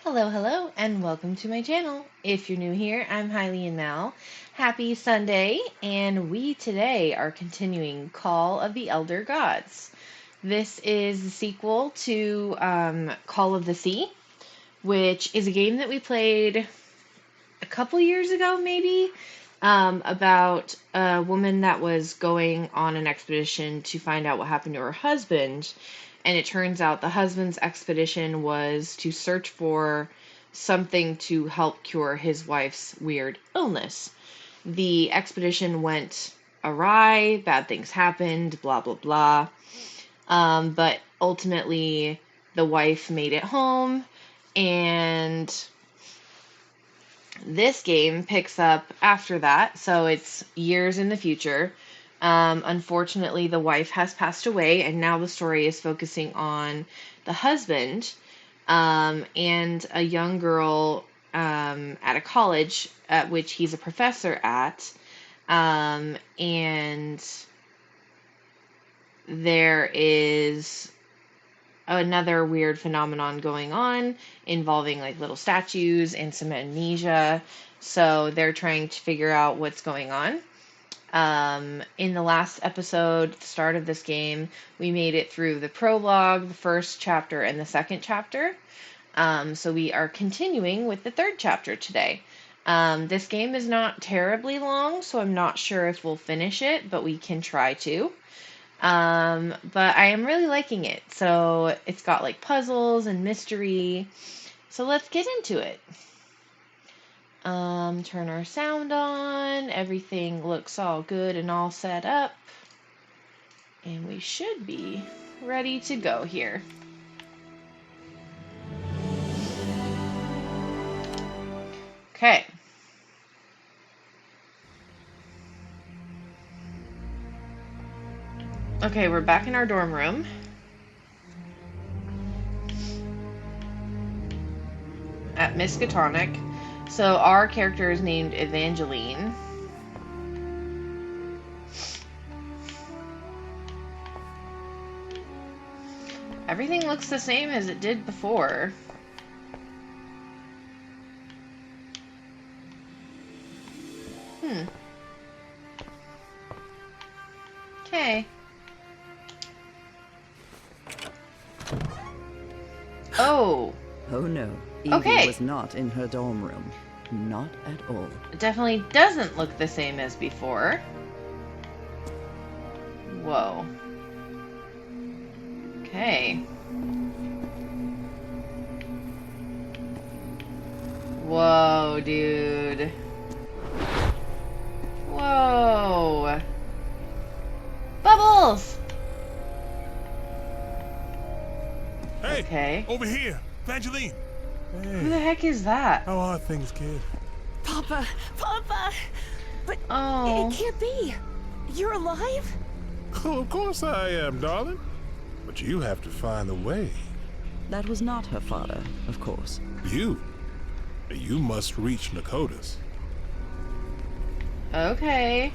Hello, hello, and welcome to my channel. If you're new here, I'm Hailey and Mal. Happy Sunday, and we today are continuing Call of the Elder Gods. This is the sequel to Call of the Sea, which is a game that we played a couple years ago, maybe, about a woman that was going on an expedition to find out what happened to her husband. And it turns out the husband's expedition was to search for something to help cure his wife's weird illness. The expedition went awry, bad things happened, blah, blah, blah. But ultimately, the wife made it home, and this game picks up after that, so it's years in the future. Unfortunately, the wife has passed away, and now the story is focusing on the husband and a young girl at a college at which he's a professor at. And there is another weird phenomenon going on involving like little statues and some amnesia. So they're trying to figure out what's going on. In the last episode, the start of this game, we made it through the prologue, the first chapter, and the second chapter. So we are continuing with the third chapter today. This game is not terribly long, so I'm not sure if we'll finish it, but we can try to. But I am really liking it. So it's got like puzzles and mystery. So let's get into it. Turn our sound on. Everything looks all good and all set up. And we should be ready to go here. Okay. Okay, we're back in our dorm room. At Miskatonic. So our character is named Evangeline. Everything looks the same as it did before. Okay. Oh. Oh no, Evie was not in her dorm room. Not at all. It definitely doesn't look the same as before. Whoa. Okay. Whoa, dude. Whoa. Bubbles! Hey, Okay. over here, Evangeline. Who the heck is that? How are things, kid? Papa! Papa! But Oh. it can't be! You're alive? Oh, of course I am, darling. But you have to find a way. That was not her father, of course. You must reach Nakotas. Okay.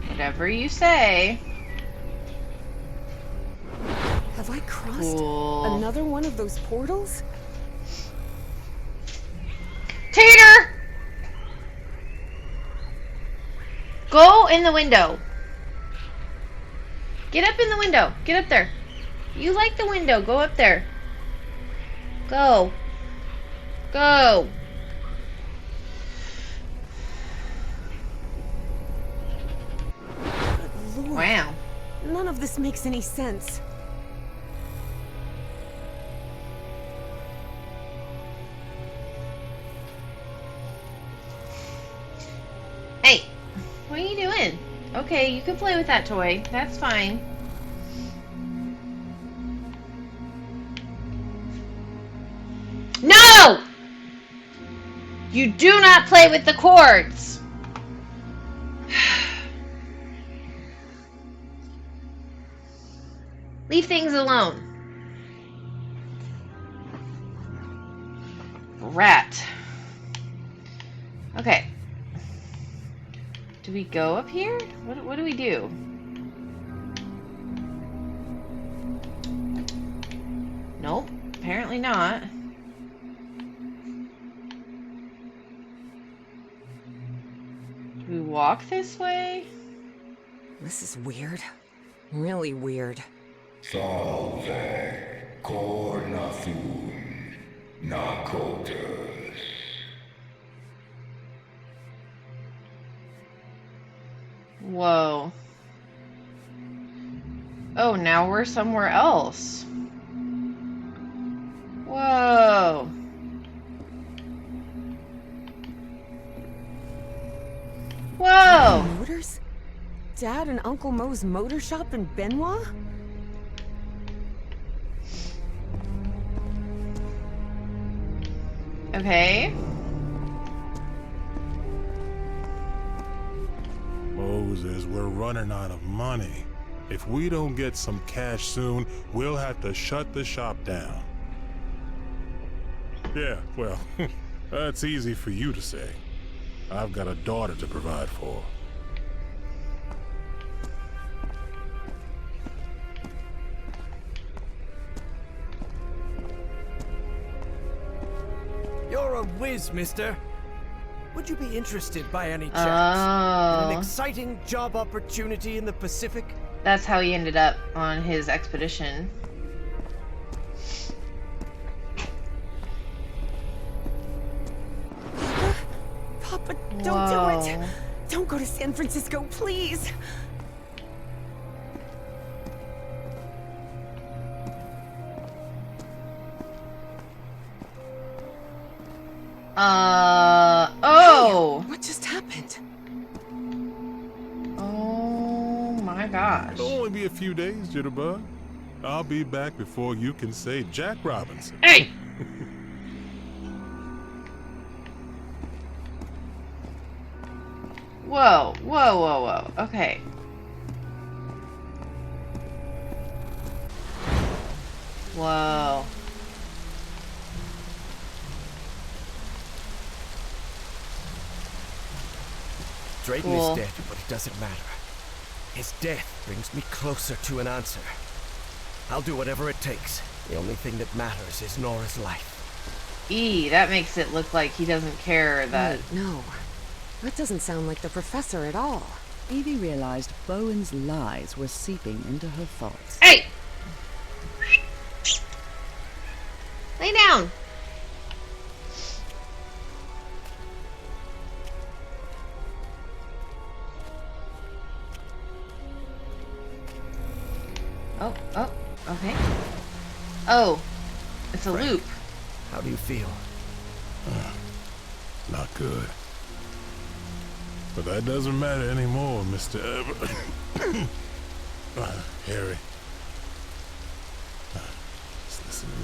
Whatever you say. Have I crossed Cool. another one of those portals? Tater! Go in the window. Get up in the window. Get up there. You like the window. Go up there. Go. Go. Good Lord. Wow. None of this makes any sense. Hey, what are you doing? Okay, you can play with that toy. That's fine. No! You do not play with the cords. Leave things alone. Rat. Okay. Do we go up here? What do we do? Nope. apparently not. Do we walk this way? This is weird. Really weird. Salve cornathun nakotas. Whoa. Oh, now we're somewhere else. Whoa. Whoa. Motors? Dad and Uncle Mo's motor shop in Benoit? Okay. Moses, we're running out of money. If we don't get some cash soon, we'll have to shut the shop down. Yeah, well, that's easy for you to say. I've got a daughter to provide for. You're a whiz, mister. Would you be interested by any chance in an Oh. exciting job opportunity in the Pacific? That's how he ended up on his expedition. Papa, don't do it! Whoa. Don't go to San Francisco, please! Oh! What just happened? Oh my gosh. It'll only be a few days, Jitterbug. I'll be back before you can say Jack Robinson. Hey! Whoa, whoa, whoa, whoa. Okay. Whoa. Drayton Cool. is dead, but it doesn't matter. His death brings me closer to an answer. I'll do whatever it takes. The only thing that matters is Nora's life. That makes it look like he doesn't care that. Wait, no. That doesn't sound like the professor at all. Evie realized Bowen's lies were seeping into her thoughts. Hey! Lay down! Oh, okay. Oh, it's a loop. How do you feel? Not good. But that doesn't matter anymore, Mr. Harry. Just listen to me.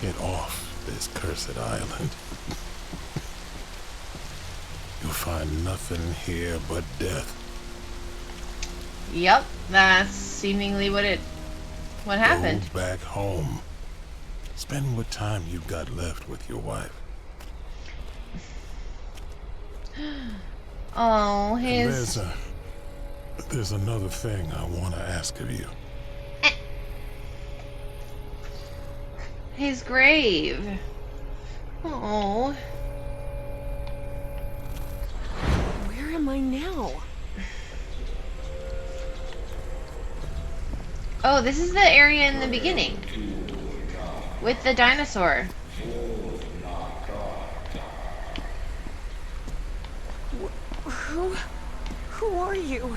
Get off this cursed island. You'll find nothing here but death. Yep, that's seemingly what happened. Go back home. Spend what time you've got left with your wife. Oh, And his there's another thing I want to ask of you. his grave. Oh, Where am I now? oh, this is the area in the beginning with the dinosaur. Who are you?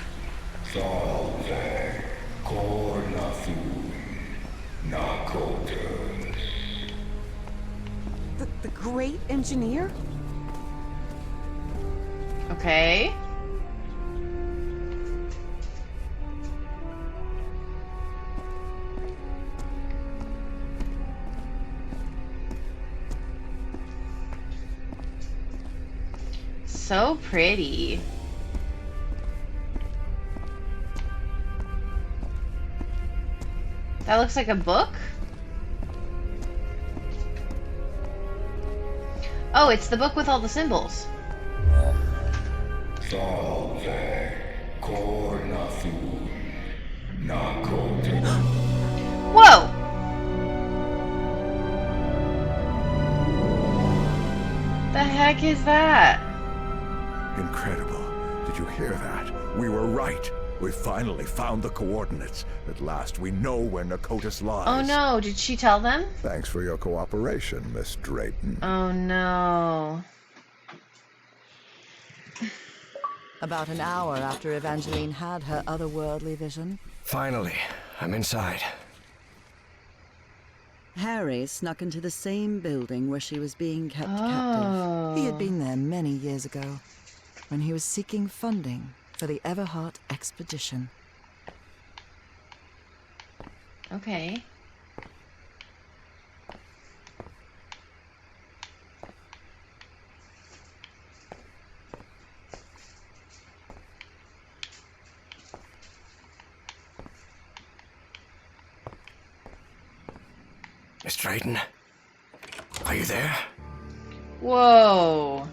Salve cornathun nakotas. The great engineer? Okay. So pretty. That looks like a book. Oh, it's the book with all the symbols. Salve cornathun nakotas. Whoa! heck is that? Incredible. Did you hear that? We were right. We finally found the coordinates. At last, we know where Nakotis lies. Oh no, did she tell them? Thanks for your cooperation, Miss Drayton. Oh no. About an hour after Evangeline had her otherworldly vision, Finally, I'm inside. Harry snuck into the same building where she was being kept Oh. captive. He had been there many years ago, when he was seeking funding for the Everhart expedition. Okay. Miss Drayton? Are you there? Whoa.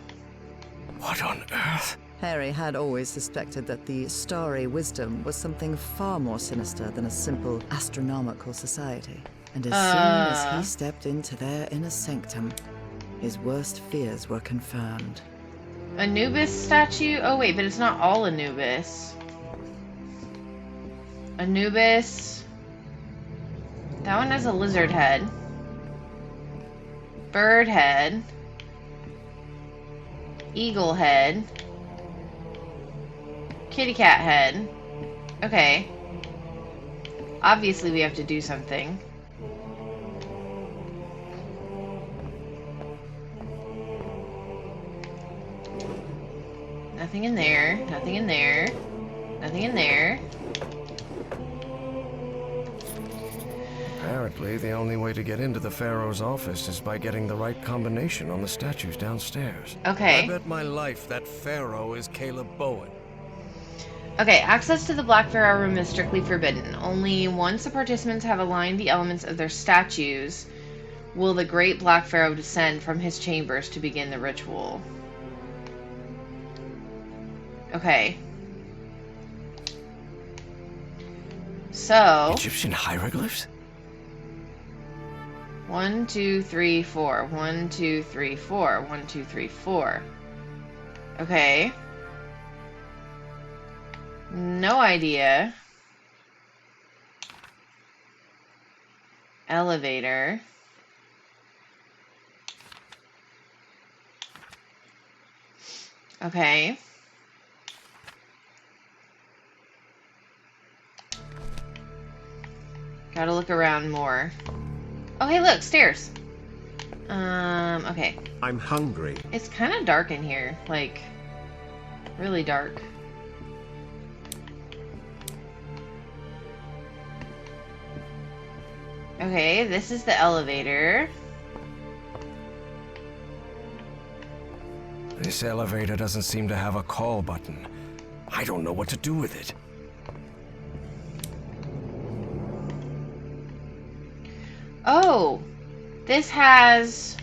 What on earth? Harry had always suspected that the starry wisdom was something far more sinister than a simple astronomical society. And as soon as he stepped into their inner sanctum, his worst fears were confirmed. Anubis statue? Oh wait, but it's not all Anubis. Anubis. That one has a lizard head. Bird head. Eagle head. Kitty cat head. Okay. Obviously we have to do something. Nothing in there. Nothing in there. Nothing in there. Apparently, the only way to get into the Pharaoh's office is by getting the right combination on the statues downstairs. Okay. I bet my life that Pharaoh is Caleb Bowen. Okay, access to the Black Pharaoh room is strictly forbidden. Only once the participants have aligned the elements of their statues will the Great Black Pharaoh descend from his chambers to begin the ritual. Okay. So... Egyptian hieroglyphs? 1, 2, 3, 4. 1, 2, 3, 4. 1, 2, 3, 4. Okay. No idea. Elevator. Okay. Gotta look around more. Oh, hey, look, stairs. Okay. I'm hungry. It's kind of dark in here, like, really dark. Okay, this is the elevator. This elevator doesn't seem to have a call button. I don't know what to do with it. Oh, this has...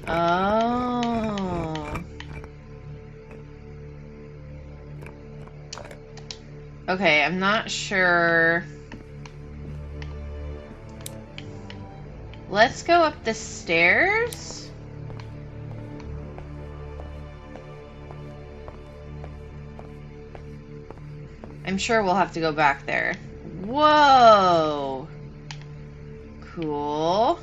Oh. Okay, I'm not sure. Let's go up the stairs. I'm sure we'll have to go back there. Whoa. Cool.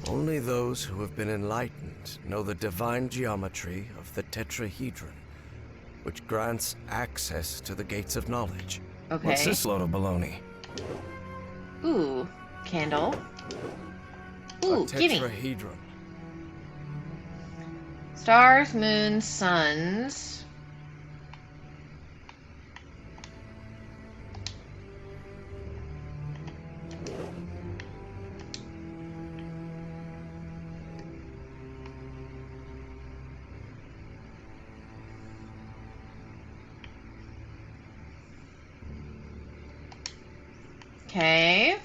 Only those who have been enlightened know the divine geometry of the tetrahedron, which grants access to the gates of knowledge. Okay. What's this load of baloney? Ooh, candle. Ooh, A gimme. tetrahedron. Stars, moons, suns. Okay.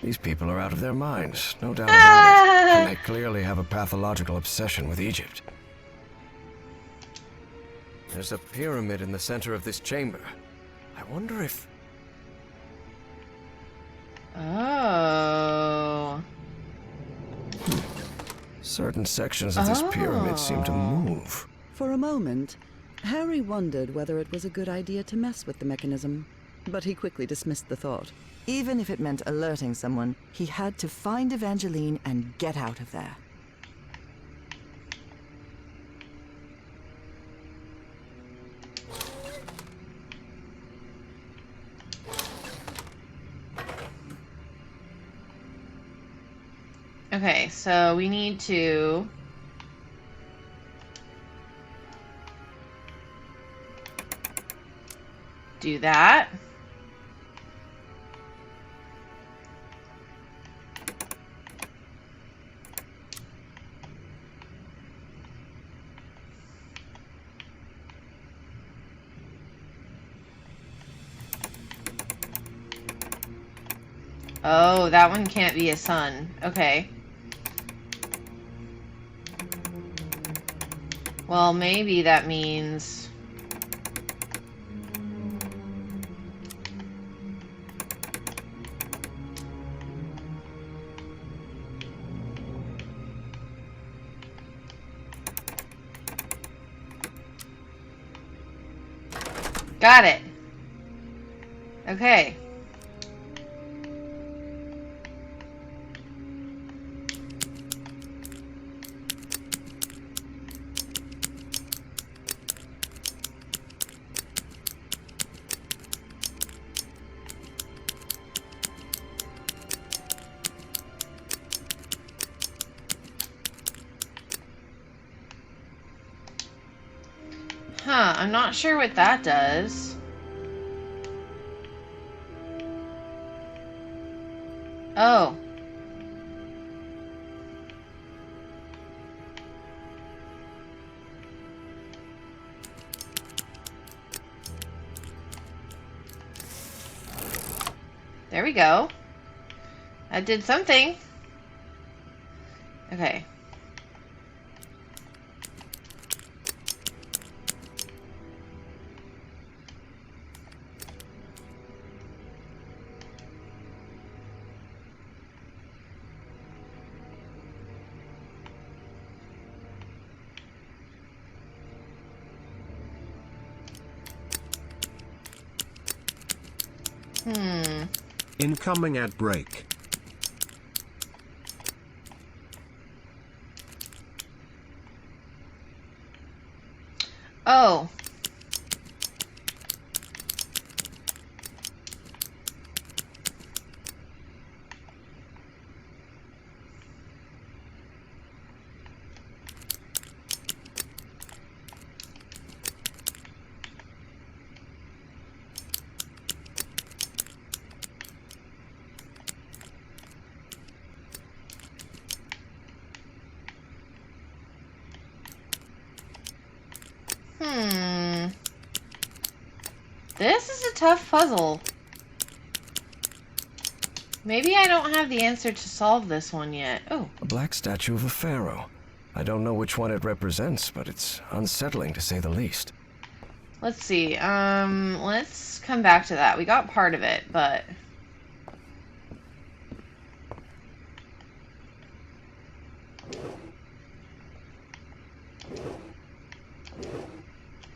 These people are out of their minds, no doubt about it. And they clearly have a pathological obsession with Egypt. There's a pyramid in the center of this chamber. I wonder if... Oh. Certain sections of this pyramid seem to move. For a moment, Harry wondered whether it was a good idea to mess with the mechanism, but he quickly dismissed the thought. Even if it meant alerting someone, he had to find Evangeline and get out of there. Okay, so we need to do that. Oh, that one can't be a sun. Okay. Well, maybe that means... Got it. Okay. Huh, I'm not sure what that does. Oh. There we go. That did something. Okay. Incoming ad break. Oh. This is a tough puzzle. Maybe I don't have the answer to solve this one yet. Oh. A black statue of a pharaoh. I don't know which one it represents, but it's unsettling to say the least. Let's see. Let's come back to that. We got part of it, but...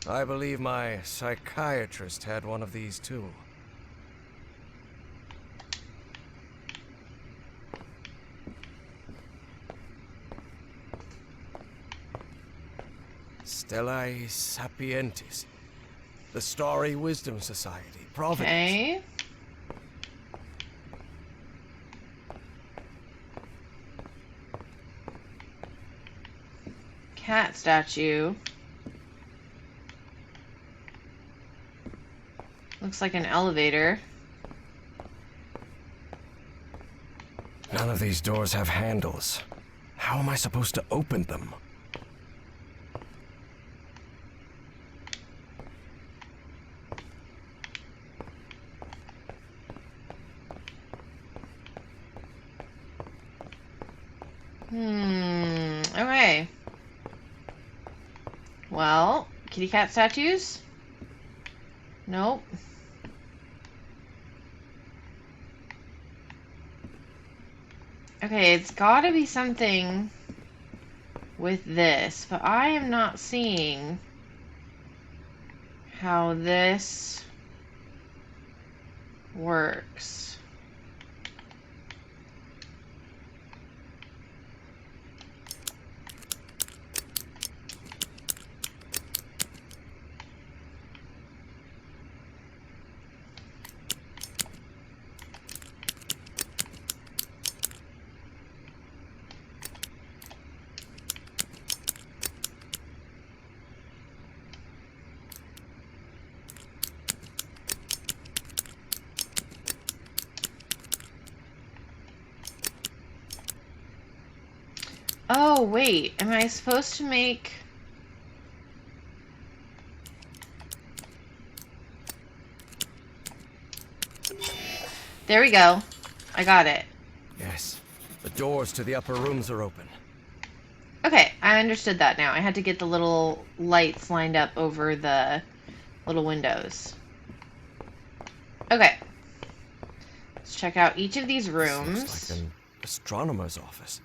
I believe my psychiatrist had one of these too. Stellae Sapientis. The Starry Wisdom Society. Providence. Okay. Cat statue. Looks like an elevator. None of these doors have handles. How am I supposed to open them? Okay. Well, kitty cat statues? Nope. Okay, it's gotta be something with this, but I am not seeing how this works. Oh, wait. Am I supposed to make... There we go. I got it. Yes. The doors to the upper rooms are open. Okay, I understood that now. I had to get the little lights lined up over the little windows. Okay. Let's check out each of these rooms. This looks like an astronomer's office.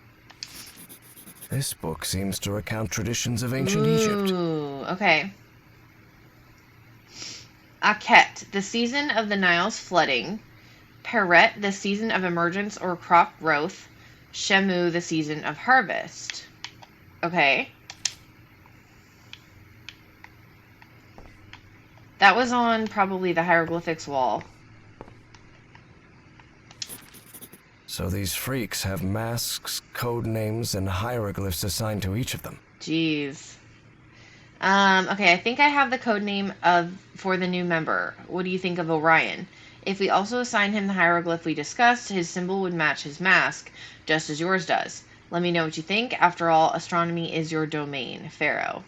This book seems to recount traditions of ancient Egypt. Ooh, okay. Akhet, the season of the Nile's flooding. Peret, the season of emergence or crop growth. Shemu, the season of harvest. Okay. That was on probably the hieroglyphics wall. So these freaks have masks, code names, and hieroglyphs assigned to each of them. Jeez. Okay, I think I have the code name for the new member. What do you think of Orion? If we also assign him the hieroglyph we discussed, his symbol would match his mask, just as yours does. Let me know what you think. After all, astronomy is your domain. Pharaoh.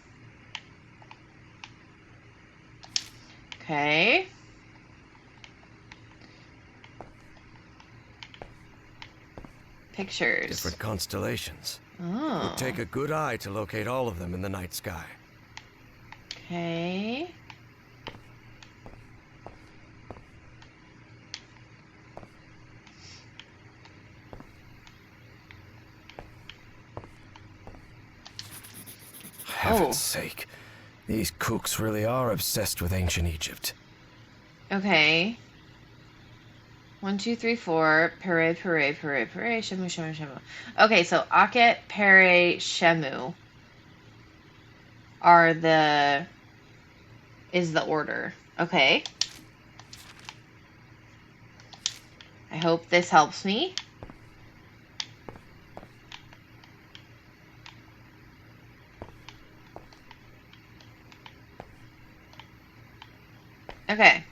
Okay. Pictures. Different constellations. Oh. Would take a good eye to locate all of them in the night sky. Okay. Heaven's sake. These kooks really are obsessed with ancient Egypt. Okay. 1, 2, 3, 4. Pere, Pere, Pere, Pere. Shemu, Shemu, Shemu. Okay, so Akhet, Pere, Shemu is the order. Okay. I hope this helps me. Okay.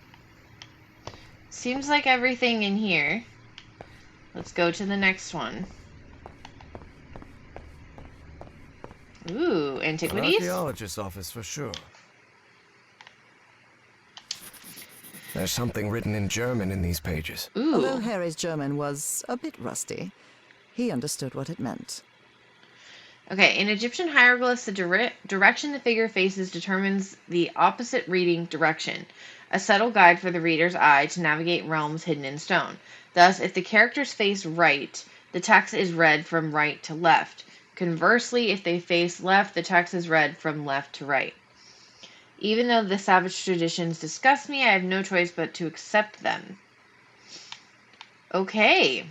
Seems like everything in here. Let's go to the next one. Ooh, An antiquities? archaeologist's office for sure. There's something written in German in these pages. Although Ooh. Harry's German was a bit rusty, he understood what it meant. Okay, in Egyptian hieroglyphs, the direction the figure faces determines the opposite reading direction, a subtle guide for the reader's eye to navigate realms hidden in stone. Thus, if the characters face right, the text is read from right to left. Conversely, if they face left, the text is read from left to right. Even though the savage traditions disgust me, I have no choice but to accept them. Okay.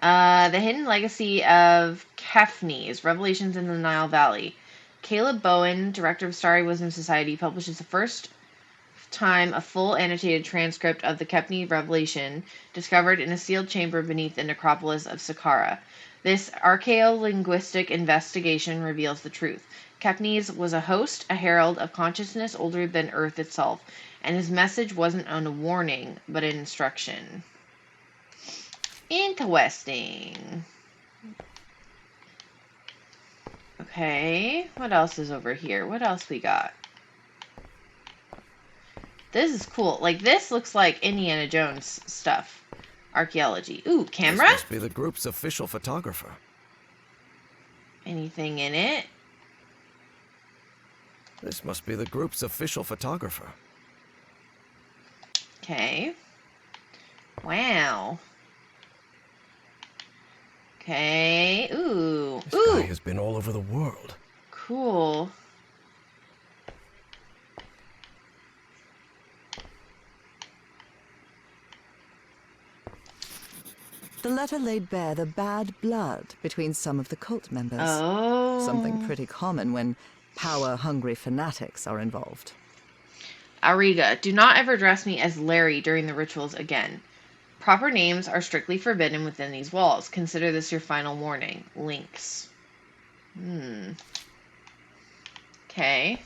The Hidden Legacy of Kefnis, Revelations in the Nile Valley. Caleb Bowen, director of Starry Wisdom Society, publishes the first time a full annotated transcript of the Kefni revelation discovered in a sealed chamber beneath the necropolis of Saqqara. This archaeolinguistic investigation reveals the truth. Kefnis was a host, a herald of consciousness older than Earth itself, and his message wasn't a warning, but an instruction. Interesting. Okay, what else is over here? What else we got? This is cool. Like, this looks like Indiana Jones stuff. Archaeology. Ooh, camera? This must be the group's official photographer. anything in it. This must be the group's official photographer. Okay. Wow. Okay. Ooh. This Ooh. guy has been all over the world. Cool. The letter laid bare the bad blood between some of the cult members. Oh. Something pretty common when power-hungry fanatics are involved. Auriga, do not ever address me as Larry during the rituals again. Proper names are strictly forbidden within these walls. Consider this your final warning. Lynx. Okay.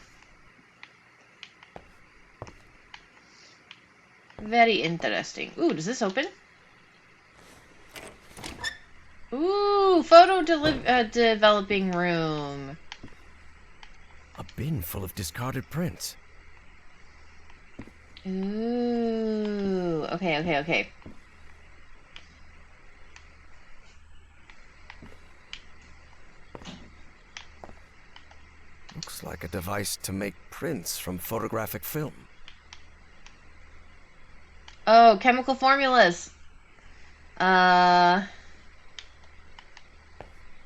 Very interesting. Ooh, does this open? Ooh, photo developing room. A bin full of discarded prints. Ooh. Okay. Looks like a device to make prints from photographic film. Oh, chemical formulas.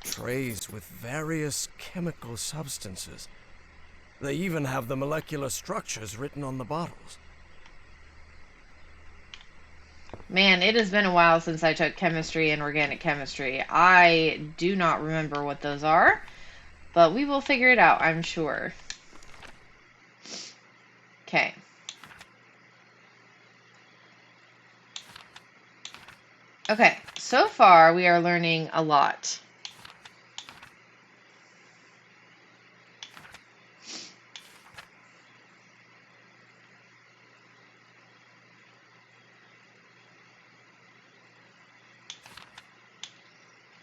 Trays with various chemical substances. They even have the molecular structures written on the bottles. Man, it has been a while since I took chemistry and organic chemistry. I do not remember what those are, but we will figure it out, I'm sure. Okay. Okay, so far we are learning a lot.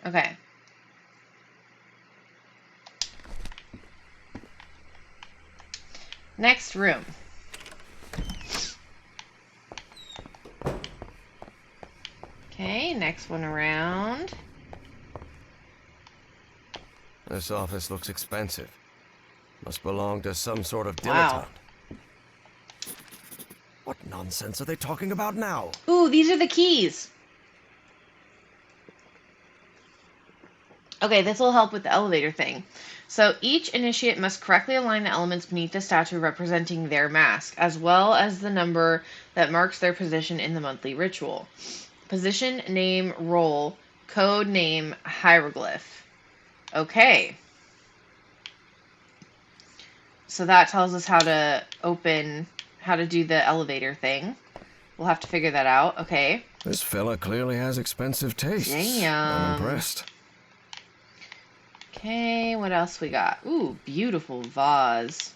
Okay. Next room. Okay, next one around. This office looks expensive. Must belong to some sort of Wow. dilettante. What nonsense are they talking about now? Ooh, these are the keys. Okay, this will help with the elevator thing. So each initiate must correctly align the elements beneath the statue representing their mask, as well as the number that marks their position in the monthly ritual. Position, name, role, code name, hieroglyph. Okay. So that tells us how to do the elevator thing. We'll have to figure that out. Okay. This fella clearly has expensive tastes. Damn. I'm impressed. Okay, what else we got? Ooh, beautiful vase.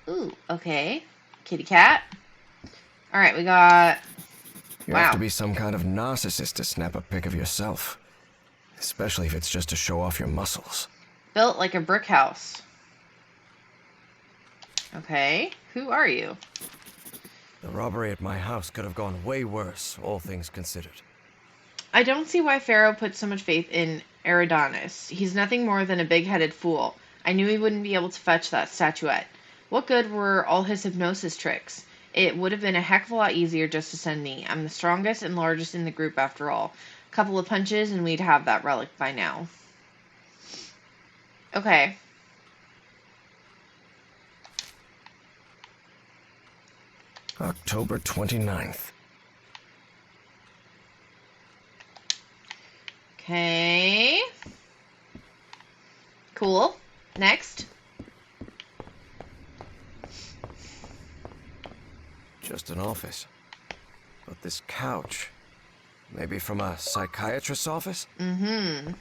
Ooh, okay. Kitty cat. Alright, we got... You have to be some kind of narcissist to snap a pic of yourself. Especially if it's just to show off your muscles. Built like a brick house. Okay, who are you? The robbery at my house could have gone way worse, all things considered. I don't see why Pharaoh put so much faith in Eridanus. He's nothing more than a big-headed fool. I knew he wouldn't be able to fetch that statuette. What good were all his hypnosis tricks? It would have been a heck of a lot easier just to send me. I'm the strongest and largest in the group after all. A couple of punches and we'd have that relic by now. Okay. October 29th. Okay. Cool. Next. Just an office. But this couch... maybe from a psychiatrist's office? Mm-hmm.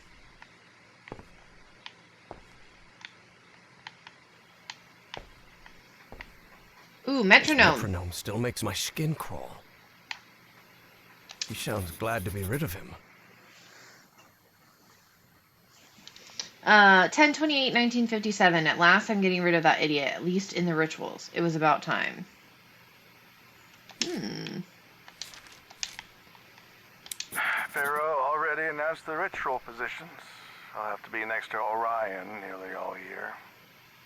Ooh, metronome. This metronome still makes my skin crawl. He sounds glad to be rid of him. 10/28/1957. At last I'm getting rid of that idiot, at least in the rituals. It was about time. against the ritual positions. I'll have to be next to Orion nearly all year.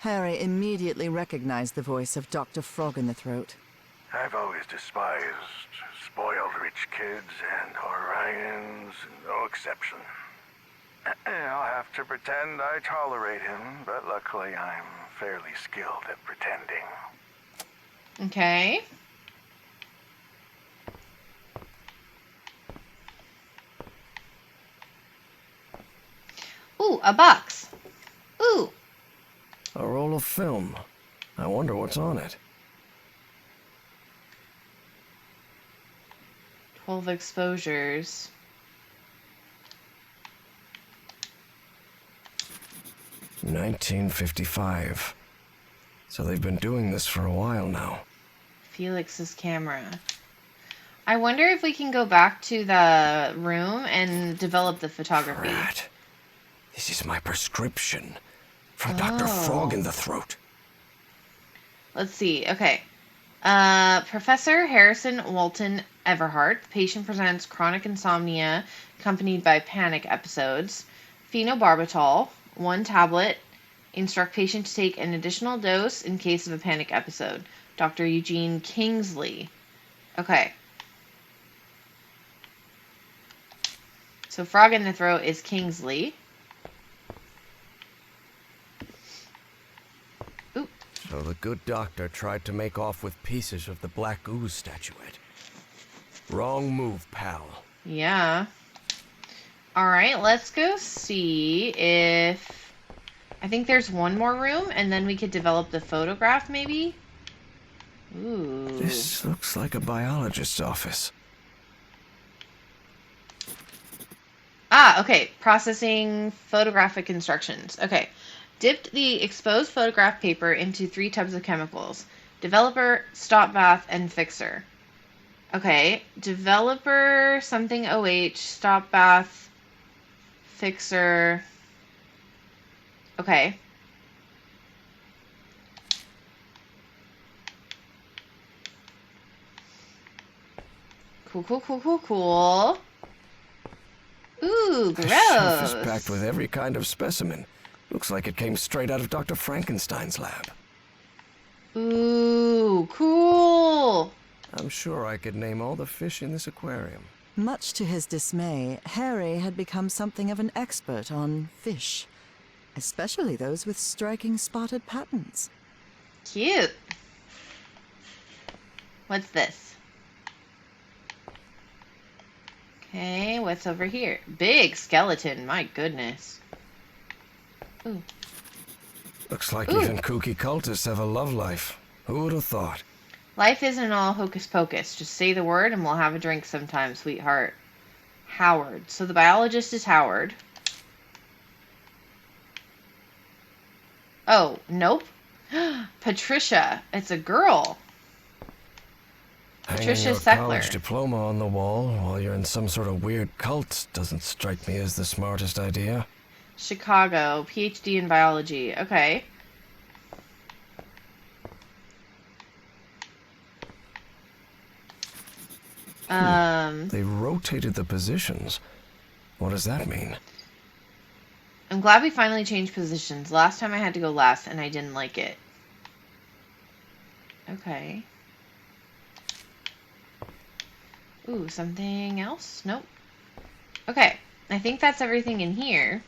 Harry immediately recognized the voice of Dr. Frog in the Throat. I've always despised spoiled rich kids, and Orion's no exception. I'll have to pretend I tolerate him, but luckily I'm fairly skilled at pretending. Okay. Ooh, a box. Ooh. A roll of film. I wonder what's on it. 12 exposures. $1955. So they've been doing this for a while now. Felix's camera. I wonder if we can go back to the room and develop the photography. Rat. This is my prescription. From Dr. Frog in the Throat. Let's see. Okay. Professor Harrison Walton Everhart. The patient presents chronic insomnia accompanied by panic episodes. Phenobarbital, 1 tablet. Instruct patient to take an additional dose in case of a panic episode. Dr. Eugene Kingsley. Okay. So Frog in the Throat is Kingsley. Oop. So the good doctor tried to make off with pieces of the Black Ooze statuette. Wrong move, pal. Yeah. Alright, let's go see if... I think there's one more room, and then we could develop the photograph, maybe? Ooh. This looks like a biologist's office. Ah, okay. Processing photographic instructions. Okay. Dipped the exposed photograph paper into 3 tubs of chemicals. Developer, stop bath, and fixer. Okay. Developer, something OH, stop bath, fixer. Okay. Cool. Ooh, gross. The shelf is packed with every kind of specimen. Looks like it came straight out of Dr. Frankenstein's lab. Ooh, cool. I'm sure I could name all the fish in this aquarium. Much to his dismay, Harry had become something of an expert on fish, especially those with striking spotted patterns. Cute. What's this? Okay, what's over here? Big skeleton, my goodness. Ooh. Looks like Ooh. even kooky cultists have a love life. Who would have thought? Life isn't all hocus pocus. Just say the word and we'll have a drink sometime, sweetheart. Howard. So the biologist is Howard. Oh, nope. Patricia. It's a girl. Patricia Hanging your Seckler. college diploma on the wall while you're in some sort of weird cult doesn't strike me as the smartest idea. Chicago. PhD in biology. Okay. They rotated the positions. What does that mean? I'm glad we finally changed positions. Last time I had to go last and I didn't like it. Okay. Ooh, something else? Nope. Okay, I think that's everything in here.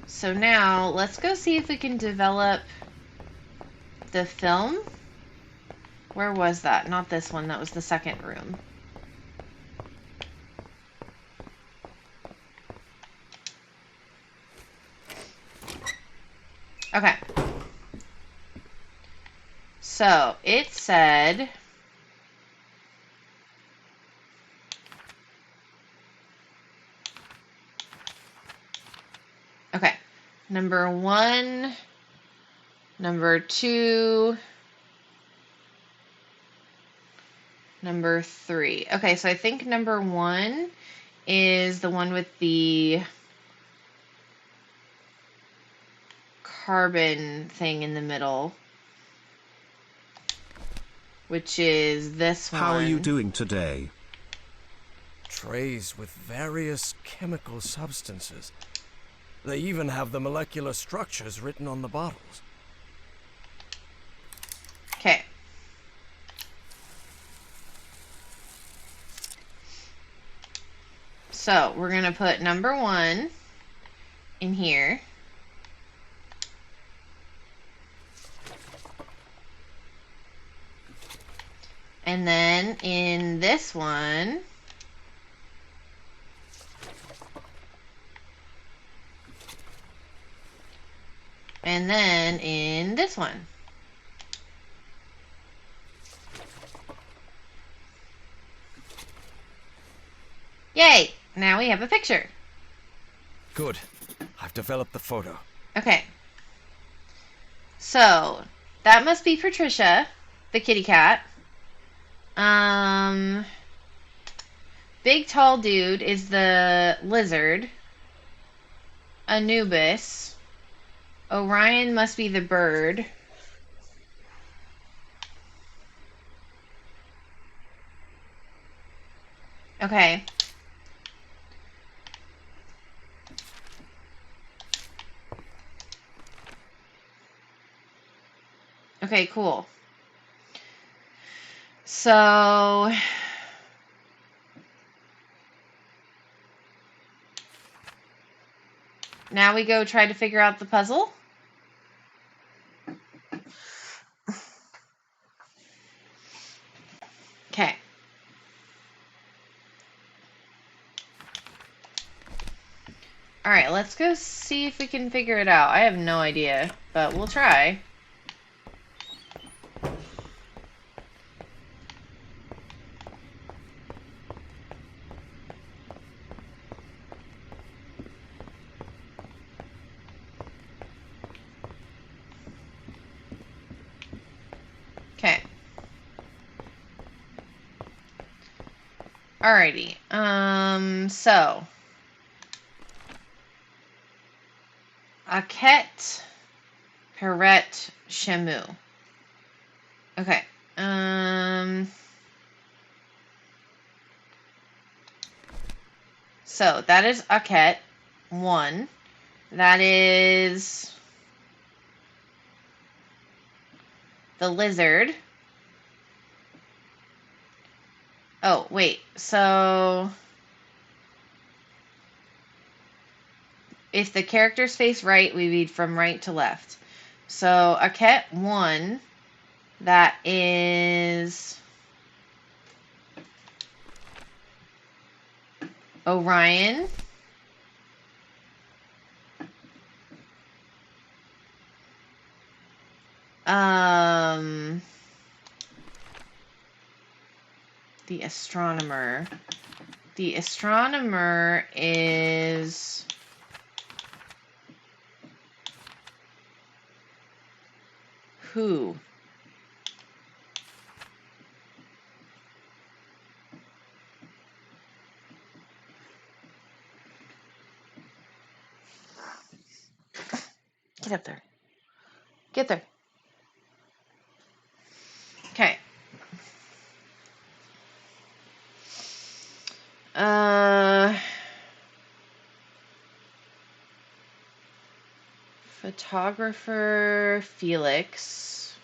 So now, let's go see if we can develop the film. Where was that? Not this one, that was the second room. Okay. So, it said... Okay. Number 1, number 2, number 3. Okay, so I think number 1 is the one with the carbon thing in the middle, which is this one. How are you doing today? trays with various chemical substances. They even have the molecular structures written on the bottles. Okay. So we're going to put number 1 in here. And then in this one, and then in this one. Yay! Now we have a picture. Good. I've developed the photo. Okay. So, that must be Patricia, the kitty cat. Big tall dude is the lizard. Anubis. Orion must be the bird. Okay. Okay, cool. So now we go try to figure out the puzzle. Okay. Alright, let's go see if we can figure it out. I have no idea, but we'll try. Okay. Alrighty. So Aket, Peret, Shemu. Okay. So that is Aket 1. That is the lizard. Oh, wait. So if the characters face right, we read from right to left. So Aket 1, that is Orion. The astronomer. The astronomer is who? Get up there. Get there. Okay. Photographer Felix.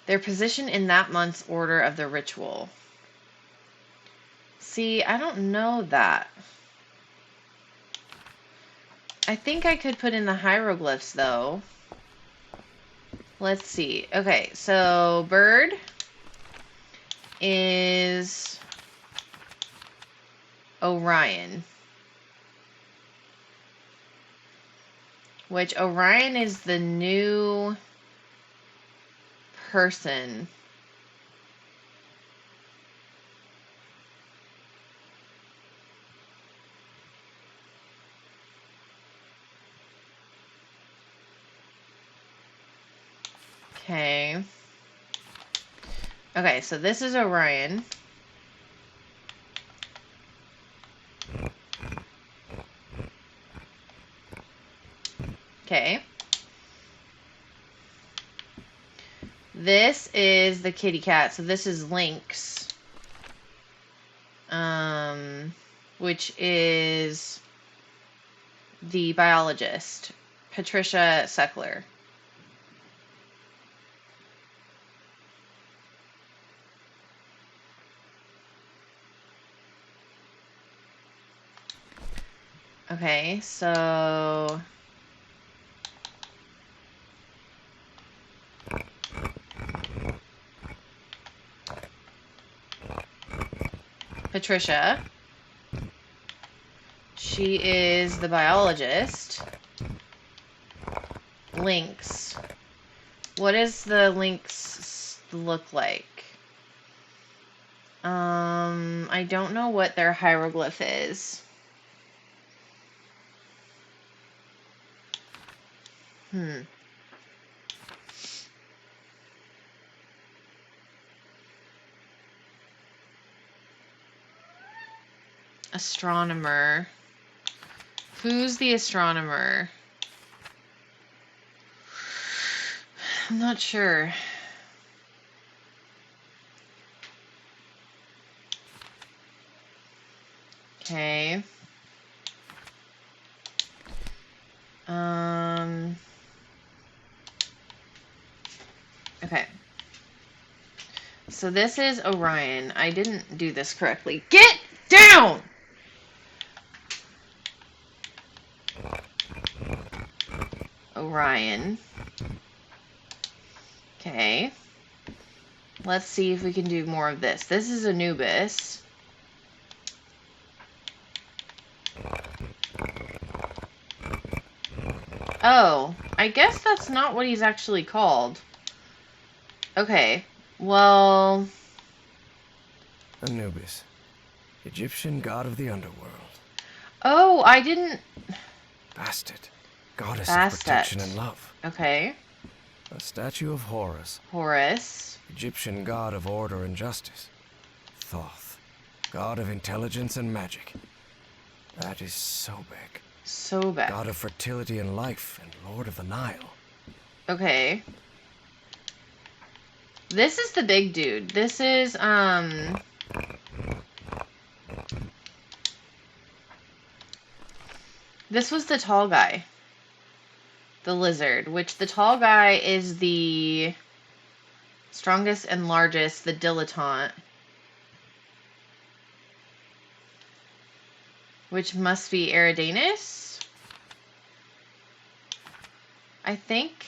Their position in that month's order of the ritual. See, I don't know that. I think I could put in the hieroglyphs, though. Let's see. Okay, so bird is Orion. Which Orion is the new person. Okay. Okay, so this is Orion. Okay. This is the kitty cat. So this is Lynx. Which is the biologist, Patricia Seckler. Okay, so Patricia. She is the biologist. Lynx. What does the lynx look like? I don't know what their hieroglyph is. Astronomer. Who's the astronomer? I'm not sure. Okay. Okay. So this is Orion. I didn't do this correctly. Get down! Orion. Okay. Let's see if we can do more of this. This is Anubis. Oh, I guess that's not what he's actually called. Okay, well... Anubis, Egyptian god of the underworld. Oh, I didn't... Bastet, goddess Bastet. of protection and love. Okay. A statue of Horus, Horus. Egyptian god of order and justice. Thoth, god of intelligence and magic. That is Sobek, So bad. god of fertility and life and lord of the Nile. Okay. This is the big dude. This is, This was the tall guy. The lizard, which the tall guy is the strongest and largest, the dilettante. Which must be Eridanus? I think.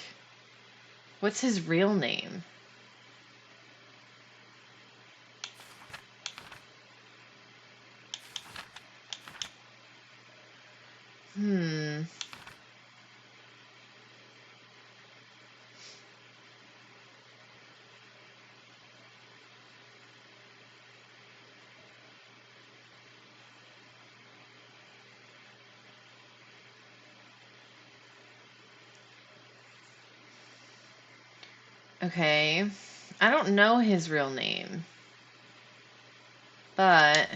What's his real name? Okay. I don't know his real name. But...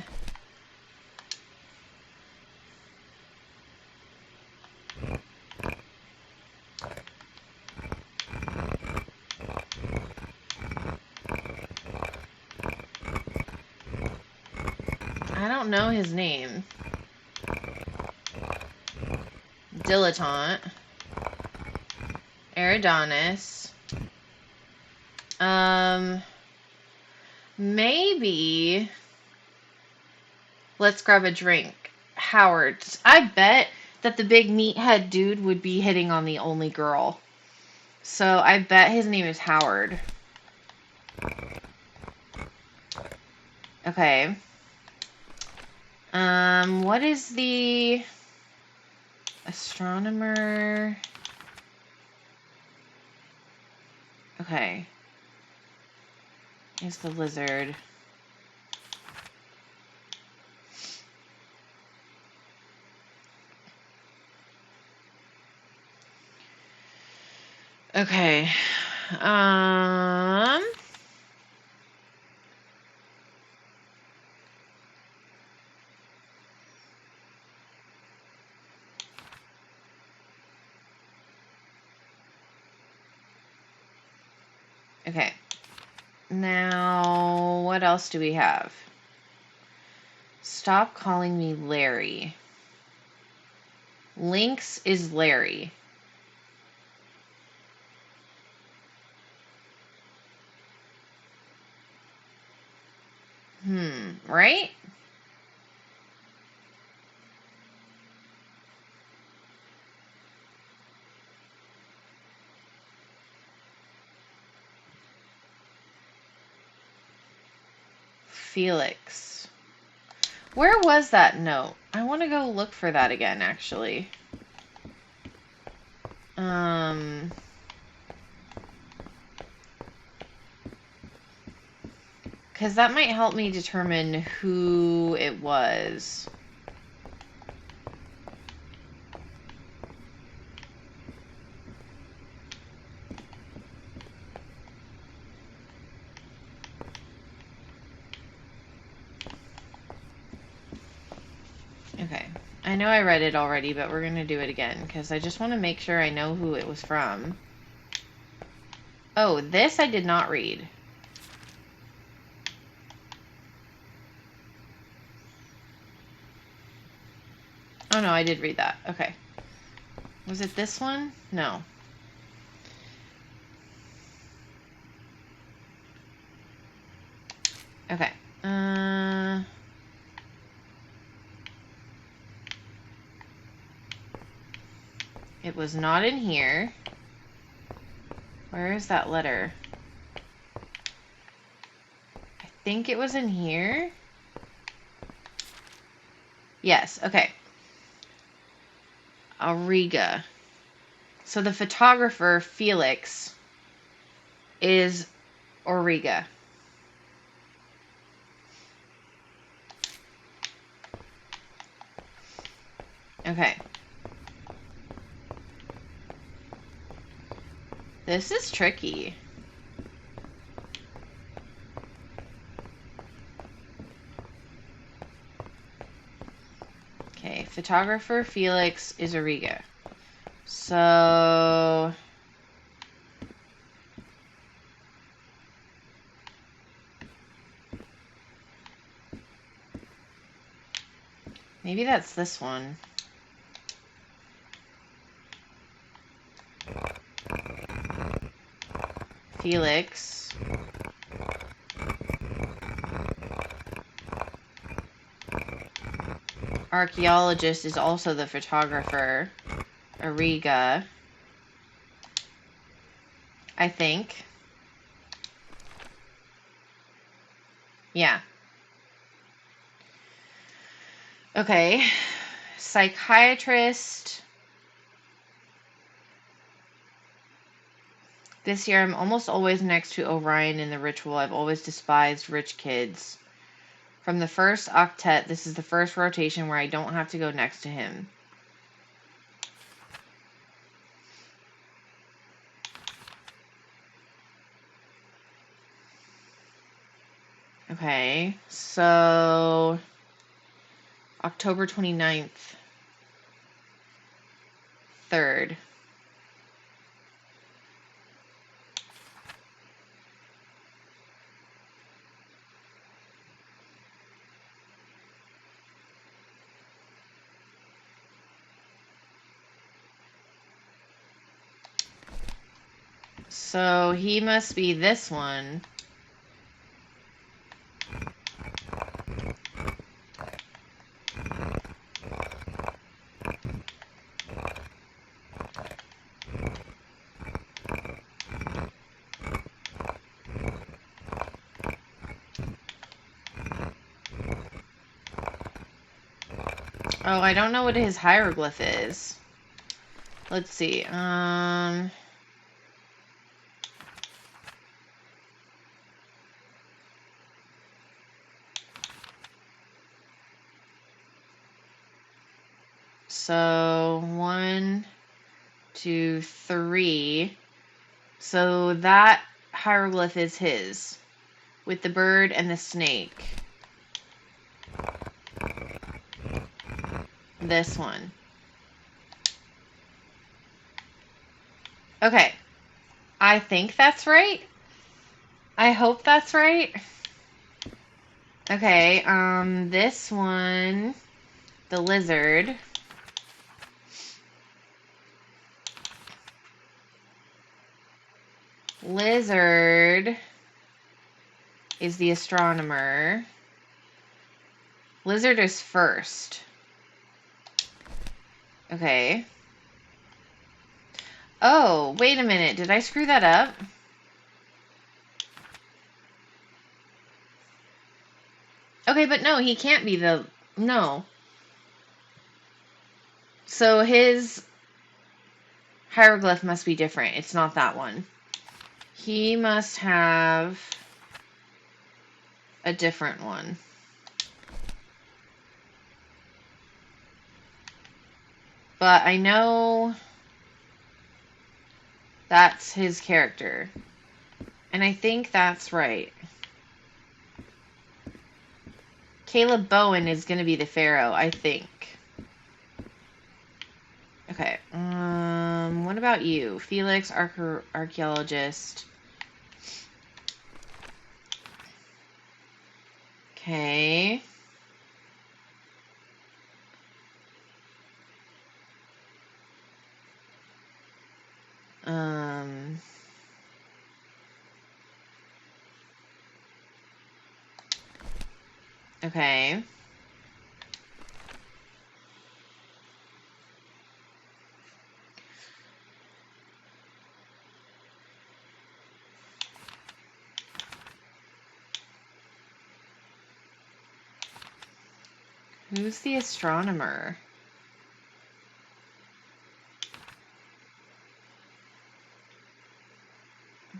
I don't know his name. Dilettante. Eridanus. Maybe... Let's grab a drink. Howard. I bet that the big meathead dude would be hitting on the only girl. So I bet his name is Howard. Okay. What is the astronomer? Okay. Here's the lizard. Okay. Okay. Now, what else do we have? Stop calling me Larry. Lynx is Larry. Right? Felix. Where was that note? I want to go look for that again, actually. Because that might help me determine who it was. Okay. I know I read it already, but we're going to do it again, because I just want to make sure I know who it was from. Oh, this I did not read. Oh, no, I did read that. Okay. Was it this one? No. Okay. It was not in here. Where is that letter? I think it was in here. Yes, okay. Auriga. So the photographer, Felix, is Auriga. Okay. This is tricky. Okay, photographer Felix is Auriga. So maybe that's this one. Felix. Archaeologist is also the photographer. Auriga. I think. Yeah. Okay. Psychiatrist. This year, I'm almost always next to Orion in the ritual. I've always despised rich kids. From the first octet, this is the first rotation where I don't have to go next to him. Okay, so October 29th, 3rd. So he must be this one. Oh, I don't know what his hieroglyph is. Let's see. So 1, 2, 3. So that hieroglyph is his, with the bird and the snake. This one. Okay. I think that's right. I hope that's right. Okay, this one, the lizard. Lizard is the astronomer. Lizard is first. Okay. Oh, wait a minute. Did I screw that up? Okay, but no, he can't be the... No. So his hieroglyph must be different. It's not that one. He must have a different one. But I know that's his character. And I think that's right. Caleb Bowen is going to be the pharaoh, I think. Okay. What about you? Felix, archaeologist. Okay. Okay. Who's the astronomer?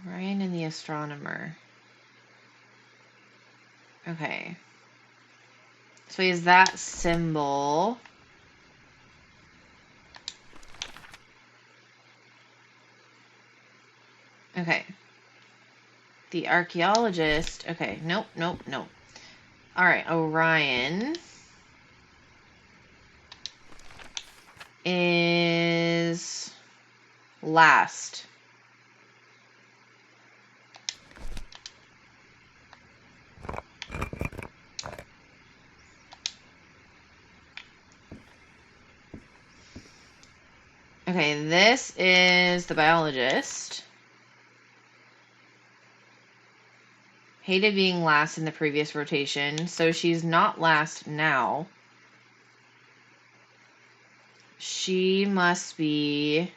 Ryan and the astronomer. Okay. So he has that symbol. Okay. The archaeologist. Okay. Nope, nope, nope. Alright, Orion is last. Okay, this is the biologist. Hated being last in the previous rotation, so she's not last now. She must be...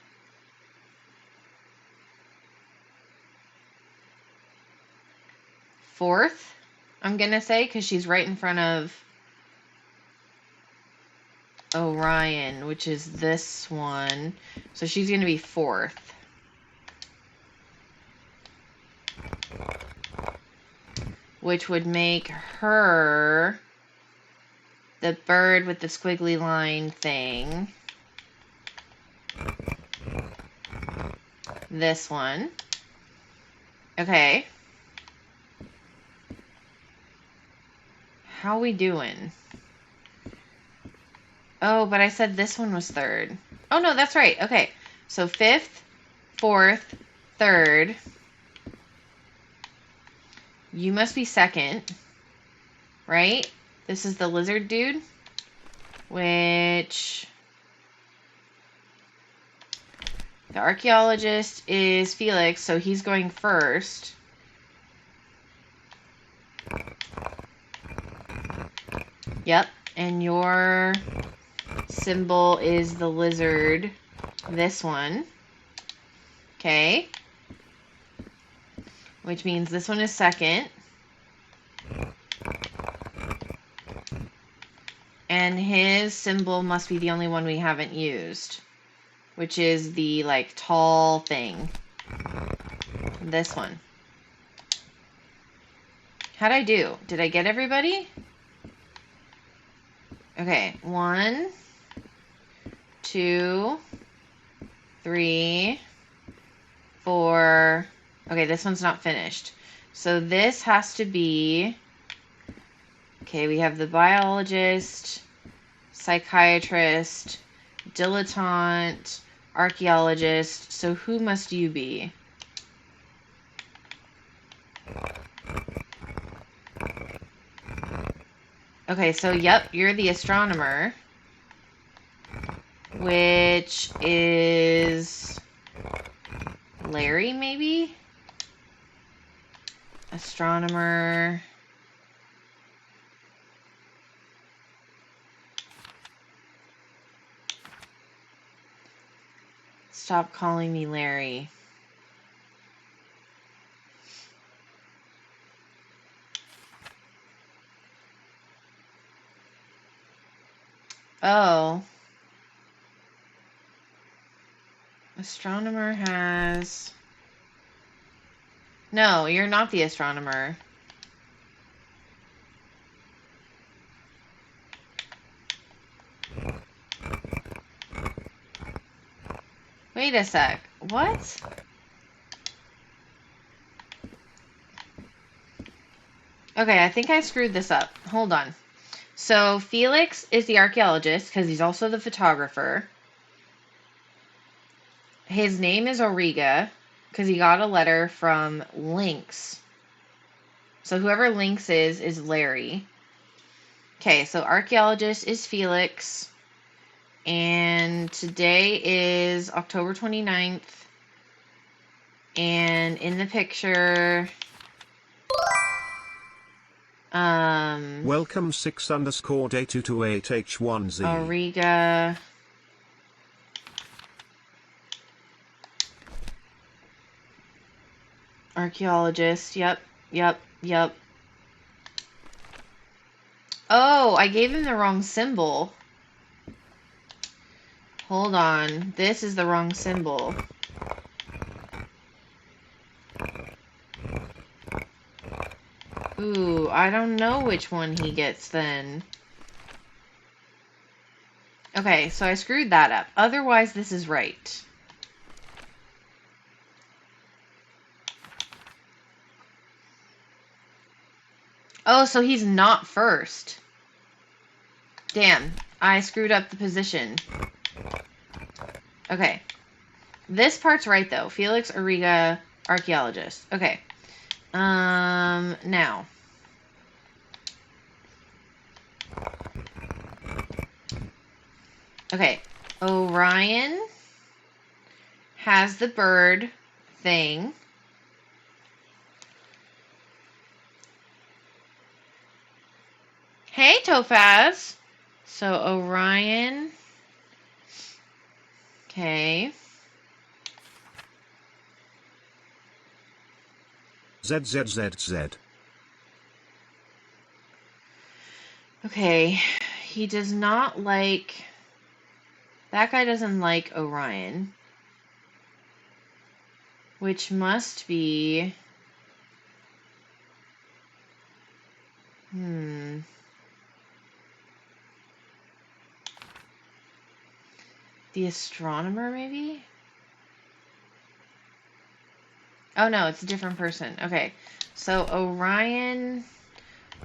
fourth, I'm gonna say, because she's right in front of Orion, which is this one. So she's gonna be fourth. Which would make her the bird with the squiggly line thing. This one. Okay. How we doing? Oh, but I said this one was third. Oh, no, that's right. Okay. So fifth, fourth, third. You must be second, right? This is the lizard dude, which the archaeologist is Felix, so he's going first. Yep, and your symbol is the lizard, this one. Okay. Which means this one is second. And his symbol must be the only one we haven't used, which is the, like, tall thing. This one. How'd I do? Did I get everybody? Okay, 1, 2, 3, 4. Okay, this one's not finished. So this has to be... Okay, we have the biologist, psychiatrist, dilettante, archaeologist. So who must you be? Okay, so yep, you're the astronomer. Which is Larry, maybe? Astronomer. Stop calling me Larry. Oh. Astronomer has... No, you're not the astronomer. Wait a sec. What? Okay, I think I screwed this up. Hold on. So Felix is the archaeologist because he's also the photographer. His name is Auriga because he got a letter from Lynx. So whoever Lynx is Larry. Okay, so archaeologist is Felix. And today is October 29th. And in the picture... Welcome 6_day228H1Z. Auriga... Archaeologist, yep. Oh, I gave him the wrong symbol. Hold on. This is the wrong symbol. Ooh, I don't know which one he gets then. Okay, so I screwed that up. Otherwise, this is right. Oh, so he's not first. Damn, I screwed up the position. Okay. This part's right, though. Felix Auriga, archaeologist. Okay. Now. Okay. Orion has the bird thing. Hey, Topaz. So, Orion. Okay. ZZZZ. Okay. He does not like... That guy doesn't like Orion. Which must be... The astronomer, maybe? Oh, no, it's a different person. Okay, so Orion...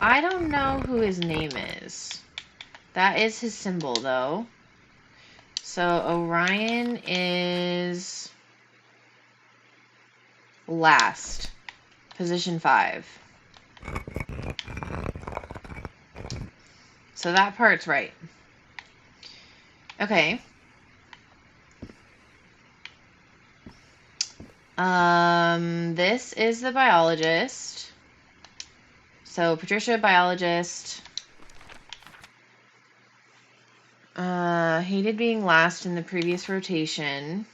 I don't know who his name is. That is his symbol, though. So Orion is... last. Position 5. So that part's right. Okay. This is the biologist. So Patricia, biologist. Hated being last in the previous rotation.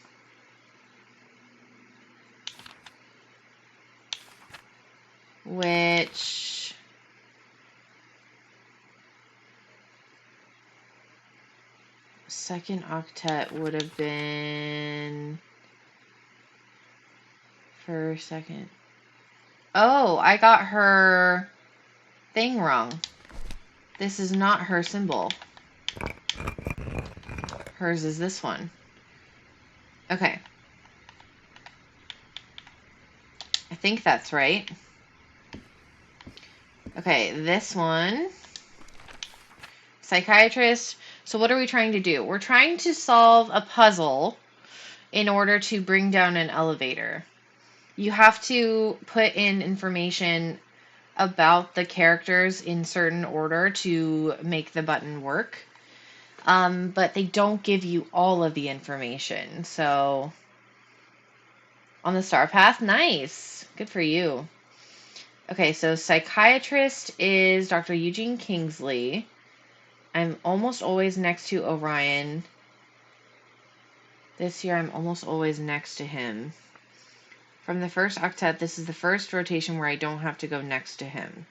Which... second octet would have been... for second. Oh, I got her thing wrong. This is not her symbol. Hers is this one. Okay. I think that's right. Okay, this one. Psychiatrist. So what are we trying to do? We're trying to solve a puzzle in order to bring down an elevator. You have to put in information about the characters in certain order to make the button work. But they don't give you all of the information. So, on the star path, nice. Good for you. Okay, so psychiatrist is Dr. Eugene Kingsley. I'm almost always next to Orion. This year, I'm almost always next to him. From the first octet, this is the first rotation where I don't have to go next to him.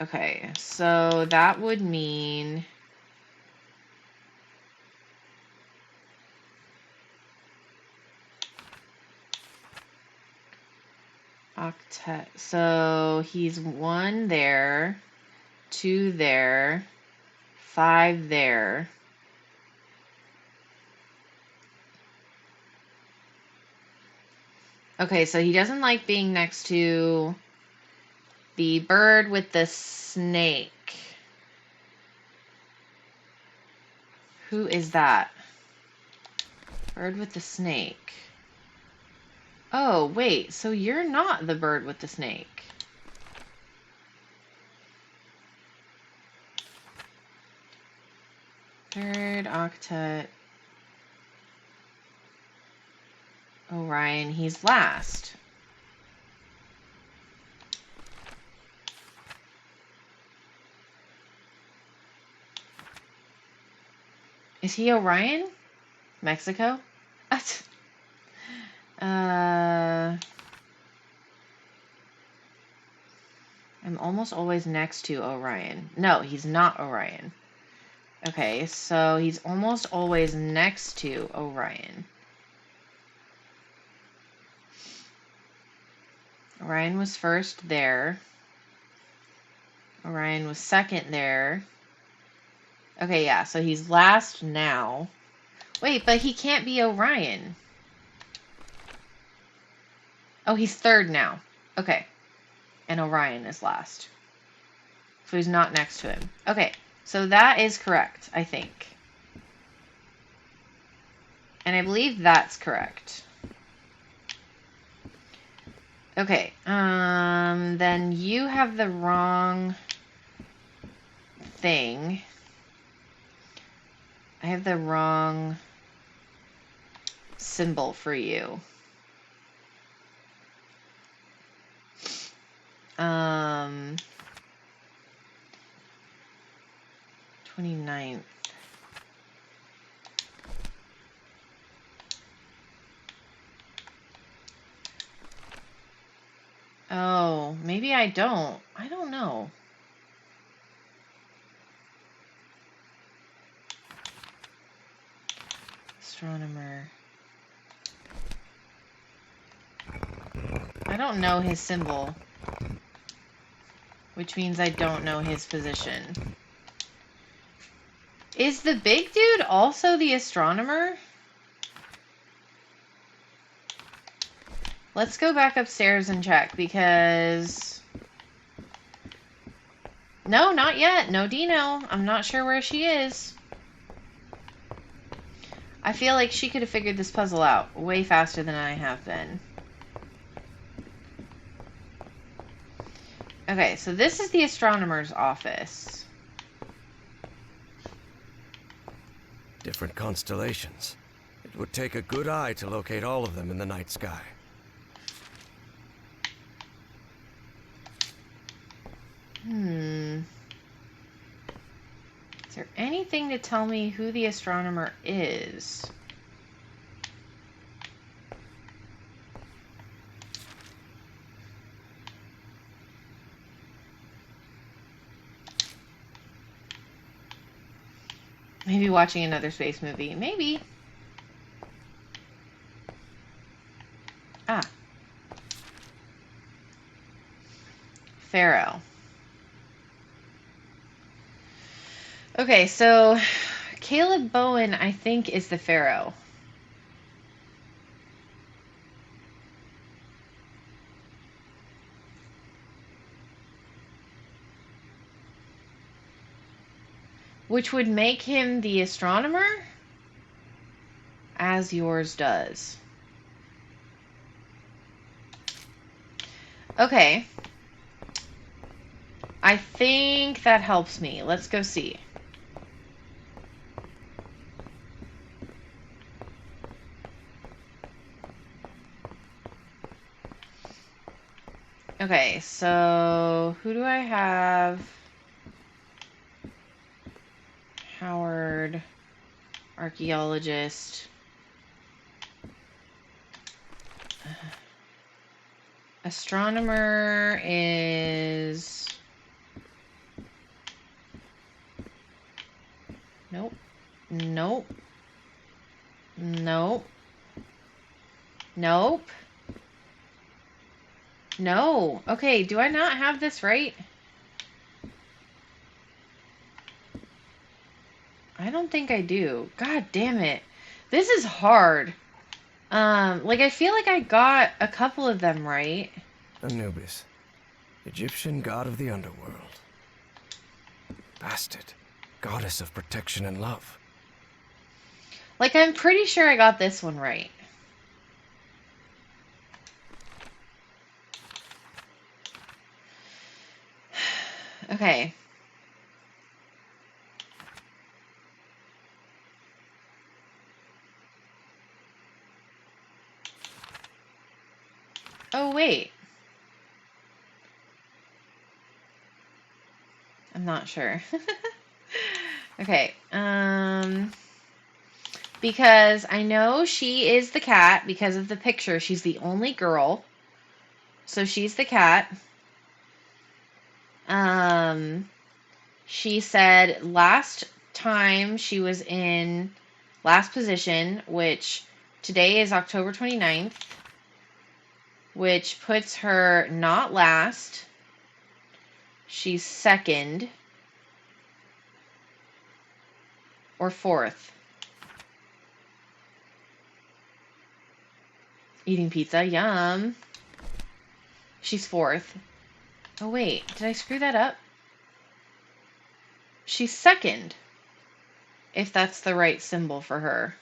Okay, so that would mean... octet. So he's 1 there, 2 there, 5 there. Okay, so he doesn't like being next to the bird with the snake. Who is that? Bird with the snake. Oh, wait, so you're not the bird with the snake. Third octet. Orion, he's last. Is he Orion? Mexico? I'm almost always next to Orion. No, he's not Orion. Okay, so he's almost always next to Orion. Orion was first there. Orion was second there. Okay, yeah, so he's last now. Wait, but he can't be Orion. Oh, he's third now. Okay. And Orion is last. So he's not next to him. Okay, so that is correct, I think. And I believe that's correct. Okay, then you have the wrong thing. I have the wrong symbol for you. 29th. Oh, maybe I don't. I don't know. Astronomer. I don't know his symbol, which means I don't know his position. Is the big dude also the astronomer? Let's go back upstairs and check, because... No, not yet. No Dino. I'm not sure where she is. I feel like she could have figured this puzzle out way faster than I have been. Okay, so this is the astronomer's office. Different constellations. It would take a good eye to locate all of them in the night sky. Is there anything to tell me who the astronomer is? Maybe watching another space movie. Maybe. Ah. Pharaoh. Okay, so Caleb Bowen, I think, is the Pharaoh. Which would make him the astronomer, as yours does. Okay. I think that helps me. Let's go see. Okay, so who do I have? Howard, archaeologist. Astronomer is... Nope. Nope. Nope. Nope. No. Okay, do I not have this right? I don't think I do. God damn it. This is hard. Like I feel like I got a couple of them right. Anubis, Egyptian god of the underworld. Bastet, goddess of protection and love. Like I'm pretty sure I got this one right. Okay. Oh, wait. I'm not sure. Okay. Because I know she is the cat because of the picture. She's the only girl. So she's the cat. She said last time she was in last position, which today is October 29th, which puts her not last. She's second or fourth. Eating pizza, yum. She's fourth. Oh wait, did I screw that up? She's second, if that's the right symbol for her.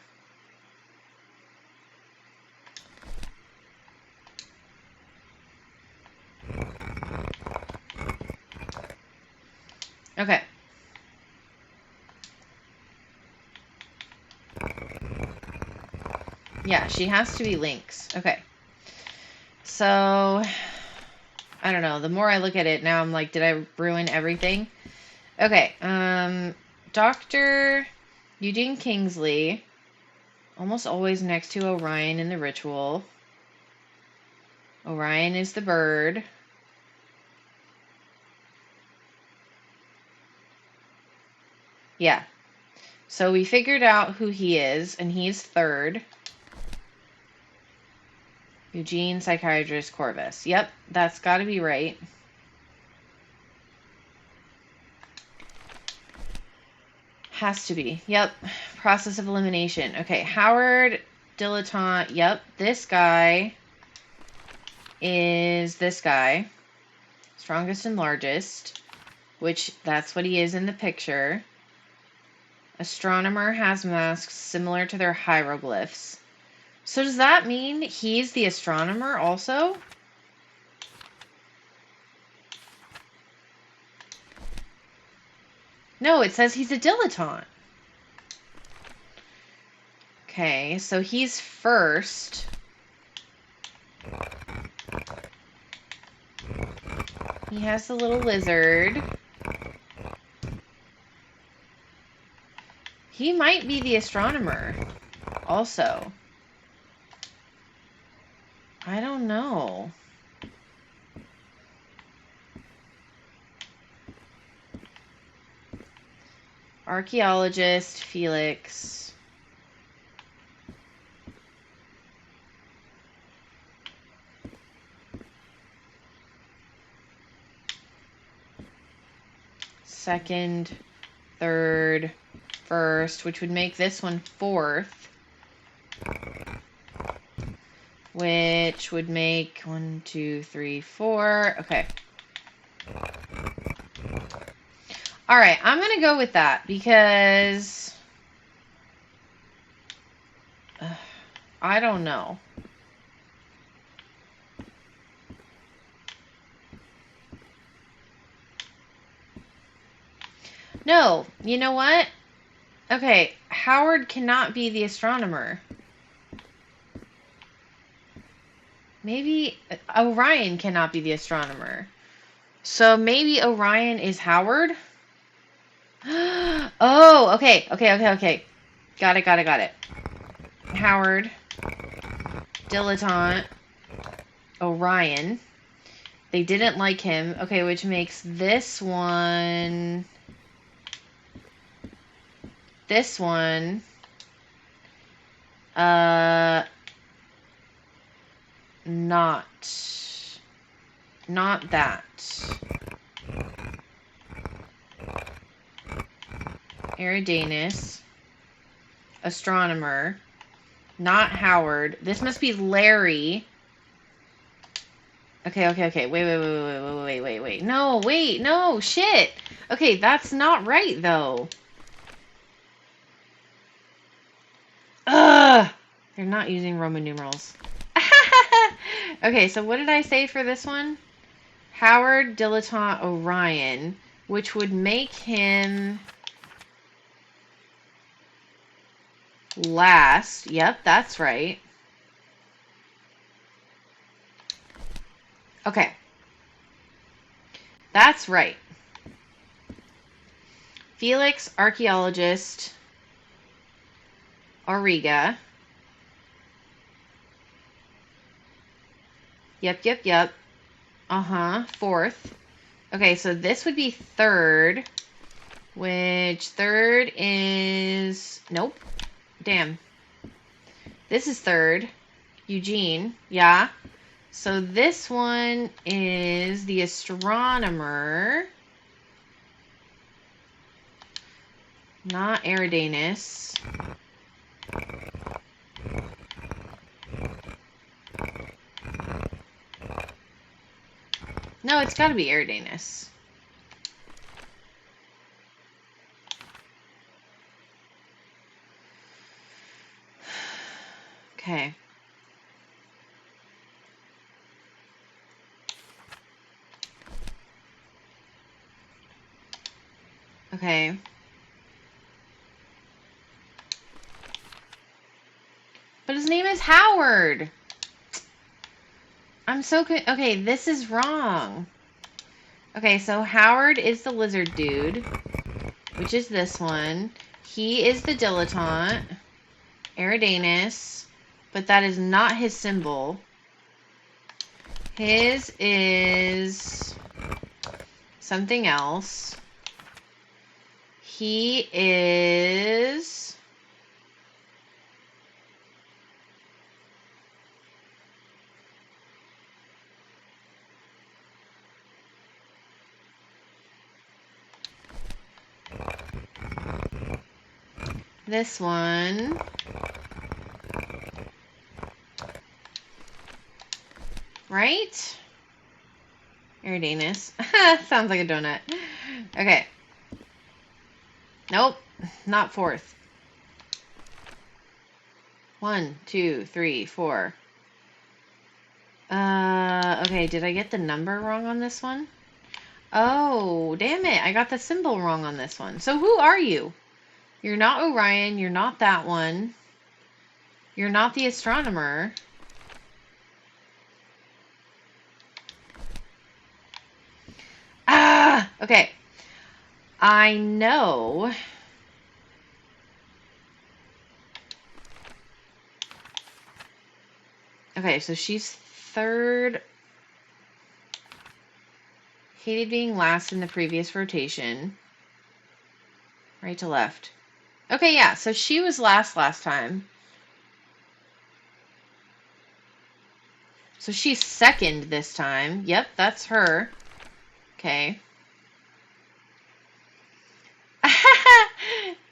Okay. Yeah, she has to be Lynx. Okay. So, I don't know. The more I look at it now, I'm like, did I ruin everything? Okay. Dr. Eugene Kingsley, almost always next to Orion in the ritual. Orion is the bird. Yeah. So we figured out who he is, and he's third. Eugene, psychiatrist, Corvus. Yep, that's got to be right. Has to be. Yep. Process of elimination. Okay, Howard, dilettante. Yep, this guy is this guy. Strongest and largest, which that's what he is in the picture. Astronomer has masks similar to their hieroglyphs. So does that mean he's the astronomer also? No, it says he's a dilettante. Okay, so he's first. He has the little lizard. He might be the astronomer also. I don't know. Archaeologist, Felix. Second, third, first, which would make this one fourth. Which would make 1, 2, 3, 4. Okay. Alright, I'm going to go with that because I don't know. No, you know what? Okay, Howard cannot be the astronomer. Maybe Orion cannot be the astronomer. So maybe Orion is Howard? Oh, okay. Got it. Howard, dilettante, Orion. They didn't like him. Okay, which makes this one... Not that. Eridanus, astronomer, not Howard. This must be Larry. Okay. Wait. No, shit. Okay, that's not right, though. Ugh! They're not using Roman numerals. Okay, so what did I say for this one? Howard, dilettante, Orion, which would make him last. Yep, that's right. Okay. That's right. Felix, archaeologist, Auriga. Yep. Fourth. Okay, so this would be third, which third is... Nope. Damn. This is third. Eugene. Yeah. So this one is the astronomer. Not Eridanus. No, it's got to be Eridanus. Okay. Okay. But his name is Howard. I'm so good. Okay, this is wrong. Okay, so Howard is the lizard dude, which is this one. He is the dilettante, Eridanus, but that is not his symbol. His is something else. He is... This one. Right? Eridanus. Sounds like a donut. Okay. Nope. Not fourth. 1, 2, 3, 4. Okay, did I get the number wrong on this one? Oh, damn it. I got the symbol wrong on this one. So who are you? You're not Orion. You're not that one. You're not the astronomer. Ah! Okay. I know. Okay, so she's third. Hated being last in the previous rotation. Right to left. Okay, yeah, so she was last time. So she's second this time. Yep, that's her. Okay.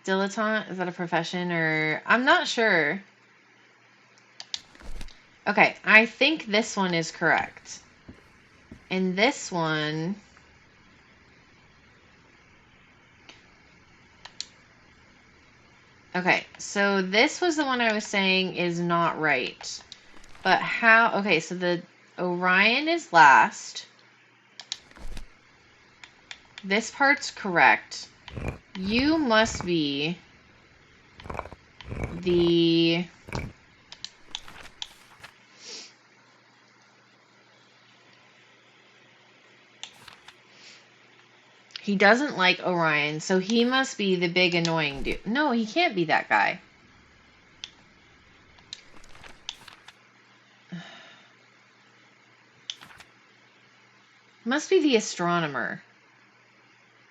Dilettante, is that a profession or... I'm not sure. Okay, I think this one is correct. And this one... Okay, so this was the one I was saying is not right. But how... Okay, so the Orion is last. This part's correct. You must be the... He doesn't like Orion, so he must be the big annoying dude. No, he can't be that guy. Must be the astronomer.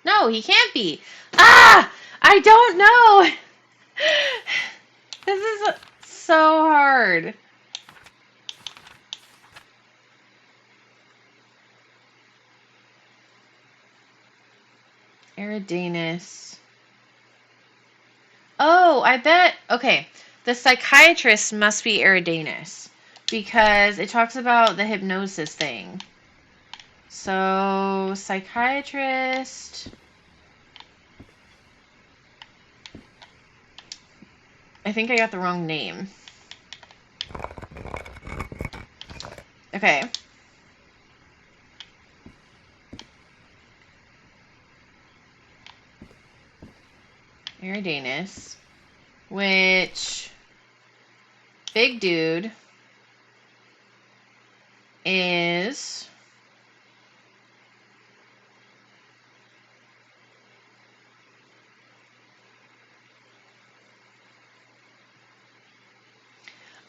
No, he can't be. Ah! I don't know! This is so hard. Eridanus. Oh, I bet. Okay. The psychiatrist must be Eridanus because it talks about the hypnosis thing. So, psychiatrist. I think I got the wrong name. Okay. Eridanus, which big dude is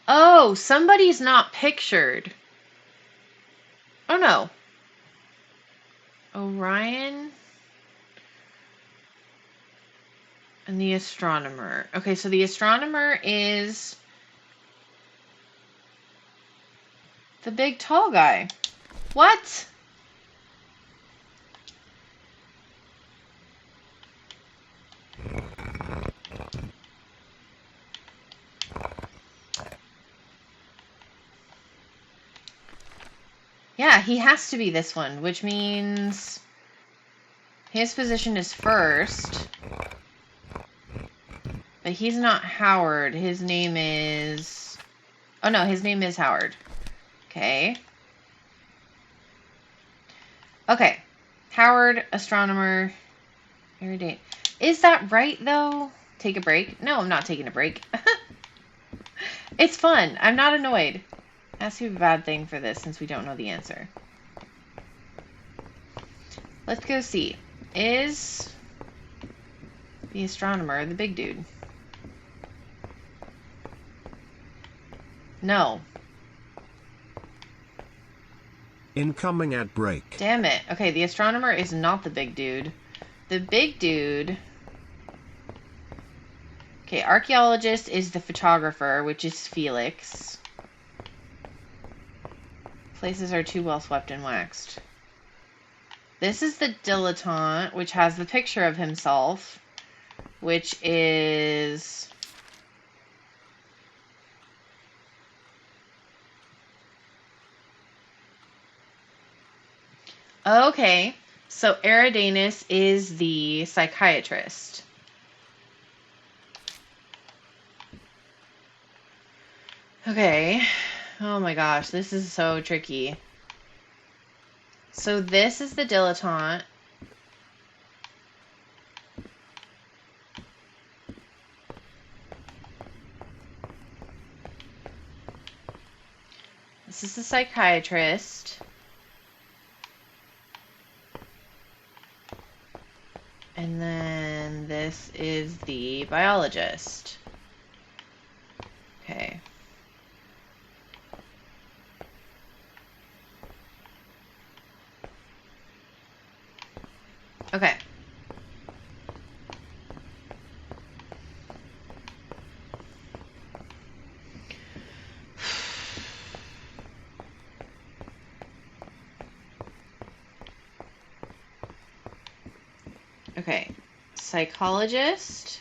oh, somebody's not pictured. Oh no. Orion and the astronomer. Okay, so the astronomer is the big tall guy. What? Yeah, he has to be this one, which means his position is first. But he's not Howard. His name is... Oh no, his name is Howard. Okay. Okay. Howard, astronomer, Eridanus. Is that right, though? Take a break? No, I'm not taking a break. It's fun. I'm not annoyed. Has to be a bad thing for this since we don't know the answer. Let's go see. Is the astronomer the big dude? No. Incoming at break. Damn it. Okay, the astronomer is not the big dude. The big dude... Okay, archaeologist is the photographer, which is Felix. Places are too well swept and waxed. This is the dilettante, which has the picture of himself, which is... Okay, so Eridanus is the psychiatrist. Okay. Oh my gosh, this is so tricky. So this is the dilettante. This is the psychiatrist. And then this is the biologist. Okay. Okay. Okay. Psychologist.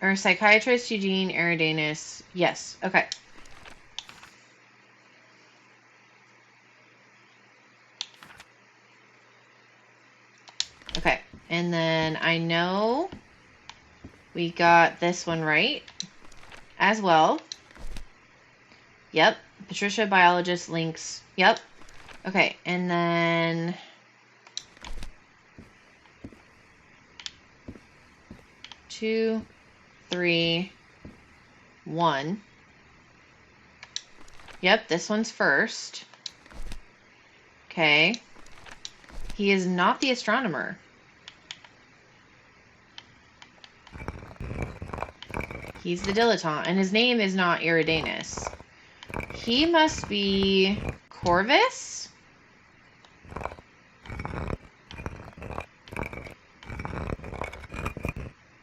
Or psychiatrist Eugene Eridanus. Yes. Okay. Okay. And then I know we got this one right as well. Yep. Patricia, biologist, links. Yep. Okay, and then... Two, 3, 1. Yep, this one's first. Okay. He is not the astronomer. He's the dilettante, and his name is not Eridanus. He must be Corvus?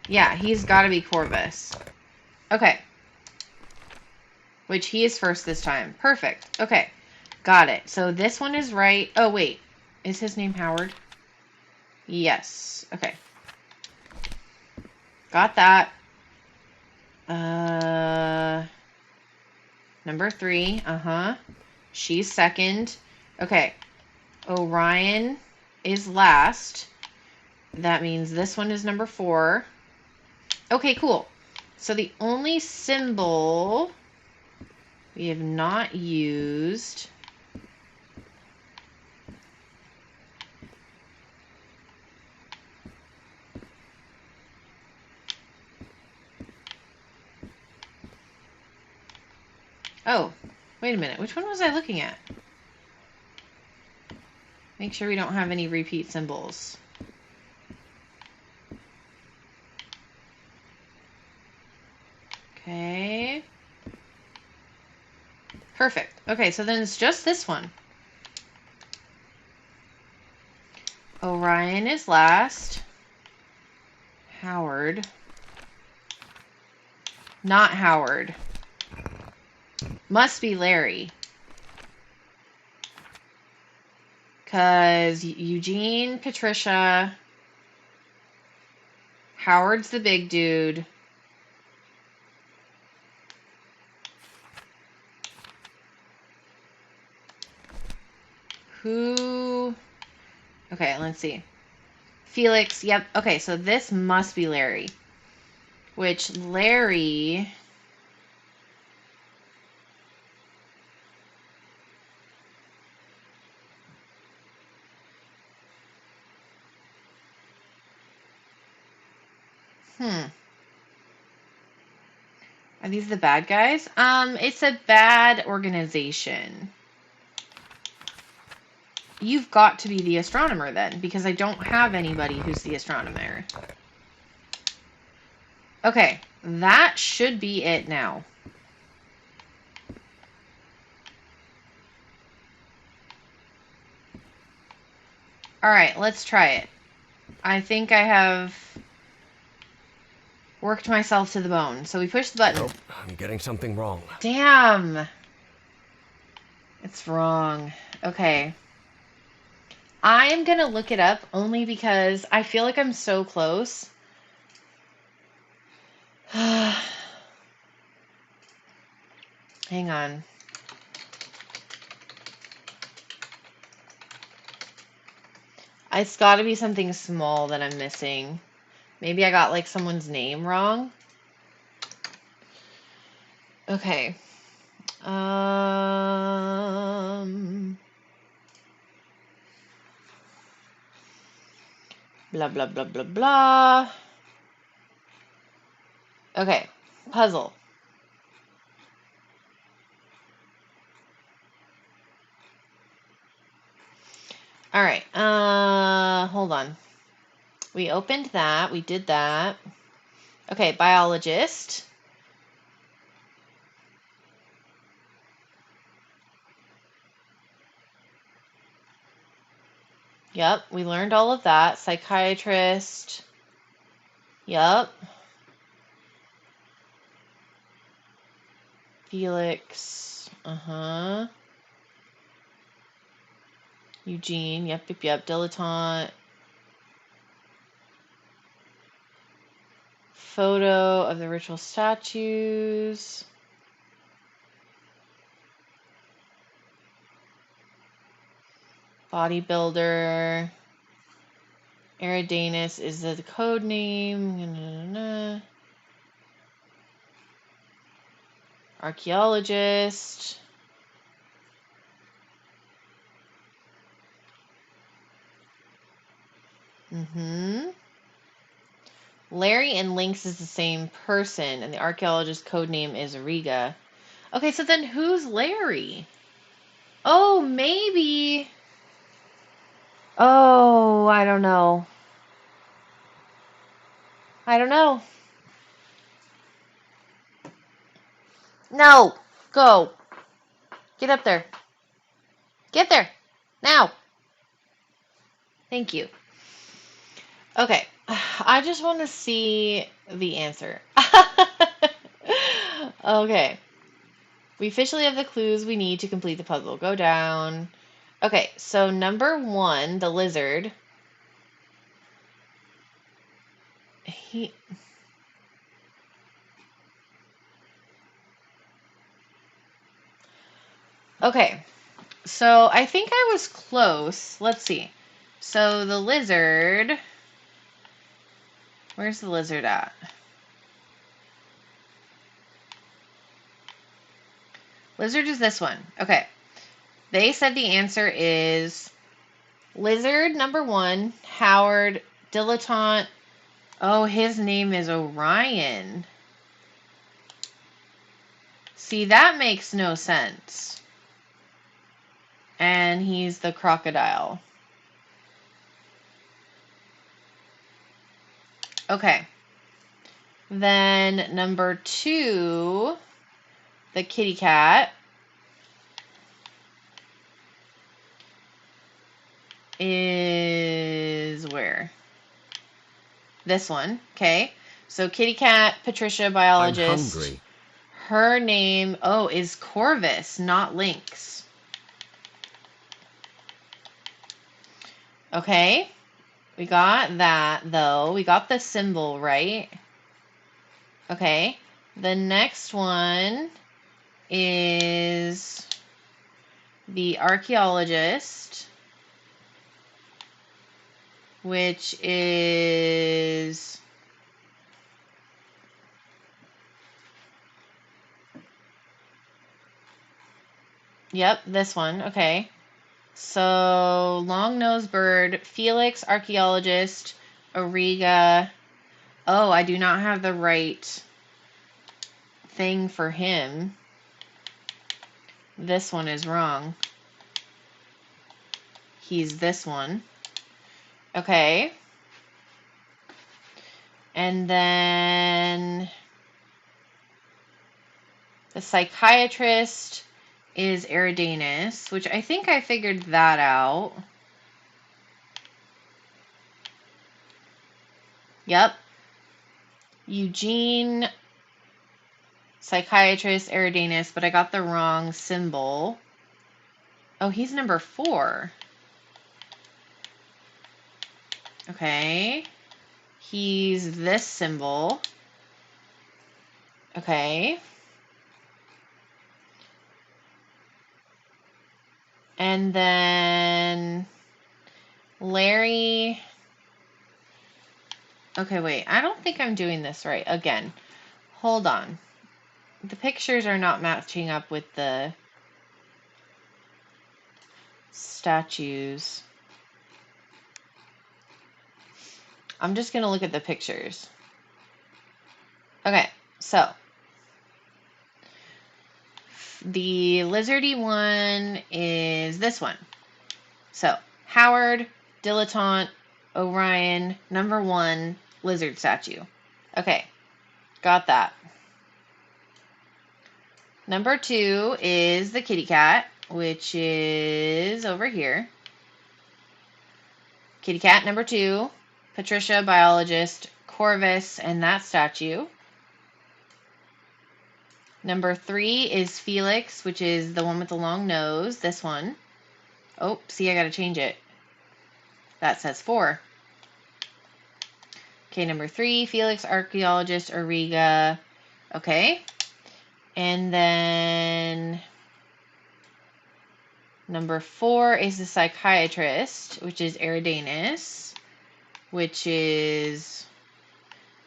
Yeah, he's got to be Corvus. Okay. Which he is first this time. Perfect. Okay. Got it. So this one is right. Oh, wait. Is his name Howard? Yes. Okay. Got that. Number 3. Uh-huh. She's second. Okay. Orion is last. That means this one is number 4. Okay, cool. So the only symbol we have not used... Oh, wait a minute. Which one was I looking at? Make sure we don't have any repeat symbols. Okay. Perfect. Okay, so then it's just this one. Orion is last. Howard. Not Howard. Must be Larry. Because Eugene, Patricia, Howard's the big dude. Who? Okay, let's see. Felix, yep. Okay, so this must be Larry. Which Larry... Are these the bad guys? It's a bad organization. You've got to be the astronomer then, because I don't have anybody who's the astronomer. Okay, that should be it now. Alright, let's try it. I think I have worked myself to the bone. So we push the button. Nope, I'm getting something wrong. Damn! It's wrong. Okay. I am gonna look it up only because I feel like I'm so close. Hang on. It's gotta be something small that I'm missing. Maybe I got like someone's name wrong. Okay. Blah, blah, blah, blah, blah. Okay. Puzzle. All right. Hold on. We opened that. We did that. Okay, biologist. Yep, we learned all of that. Psychiatrist. Yep. Felix. Uh-huh. Eugene. Yep, yep, yep. Dilettante. Photo of the ritual statues. Bodybuilder. Eridanus is the code name. Archaeologist. Mm-hmm. Larry and Lynx is the same person, and the archaeologist's code name is Riga. Okay, so then who's Larry? Oh, maybe. Oh, I don't know. I don't know. No! Go! Get up there. Get there! Now! Thank you. Okay. I just want to see the answer. Okay. We officially have the clues we need to complete the puzzle. Go down. Okay, so number 1, the lizard. He... Okay, so I think I was close. Let's see. So the lizard... Where's the lizard at? Lizard is this one. Okay. They said the answer is lizard number 1, Howard, dilettante. Oh, his name is Orion. See, that makes no sense. And he's the crocodile. Okay. Then number 2, the kitty cat, is where? This one. Okay. So kitty cat, Patricia, I'm biologist. hungry. Her name, is Corvus, not Lynx. Okay. We got that, though. We got the symbol, right? Okay. The next one is the archaeologist, which is... Yep, this one. Okay. So, long-nosed bird, Felix, archaeologist, Auriga. Oh, I do not have the right thing for him. This one is wrong. He's this one. Okay. And then the psychiatrist is Eridanus, which I think I figured that out. Yep. Eugene, psychiatrist, Eridanus, but I got the wrong symbol. Oh, he's number 4. Okay. He's this symbol. Okay. And then Larry. Okay, wait. I don't think I'm doing this right. Again, hold on. The pictures are not matching up with the statues. I'm just going to look at the pictures. Okay, so the lizardy one is this one. So, Howard, dilettante, Orion, number 1, lizard statue. Okay, got that. Number 2 is the kitty cat, which is over here. Kitty cat, number 2, Patricia, biologist, Corvus, and that statue. Number 3 is Felix, which is the one with the long nose, this one. Oh, see, I gotta change it. That says 4. Okay, number 3, Felix, archaeologist, Auriga. Okay. And then number 4 is the psychiatrist, which is Eridanus, which is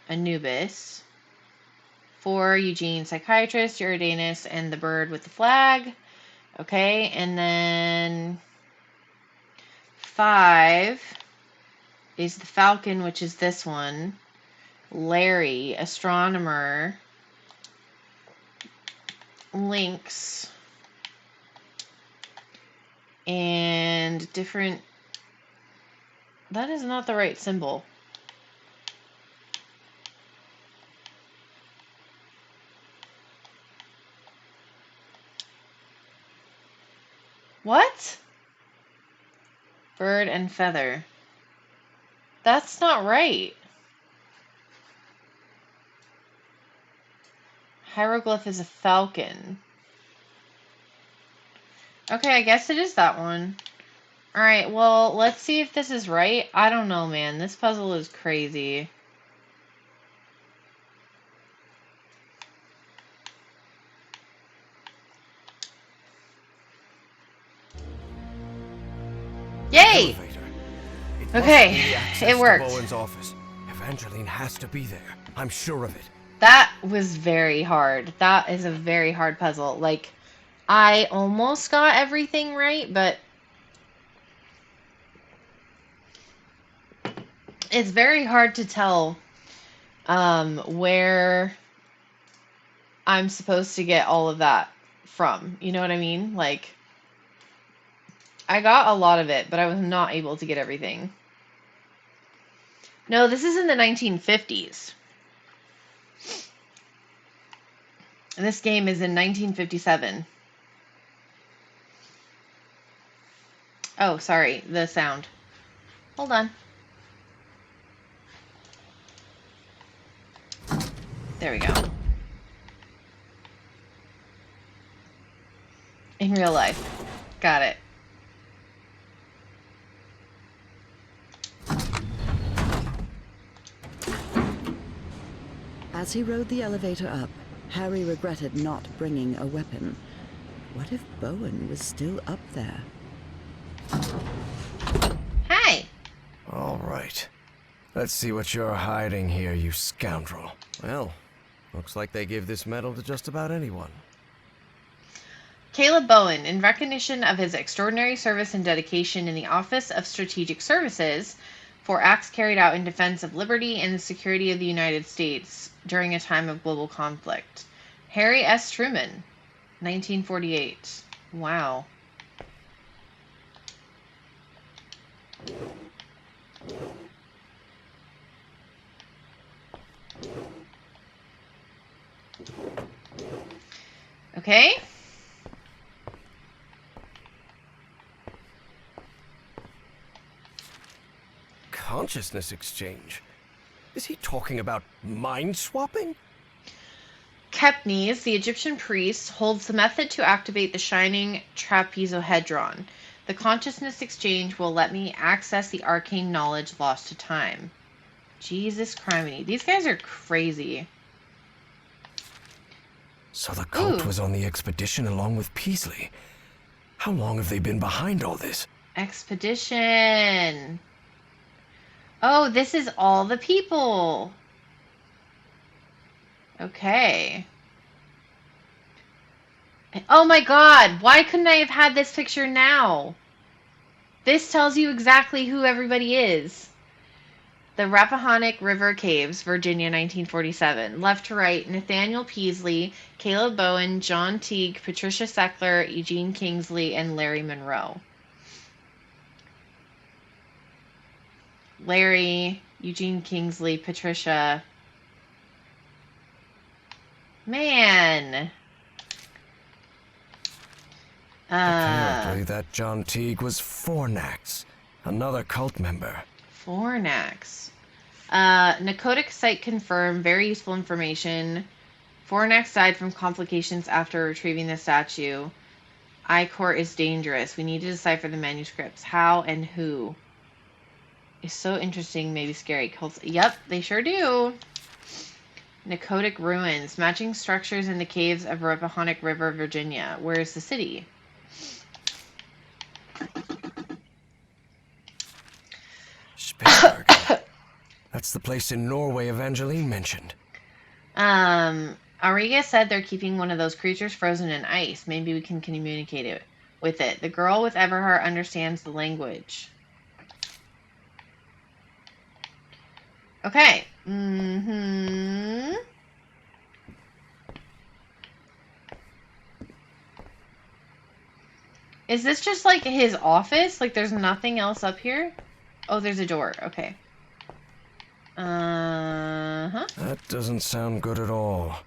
Anubis. 4, Eugene, psychiatrist, Eridanus, and the bird with the flag. Okay, and then 5 is the Falcon, which is this one. Larry, astronomer. Links. And different... That is not the right symbol. What? Bird and feather. That's not right. Hieroglyph is a falcon. Okay, I guess it is that one. Alright, well, let's see if this is right. I don't know, man. This puzzle is crazy. Yay! Okay, it worked. Bowen's office. Evangeline has to be there. I'm sure of it. That was very hard. That is a very hard puzzle. Like, I almost got everything right, but it's very hard to tell where I'm supposed to get all of that from. You know what I mean? Like, I got a lot of it, but I was not able to get everything. No, this is in the 1950s. And this game is in 1957. Oh, sorry, the sound. Hold on. There we go. In real life. Got it. As he rode the elevator up, Harry regretted not bringing a weapon. What if Bowen was still up there? Hi! All right. Let's see what you're hiding here, you scoundrel. Well, looks like they give this medal to just about anyone. Caleb Bowen, in recognition of his extraordinary service and dedication in the Office of Strategic Services for acts carried out in defense of liberty and the security of the United States during a time of global conflict. Harry S. Truman, 1948. Wow. Okay. Consciousness exchange? Is he talking about mind swapping? Kepnes, the Egyptian priest, holds the method to activate the shining trapezohedron. The consciousness exchange will let me access the arcane knowledge lost to time. Jesus criminy. These guys are crazy. So the cult Ooh. was on the expedition along with Peasley. How long have they been behind all this? Expedition. Oh, this is all the people. Okay. Oh my god, why couldn't I have had this picture now? This tells you exactly who everybody is. The Rappahannock River Caves, Virginia, 1947. Left to right, Nathaniel Peasley, Caleb Bowen, John Teague, Patricia Seckler, Eugene Kingsley, and Larry Monroe. Larry, Eugene Kingsley, Patricia. Man. Apparently that John Teague was Fornax, another cult member. Fornax. Narcotic site confirmed. Very useful information. Fornax died from complications after retrieving the statue. I-Court is dangerous. We need to decipher the manuscripts. How and who? Is so interesting, maybe scary. Cults. Yep, they sure do. Narcotic ruins. Matching structures in the caves of Rappahannock River, Virginia. Where is the city? Spitsbergen. That's the place in Norway Evangeline mentioned. Auriga said they're keeping one of those creatures frozen in ice. Maybe we can communicate it with it. The girl with Everhart understands the language. Okay. Mm-hmm. Is this just like his office? Like there's nothing else up here? Oh, there's a door. Okay. Uh-huh. That doesn't sound good at all.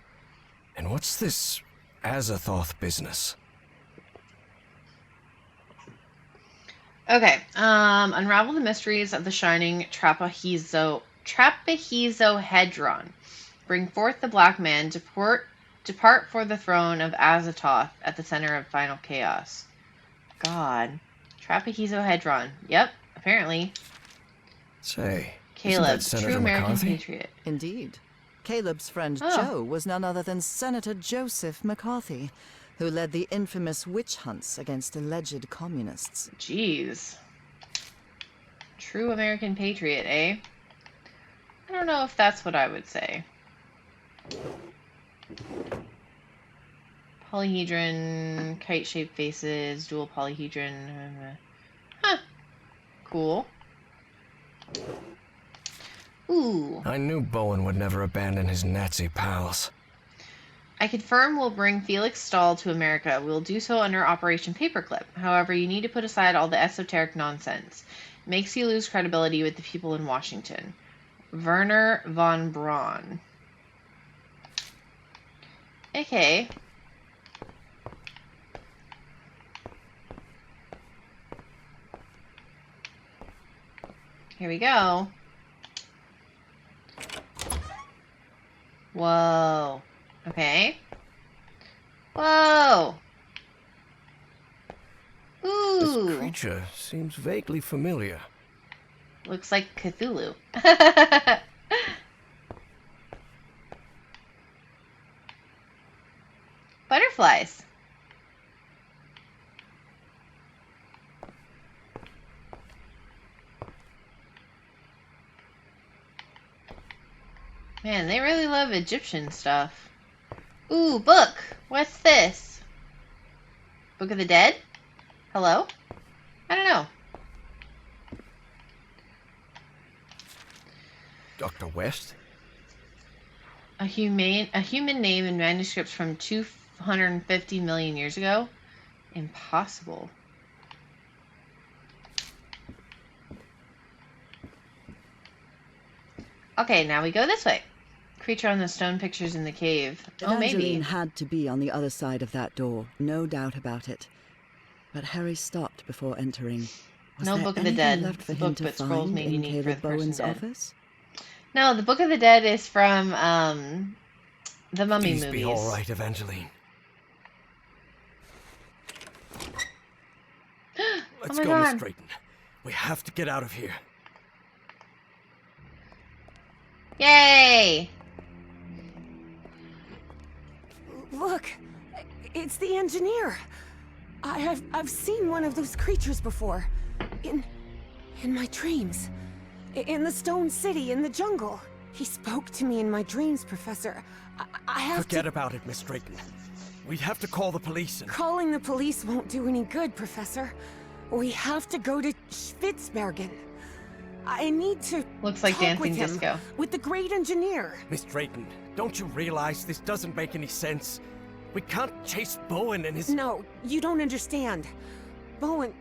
And what's this Azathoth business? Okay. Unravel the mysteries of the shining trapezohedron. Bring forth the black man. Depart for the throne of Azathoth at the center of final chaos. God. Trapezohedron. Yep, apparently. Say, Caleb, isn't that true Senator American McCarthy? patriot. Indeed. Caleb's friend Oh. Joe was none other than Senator Joseph McCarthy, who led the infamous witch hunts against alleged communists. Jeez. True American patriot, eh? I don't know if that's what I would say. Polyhedron, kite-shaped faces, dual polyhedron. Huh. Cool. Ooh. I knew Bowen would never abandon his Nazi pals. I confirm we'll bring Felix Stahl to America. We'll do so under Operation Paperclip. However, you need to put aside all the esoteric nonsense. It makes you lose credibility with the people in Washington. Werner von Braun. Okay. Here we go. Whoa. Okay. Whoa. Ooh. This creature seems vaguely familiar. Looks like Cthulhu. Butterflies. Man, they really love Egyptian stuff. Ooh, book. What's this? Book of the Dead? Hello? I don't know. Dr. West? A human name in manuscripts from 250 million years ago? Impossible. Okay, now we go this way. Creature on the stone pictures in the cave. Oh, maybe. Evangeline had to be on the other side of that door, no doubt about it. But Harry stopped before entering. Was No there Book of the anything Dead. left for It's a him book to that scrolls find made in unique for Caleb the person Bowen's dead. office? No, the Book of the Dead is from the Mummy Please movies. be all right, Evangeline. Let's my go, Miss God. Drayton. We have to get out of here. Yay! Look, it's the engineer. I've seen one of those creatures before. In my dreams. In the Stone City, in the jungle. He spoke to me in my dreams, Professor. I have Forget about it, Miss Drayton. We have to call the police and... Calling the police won't do any good, Professor. We have to go to Spitzbergen. I need to Looks like talk Dancing with him, Disco. with the great engineer. Miss Drayton, don't you realize this doesn't make any sense? We can't chase Bowen and his... No, you don't understand. Bowen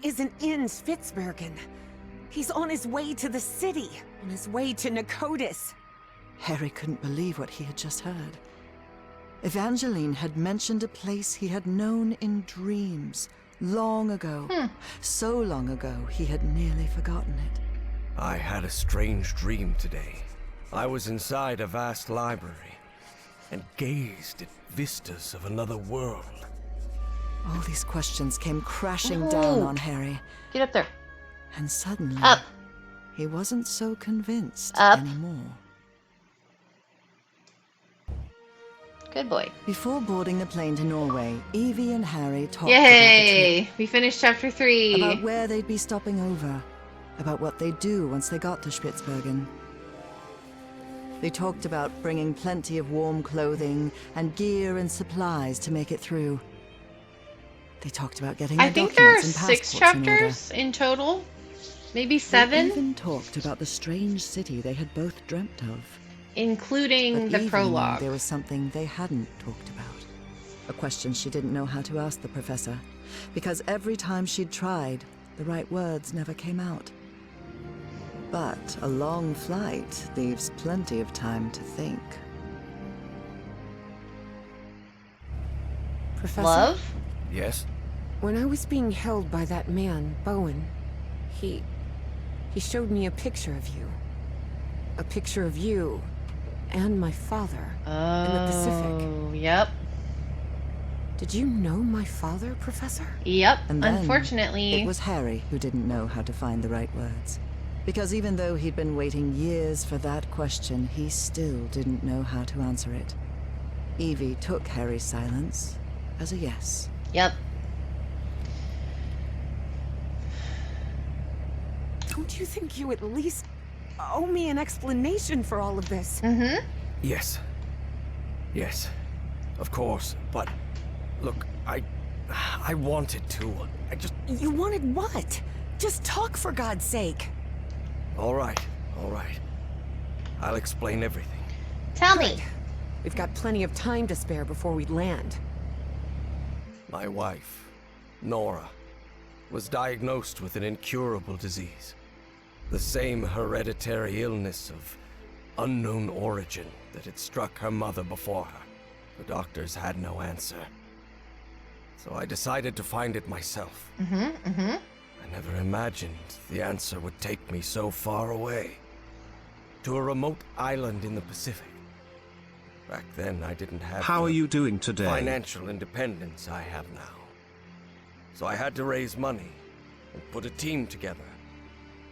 isn't in Spitzbergen. He's on his way to the city, on his way to Nakotis. Harry couldn't believe what he had just heard. Evangeline had mentioned a place he had known in dreams, long ago. So long ago, he had nearly forgotten it. I had a strange dream today. I was inside a vast library and gazed at vistas of another world. All these questions came crashing down Ooh. on Harry, Get up there. and suddenly, Up. he wasn't so convinced Up. anymore. Good boy. Before boarding the plane to Norway, Evie and Harry talked Yay! We finished chapter 3. about where they'd be stopping over, about what they'd do once they got to Spitzbergen. They talked about bringing plenty of warm clothing and gear and supplies to make it through. They talked about getting I their think there are documents and 6 passports in order. chapters in total. Maybe They 7, even talked about the strange city they had both dreamt of. including But the Evie prologue. knew there was something they hadn't talked about. A question she didn't know how to ask the professor, because every time she'd tried, the right words never came out. But a long flight leaves plenty of time to think. Professor? Love? Yes? When I was being held by that man, Bowen, he showed me a picture of you. A picture of you and my father in the Pacific. Oh, yep. Did you know my father, Professor? Yep. And then Unfortunately. it was Harry who didn't know how to find the right words. Because even though he'd been waiting years for that question, he still didn't know how to answer it. Evie took Harry's silence as a yes. Yep. Don't you think you at least owe me an explanation for all of this? Mm-hmm. Yes. Yes. Of course, but... Look, I wanted to. I just... You wanted what? Just talk, for God's sake. All right. I'll explain everything. Tell me. Good. We've got plenty of time to spare before we land. My wife, Nora, was diagnosed with an incurable disease. The same hereditary illness of unknown origin that had struck her mother before her. The doctors had no answer. So I decided to find it myself. I never imagined the answer would take me so far away. To a remote island in the Pacific. Back then, I didn't have How are you doing today? financial independence I have now. So I had to raise money and put a team together.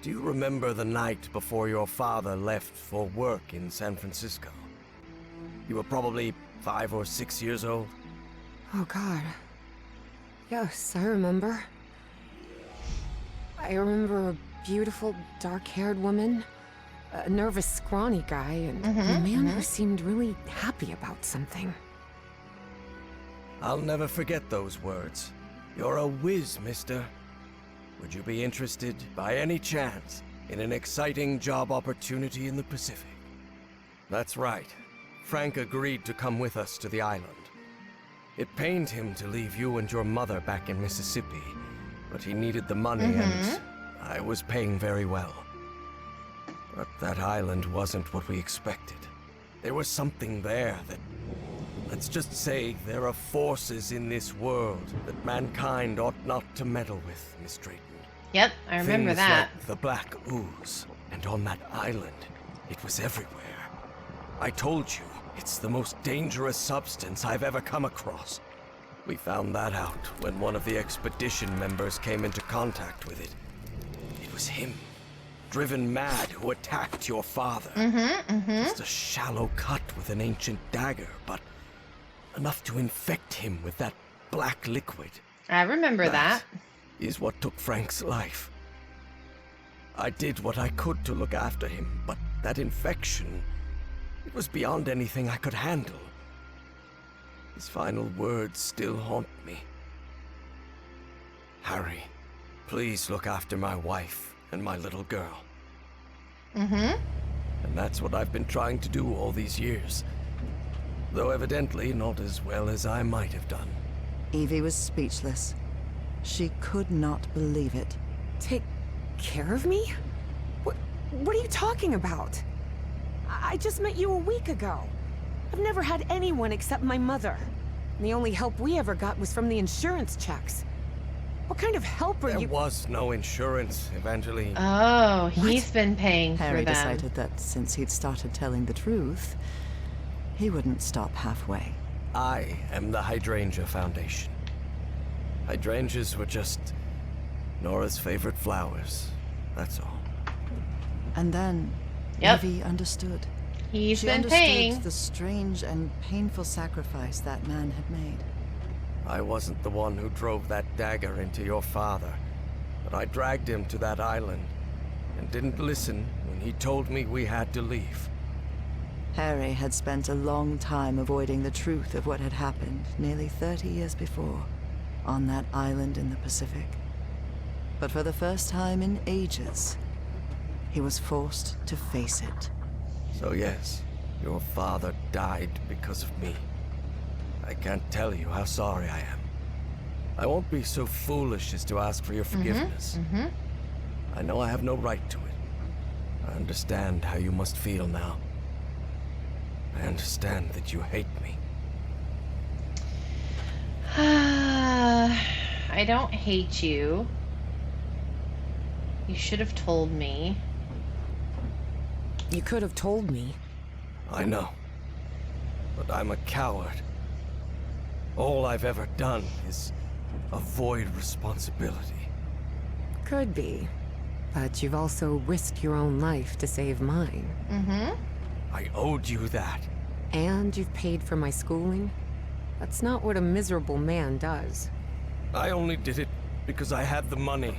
Do you remember the night before your father left for work in San Francisco? You were probably 5 or 6 years old. Oh, God. Yes, I remember. I remember a beautiful, dark-haired woman, a nervous, scrawny guy, and a man who seemed really happy about something. I'll never forget those words. You're a whiz, mister. Would you be interested, by any chance, in an exciting job opportunity in the Pacific? That's right. Frank agreed to come with us to the island. It pained him to leave you and your mother back in Mississippi, but he needed the money and I was paying very well. But that island wasn't what we expected. There was something there that... Let's just say there are forces in this world that mankind ought not to meddle with, Miss Drayton. Yep, I remember Things that. like the black ooze, and on that island, it was everywhere. I told you, it's the most dangerous substance I've ever come across. We found that out when one of the expedition members came into contact with it. It was him, driven mad, who attacked your father. Just a shallow cut with an ancient dagger, but enough to infect him with that black liquid. I remember that. Is what took Frank's life. I did what I could to look after him, but that infection, it was beyond anything I could handle. His final words still haunt me. Harry, please look after my wife and my little girl. And that's what I've been trying to do all these years. Though evidently not as well as I might have done. Evie was speechless. She could not believe it. Take care of me? What are you talking about? I just met you a week ago. I've never had anyone except my mother. And the only help we ever got was from the insurance checks. What kind of help are you— There was no insurance, Evangeline. Oh, he's been paying Harry for them. decided that since he'd started telling the truth, he wouldn't stop halfway. I am the Hydrangea Foundation. Hydrangeas were just Nora's favorite flowers, that's all. And then Yep. Evie understood. He's She been understood paying. the strange and painful sacrifice that man had made. I wasn't the one who drove that dagger into your father, but I dragged him to that island and didn't listen when he told me we had to leave. Harry had spent a long time avoiding the truth of what had happened nearly 30 years before, on that island in the Pacific. But for the first time in ages, he was forced to face it. So yes, your father died because of me. I can't tell you how sorry I am. I won't be so foolish as to ask for your forgiveness. I know I have no right to it. I understand how you must feel now. I understand that you hate me. I don't hate you. You should have told me. You could have told me. I know. But I'm a coward. All I've ever done is avoid responsibility. Could be. But you've also risked your own life to save mine. I owed you that. And you've paid for my schooling? That's not what a miserable man does. I only did it because I had the money.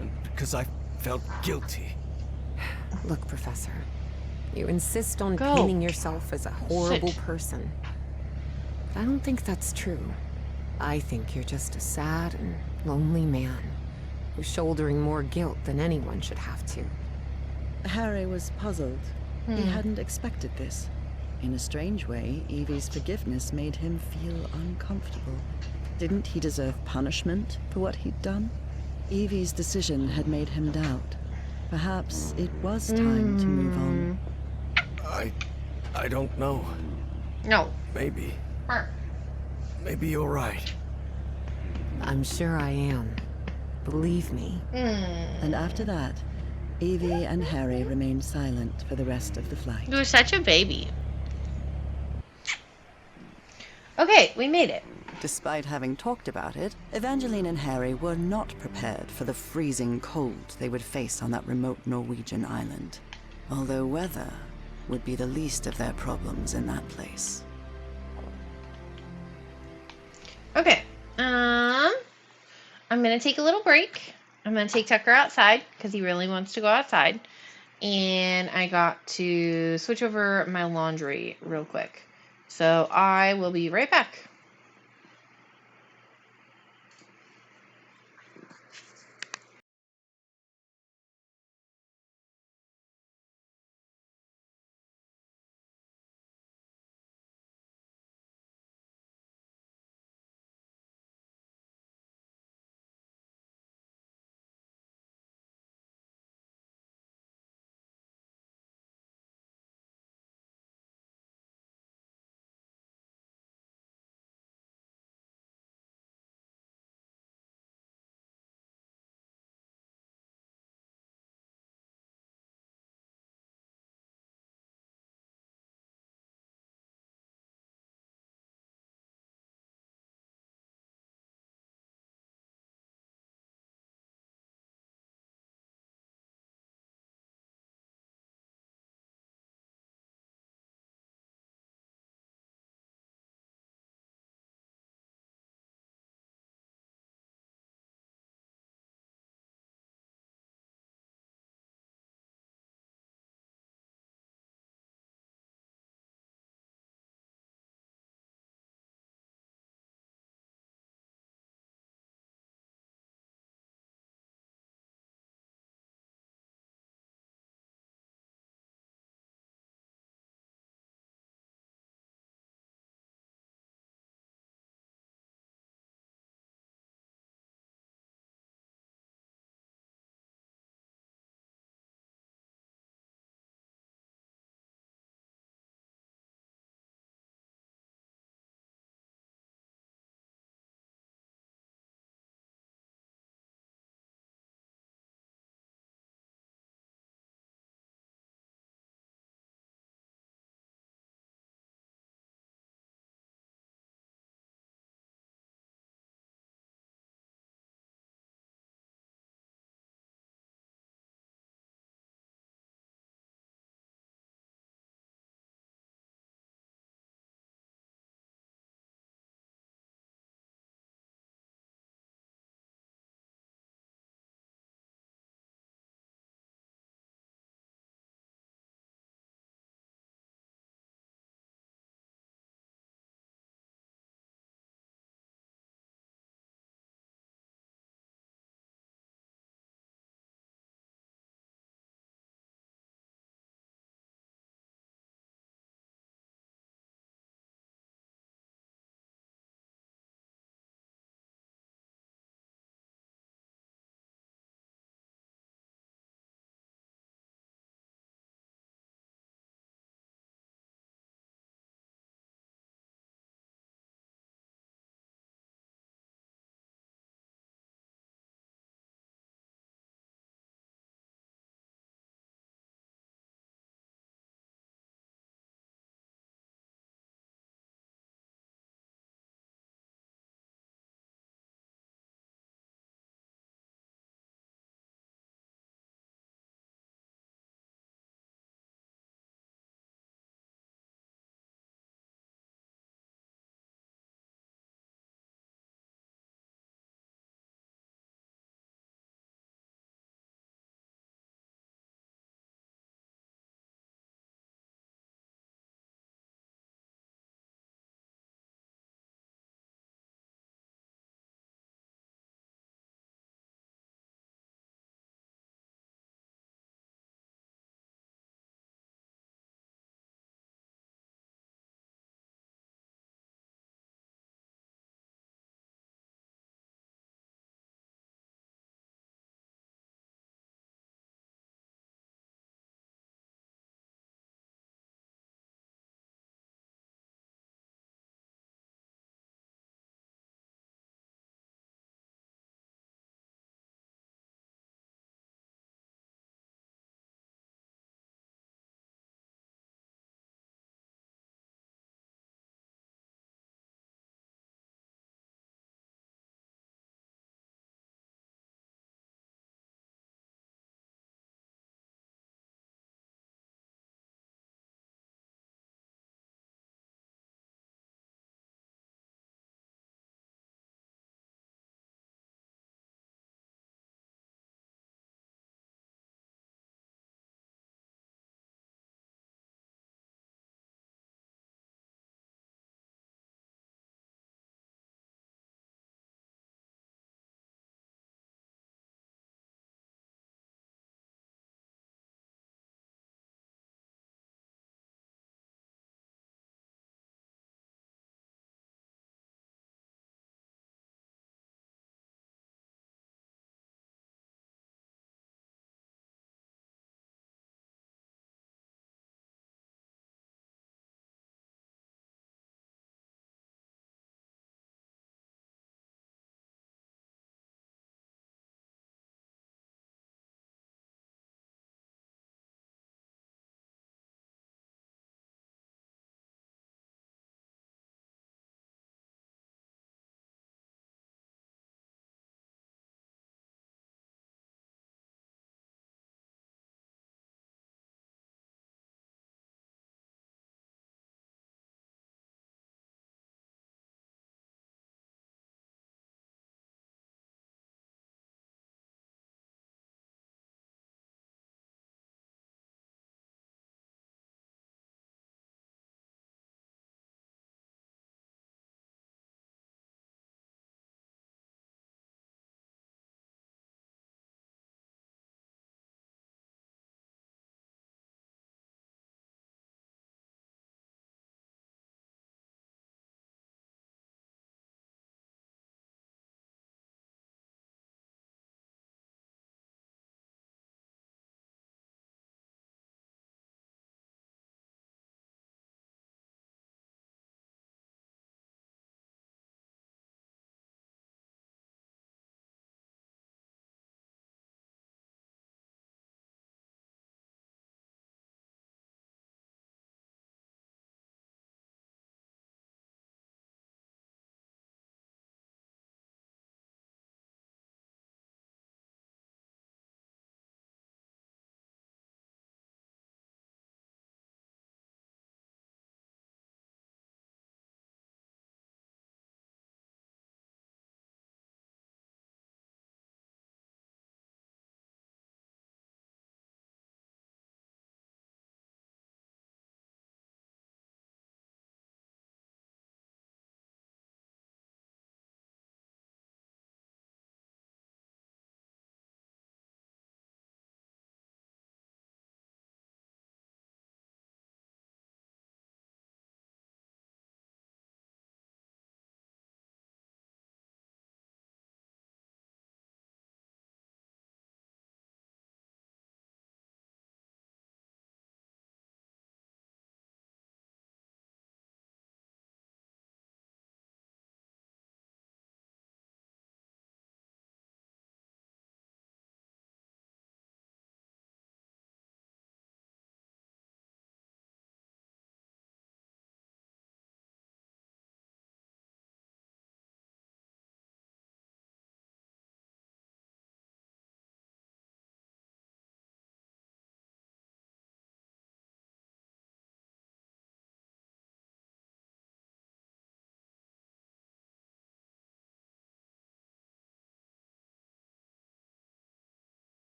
And because I felt guilty. Look, Professor. You insist on Go. painting yourself as a horrible Sit. person. But I don't think that's true. I think you're just a sad and lonely man who's shouldering more guilt than anyone should have to. Harry was puzzled. He hadn't expected this. In a strange way, Evie's forgiveness made him feel uncomfortable. Didn't he deserve punishment for what he'd done? Evie's decision had made him doubt. Perhaps it was time to move on. I don't know. No. Maybe. Mer. Maybe you're right. I'm sure I am. Believe me. And after that, Evie and Harry remained silent for the rest of the flight. You were such a baby. Okay, we made it. Despite having talked about it, Evangeline and Harry were not prepared for the freezing cold they would face on that remote Norwegian island. Although weather would be the least of their problems in that place. Okay. I'm gonna take a little break. I'm gonna take Tucker outside because he really wants to go outside. And I got to switch over my laundry real quick. So I will be right back.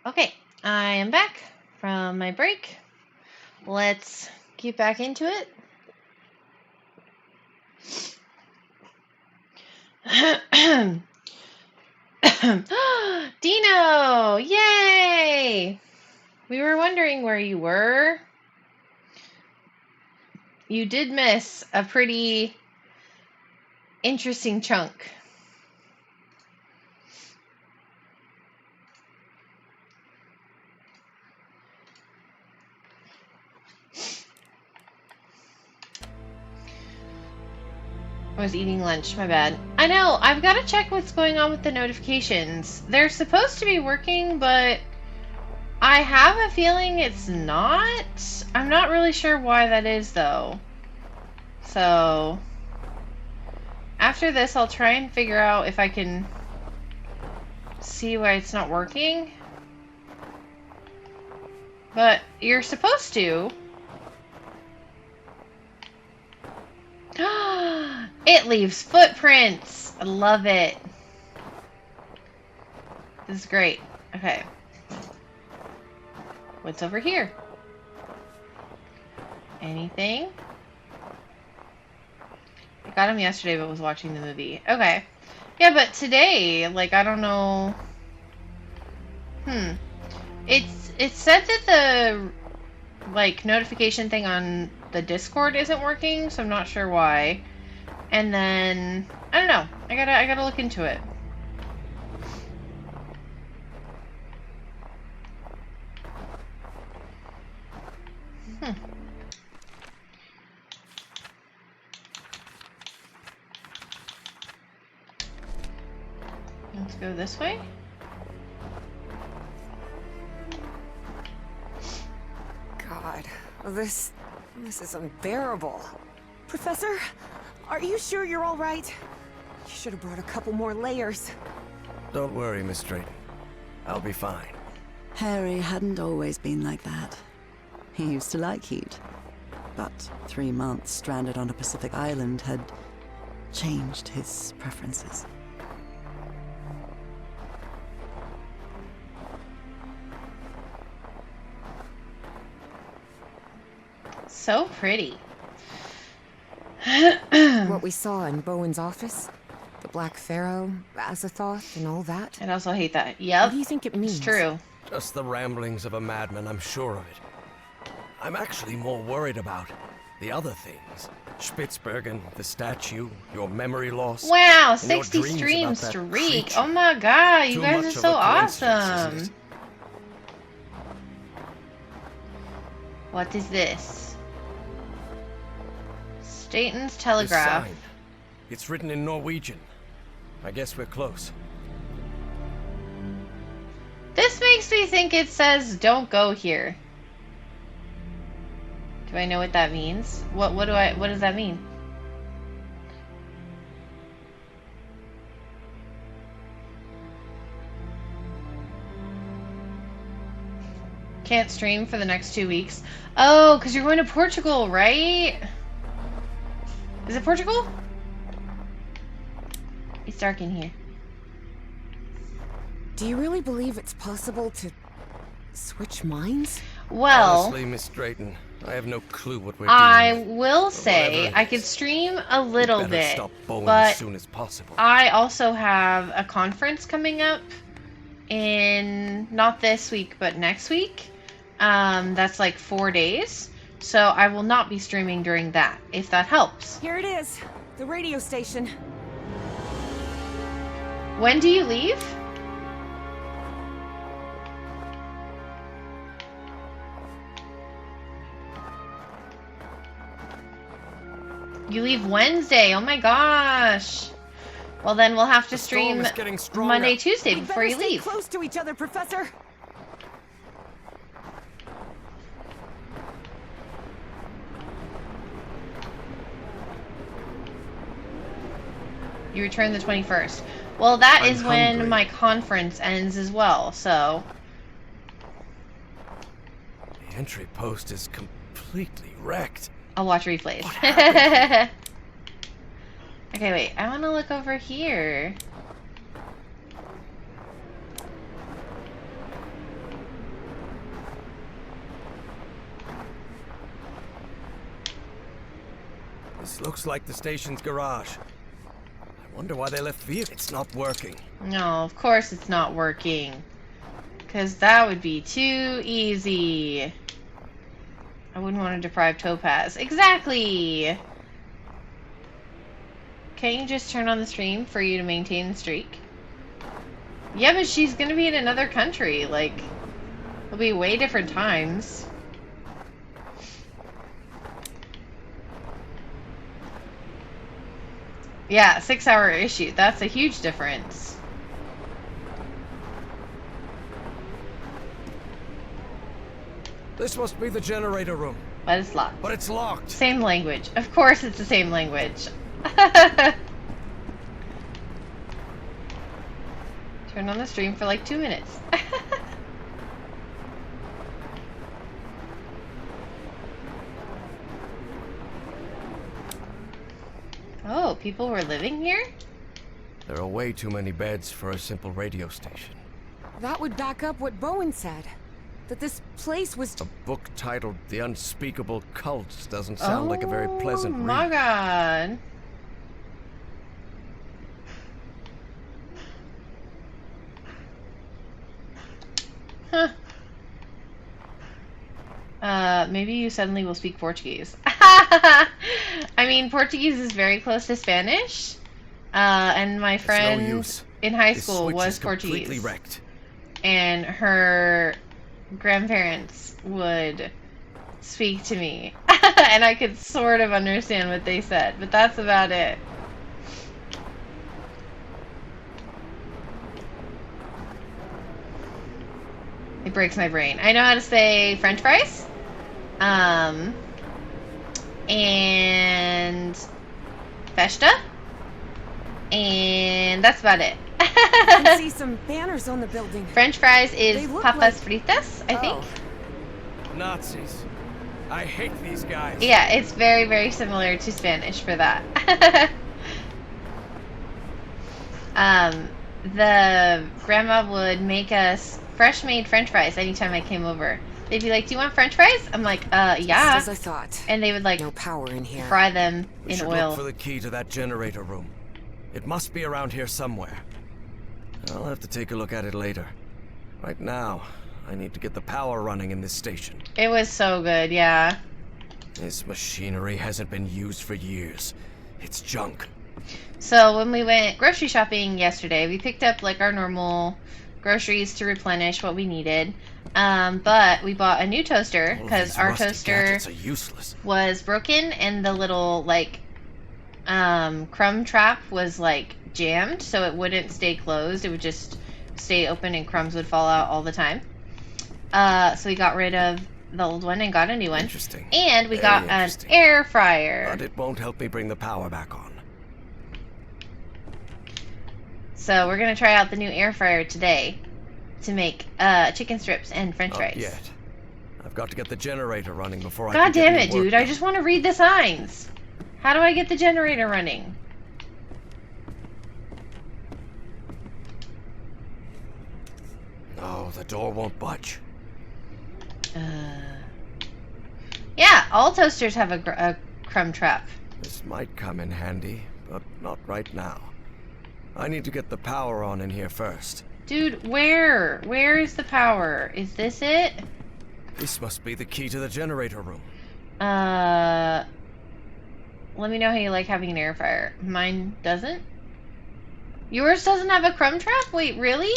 Okay, I am back from my break. Let's get back into it. Dino! Yay! We were wondering where you were. You did miss a pretty interesting chunk. I was eating lunch, my bad. I know, I've got to check what's going on with the notifications. They're supposed to be working, but I have a feeling it's not. I'm not really sure why that is, though. So, after this, I'll try and figure out if I can see why it's not working. But you're supposed to. It leaves footprints. I love it. This is great. Okay. What's over here? Anything? I got him yesterday, but was watching the movie. Okay. Yeah, but today, like, I don't know. It said that the, like, notification thing on the Discord isn't working, so I'm not sure why. And then, I don't know. I gotta look into it. Let's go this way. God, this is unbearable. Professor, are you sure you're all right? You should have brought a couple more layers. Don't worry, Miss Drayton. I'll be fine. Harry hadn't always been like that. He used to like heat. But 3 months stranded on a Pacific island had changed his preferences. So pretty. What we saw in Bowen's office? The Black Pharaoh, Azathoth, and all that? I'd also hate that. Yep. What do you think it means? It's true. Just the ramblings of a madman, I'm sure of it. I'm actually more worried about the other things. Spitzbergen, the statue, your memory loss. Wow, and your 60 dreams stream about that streak. creature. Oh my god, you Too guys much are of so a coincidence, awesome. isn't it? What is this? Staten's This Telegraph. sign. It's written in Norwegian. I guess we're close. This makes me think it says don't go here. Do I know what that means? What does that mean? Can't stream for the next 2 weeks. Oh, because you're going to Portugal, right? Is it Portugal? It's dark in here. Do you really believe it's possible to switch minds? Well, Honestly, Miss Drayton, I have no clue what we're I dealing with. will But say whatever it I could is, stream a little better bit, stop Bowen but as soon as possible. I also have a conference coming up in not this week but next week. That's like 4 days, so I will not be streaming during that, if that helps. Here it is, the radio station. When do you leave? You leave Wednesday. Oh my gosh. Well, then we'll have to The storm stream is getting stronger. Monday, Tuesday We before better you stay leave. close to each other, Professor. You return the 21st. Well, that I'm is when hungry. my conference ends as well, so... The entry post is completely wrecked. I'll watch replays. Okay, wait. I want to look over here. This looks like the station's garage. I wonder why they left vehicles. It's not working. No, of course it's not working. Because that would be too easy. I wouldn't want to deprive Topaz. Exactly! Can't you just turn on the stream for you to maintain the streak? Yeah, but she's gonna be in another country. Like, it'll be way different times. Yeah, 6-hour issue. That's a huge difference. This must be the generator room. But it's locked. But it's locked. Same language. Of course it's the same language. Turn on the stream for like 2 minutes. Oh, people were living here? There are way too many beds for a simple radio station. That would back up what Bowen said. That this place was... A book titled The Unspeakable Cults doesn't sound like a very pleasant read. Oh my god. Huh. Maybe you suddenly will speak Portuguese. I mean, Portuguese is very close to Spanish. And my friend in high school was Portuguese. Wrecked. And her grandparents would speak to me. And I could sort of understand what they said, but that's about it. It breaks my brain. I know how to say French fries. And festa. And that's about it. I can see some banners on the building. French fries is papas like... fritas, I think. Nazis. I hate these guys. Yeah, it's very, very similar to Spanish for that. The grandma would make us fresh-made French fries anytime I came over. They'd be like, "Do you want French fries?" I'm like, yeah. Just as I thought. And they would like no power in here. Fry them We in should oil. look for the key to that generator room. It must be around here somewhere. I'll have to take a look at it later. Right now, I need to get the power running in this station. It was so good, yeah. This machinery hasn't been used for years. It's junk. So when we went grocery shopping yesterday, we picked up like our normal groceries to replenish what we needed. But we bought a new toaster because our toaster was broken and the little like crumb trap was like jammed, so it wouldn't stay closed. It would just stay open and crumbs would fall out all the time. So we got rid of the old one and got a new one. Interesting. And we got an air fryer. But it won't help me bring the power back on. So we're gonna try out the new air fryer today to make chicken strips and French fries. Not yet. I've got to get the generator running before God damn it, dude! I just want to read the signs. How do I get the generator running? No, the door won't budge. Yeah, all toasters have a crumb trap. This might come in handy, but not right now. I need to get the power on in here first. Dude, where? Where is the power? Is this it? This must be the key to the generator room. Let me know how you like having an air fryer. Mine doesn't. Yours doesn't have a crumb trap? Wait, really?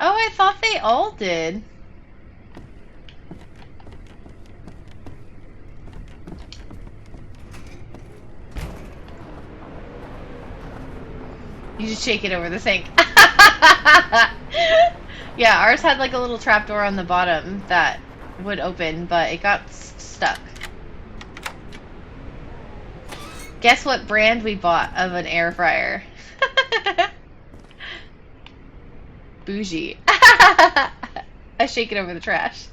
Oh, I thought they all did. You just shake it over the sink. Yeah, ours had like a little trapdoor on the bottom that would open, but it got stuck. Guess what brand we bought of an air fryer? Bougie. I shake it over the trash.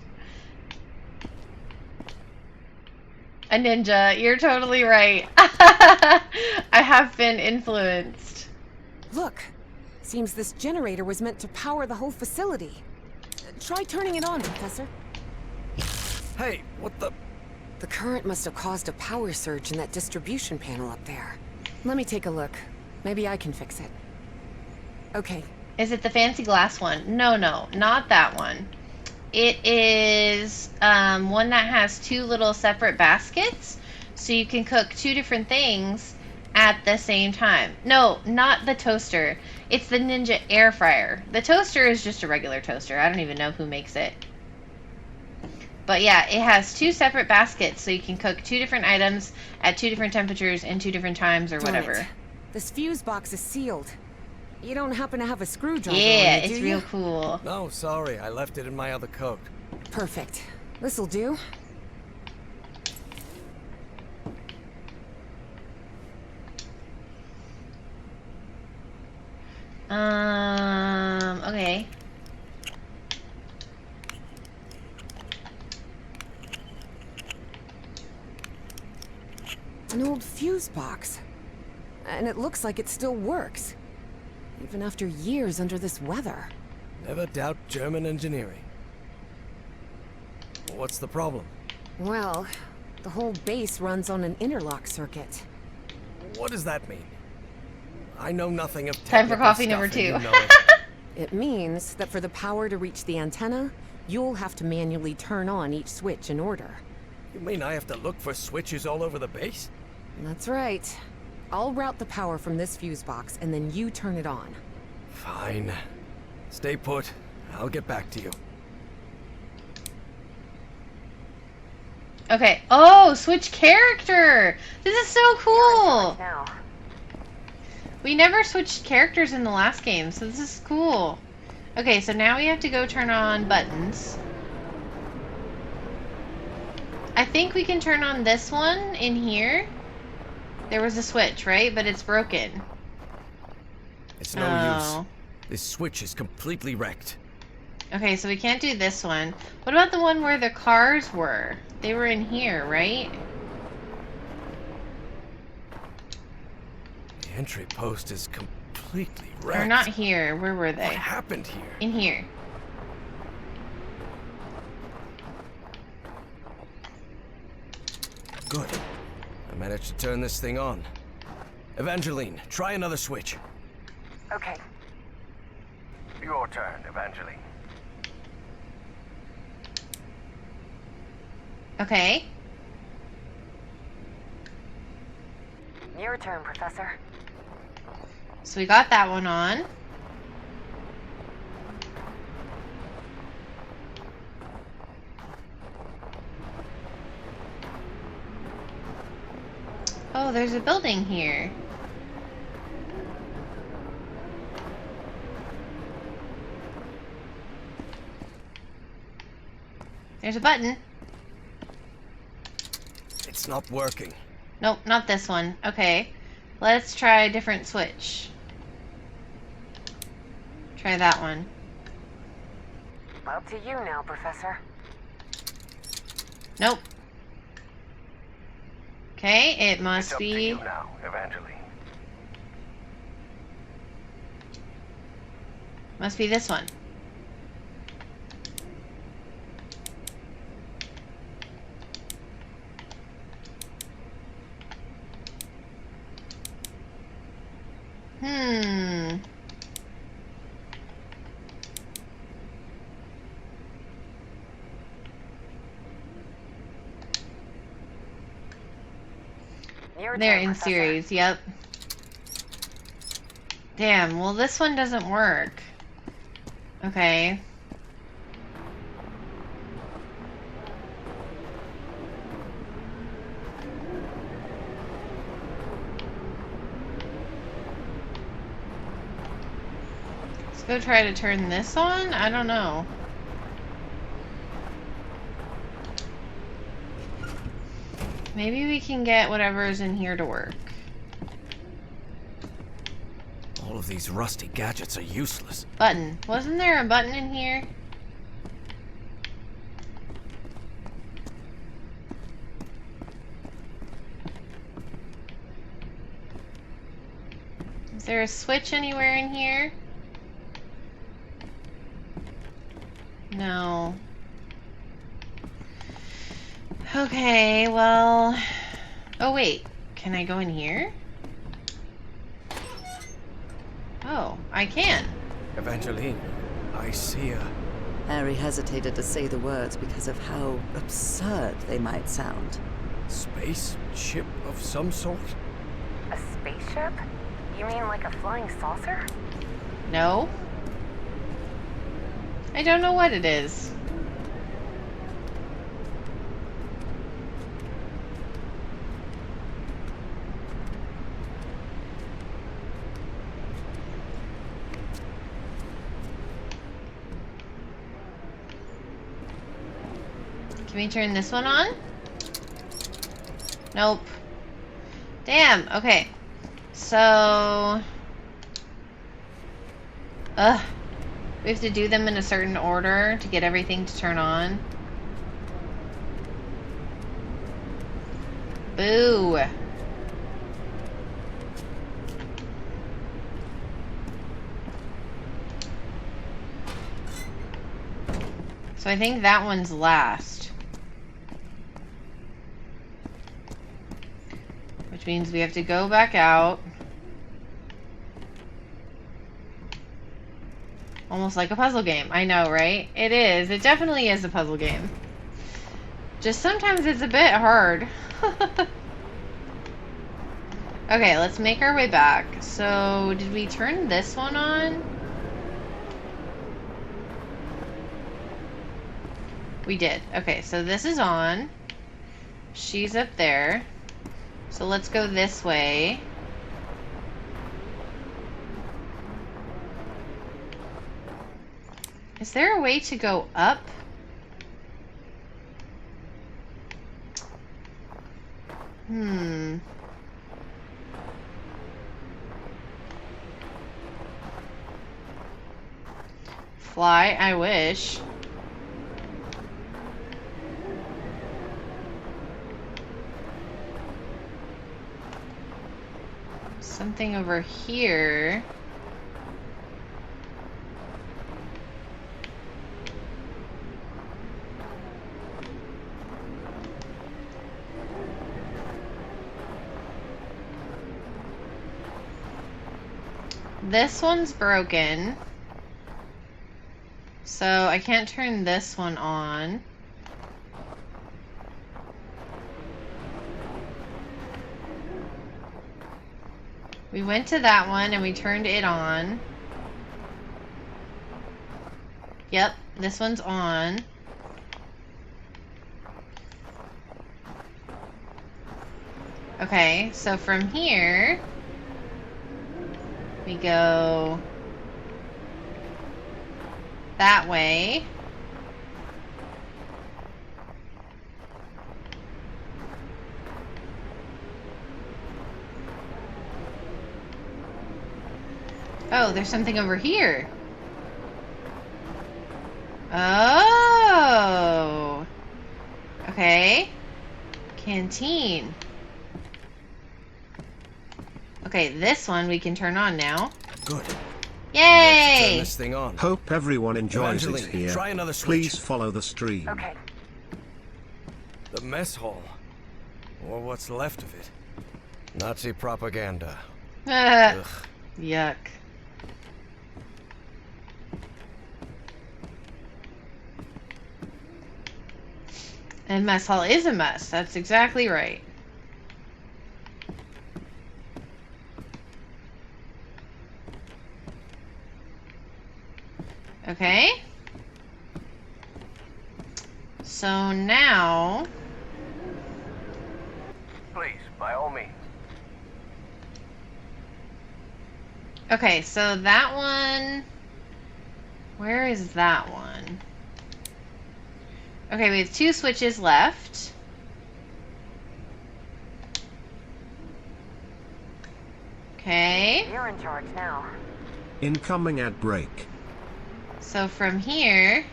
A ninja. You're totally right. I have been influenced. Look, seems this generator was meant to power the whole facility. Try turning it on, Professor. Hey, what the... The current must have caused a power surge in that distribution panel up there. Let me take a look. Maybe I can fix it. Okay. Is it the fancy glass one? No, not that one. It is one that has two little separate baskets, so you can cook two different things at the same time. No, not the toaster. It's the Ninja air fryer. The toaster is just a regular toaster. I don't even know who makes it. But yeah, it has two separate baskets, so you can cook two different items at two different temperatures in two different times or whatever. Darn it. This fuse box is sealed. You don't happen to have a screwdriver Yeah, on you, it's do real you? cool. No, sorry, I left it in my other coat. Perfect. This'll do. Okay. An old fuse box. And it looks like it still works. Even after years under this weather. Never doubt German engineering. What's the problem? Well, the whole base runs on an interlock circuit. What does that mean? I know nothing of Time for technical coffee stuff, number and 2. you know it. It means that for the power to reach the antenna, you'll have to manually turn on each switch in order. You mean I have to look for switches all over the base? That's right. I'll route the power from this fuse box, and then you turn it on. Fine. Stay put. I'll get back to you. Okay. Oh, switch character! This is so cool! Now. We never switched characters in the last game, so this is cool. Okay, so now we have to go turn on buttons. I think we can turn on this one in here. There was a switch, right? But it's broken. It's no use. This switch is completely wrecked. Okay, so we can't do this one. What about the one where the cars were? They were in here, right? The entry post is completely wrecked. Or not here. Where were they? What happened here? In here. Good. I managed to turn this thing on. Evangeline, try another switch. Okay. Your turn, Evangeline. Okay. Your turn, Professor. So we got that one on. Oh, there's a building here. There's a button. It's not working. Nope, not this one. Okay. Let's try a different switch. Try that one. Up to you now, Professor. Nope. Okay, it It's must up to be... you now, Evangeline. Must be this one. They're in series, yep. Damn, well this one doesn't work. Okay. Let's go try to turn this on? I don't know. Maybe we can get whatever's in here to work. All of these rusty gadgets are useless. Button. Wasn't there a button in here? Is there a switch anywhere in here? No. Okay, well... Oh, wait. Can I go in here? Oh, I can. Evangeline, I see a... Harry hesitated to say the words because of how absurd they might sound. space ship of some sort? A spaceship? You mean like a flying saucer? No. I don't know what it is. Can we turn this one on? Nope. Damn, okay. So... we have to do them in a certain order to get everything to turn on. Boo! So I think that one's last. Which means we have to go back out. Almost like a puzzle game. I know, right? It is. It definitely is a puzzle game. Just sometimes it's a bit hard. Okay, let's make our way back. So, did we turn this one on? We did. Okay, so this is on. She's up there. So let's go this way. Is there a way to go up? Fly, I wish. Something over here. This one's broken. So I can't turn this one on. We went to that one and we turned it on. Yep, this one's on. Okay, so from here, we go that way. Oh, there's something over here. Oh. Okay. Canteen. Okay, this one we can turn on now. Good. Yay! Turn this thing on. Hope everyone enjoys it Evangeline, here. try another switch. Please follow the stream. Okay. The mess hall. Or what's left of it. Nazi propaganda. Ugh. Yuck. And mess hall is a mess. That's exactly right. Okay. So now... Please, by all means. Okay, so that one... Where is that one? Okay, we have 2 switches left. Okay. You're in charge now. Incoming at break. So from here,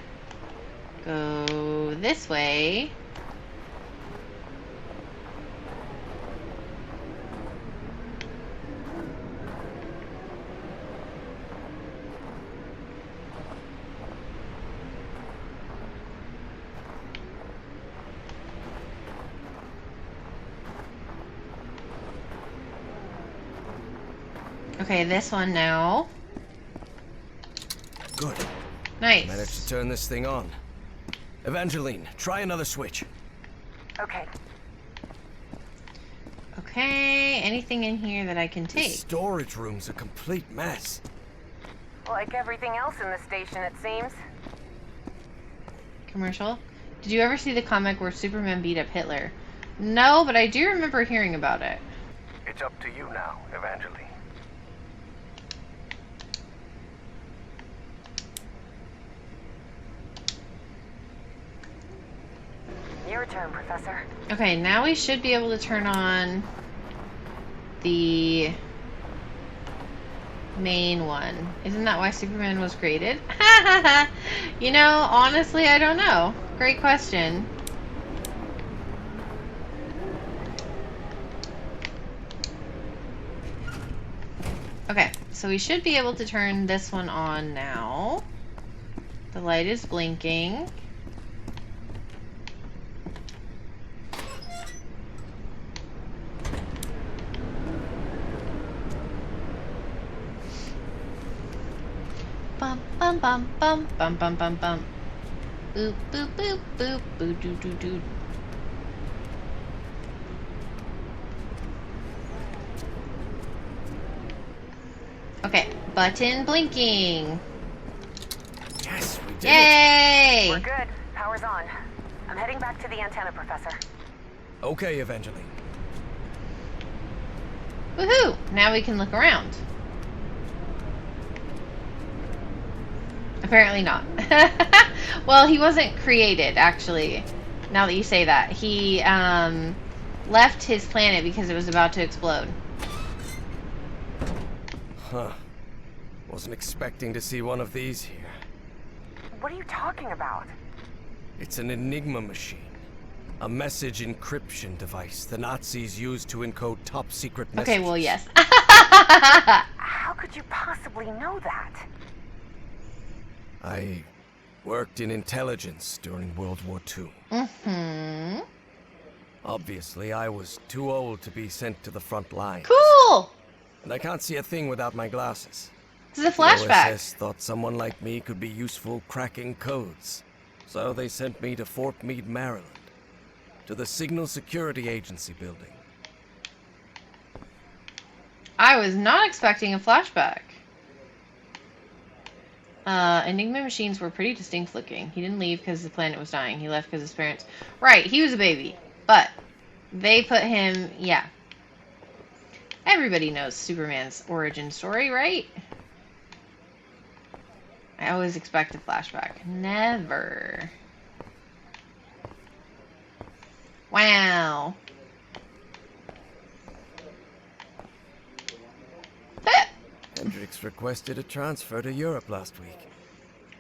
go this way. Okay, this one now. Good. Nice. Managed to turn this thing on. Evangeline, try another switch. Okay. Okay, anything in here that I can The take? storage room's a complete mess. Like everything else in the station, it seems. Commercial? Did you ever see the comic where Superman beat up Hitler? No, but I do remember hearing about it. It's up to you now, Evangeline. Your turn, Professor. Okay, now we should be able to turn on the main one. Isn't that why Superman was created? You know, honestly, I don't know. Great question. Okay, so we should be able to turn this one on now. The light is blinking. Bum bum bum bum bum bum bum bum. Boop boop boop boop boo doo doo doo. Okay, button blinking. Yes, we did it. Yay! We're good. Power's on. I'm heading back to the antenna, Professor. Okay, Evangeline. Woohoo! Now we can look around. Apparently not. Well, he wasn't created, actually. Now that you say that. He left his planet because it was about to explode. Huh. Wasn't expecting to see one of these here. What are you talking about? It's an Enigma machine. A message encryption device the Nazis used to encode top secret messages. Okay, well, yes. How could you possibly know that? I worked in intelligence during World War II. Mm-hmm. Obviously, I was too old to be sent to the front lines. Cool! And I can't see a thing without my glasses. This is a The flashback. OSS thought someone like me could be useful cracking codes. So they sent me to Fort Meade, Maryland. To the Signal Security Agency building. I was not expecting a flashback. Enigma machines were pretty distinct looking. He didn't leave because the planet was dying. He left because his parents... Right, he was a baby. But they put him... Yeah. Everybody knows Superman's origin story, right? I always expect a flashback. Never. Wow. Hendricks requested a transfer to Europe last week.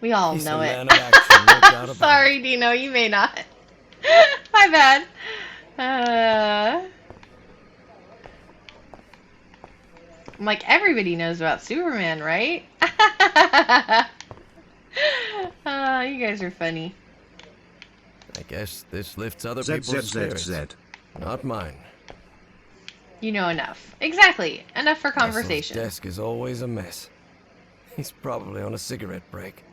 We all He's know a it. man of action, no doubt about it. Sorry, Dino, you may not. My bad. I'm like, everybody knows about Superman, right? You guys are funny. I guess this lifts other people's spirits. ZZZZ. Not mine. You know enough. Exactly. Enough for conversation. Russell's desk is always a mess. He's probably on a cigarette break.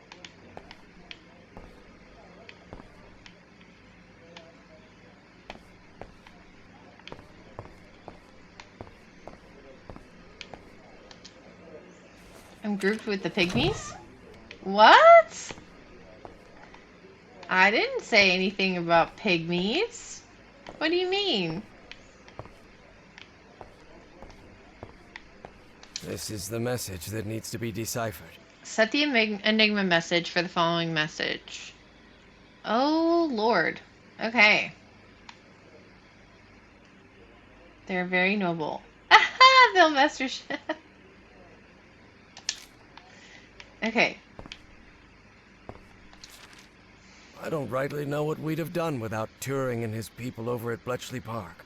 I'm grouped with the pygmies? What? I didn't say anything about pygmies. What do you mean? This is the message that needs to be deciphered. Set the Enigma message for the following message. Oh, Lord. Okay. They're very noble. Aha! Bill Mastership. Okay. I don't rightly know what we'd have done without Turing and his people over at Bletchley Park.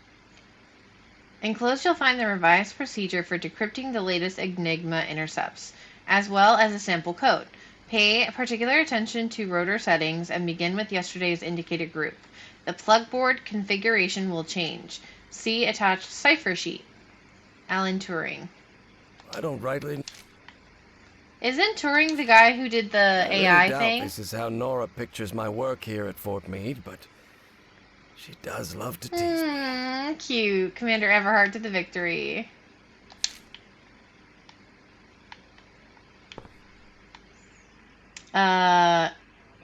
Enclosed, you'll find the revised procedure for decrypting the latest Enigma intercepts, as well as a sample code. Pay particular attention to rotor settings and begin with yesterday's indicated group. The plugboard configuration will change. See attached cipher sheet. Alan Turing. I don't rightly... Isn't Turing the guy who did the I really AI doubt thing? this is how Nora pictures my work here at Fort Meade, but she does love to tease me. Cute. Commander Everhart to the victory.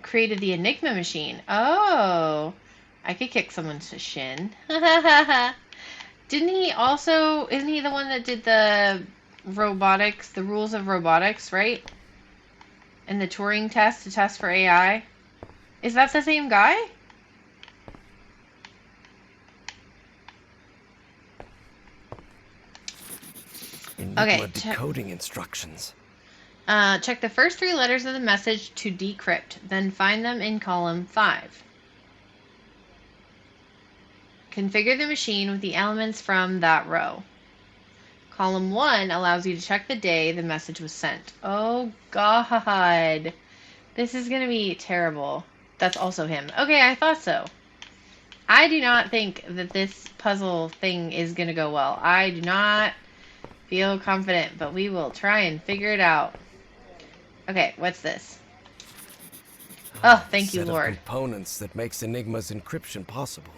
Created the Enigma machine. Oh, I could kick someone's shin. Didn't he also, isn't he the one that did the robotics, the rules of robotics, right? And the Turing test to test for AI? Is that the same guy? Enigma Okay, decoding instructions. check the first 3 letters of the message to decrypt, then find them in column 5. Configure the machine with the elements from that row. Column 1 allows you to check the day the message was sent. Oh God. This is going to be terrible. That's also him. Okay, I thought so. I do not think that this puzzle thing is going to go well. I do not feel confident, but we will try and figure it out. Okay, what's this? Oh, thank you, Set Lord. of components that makes Enigma's encryption possible.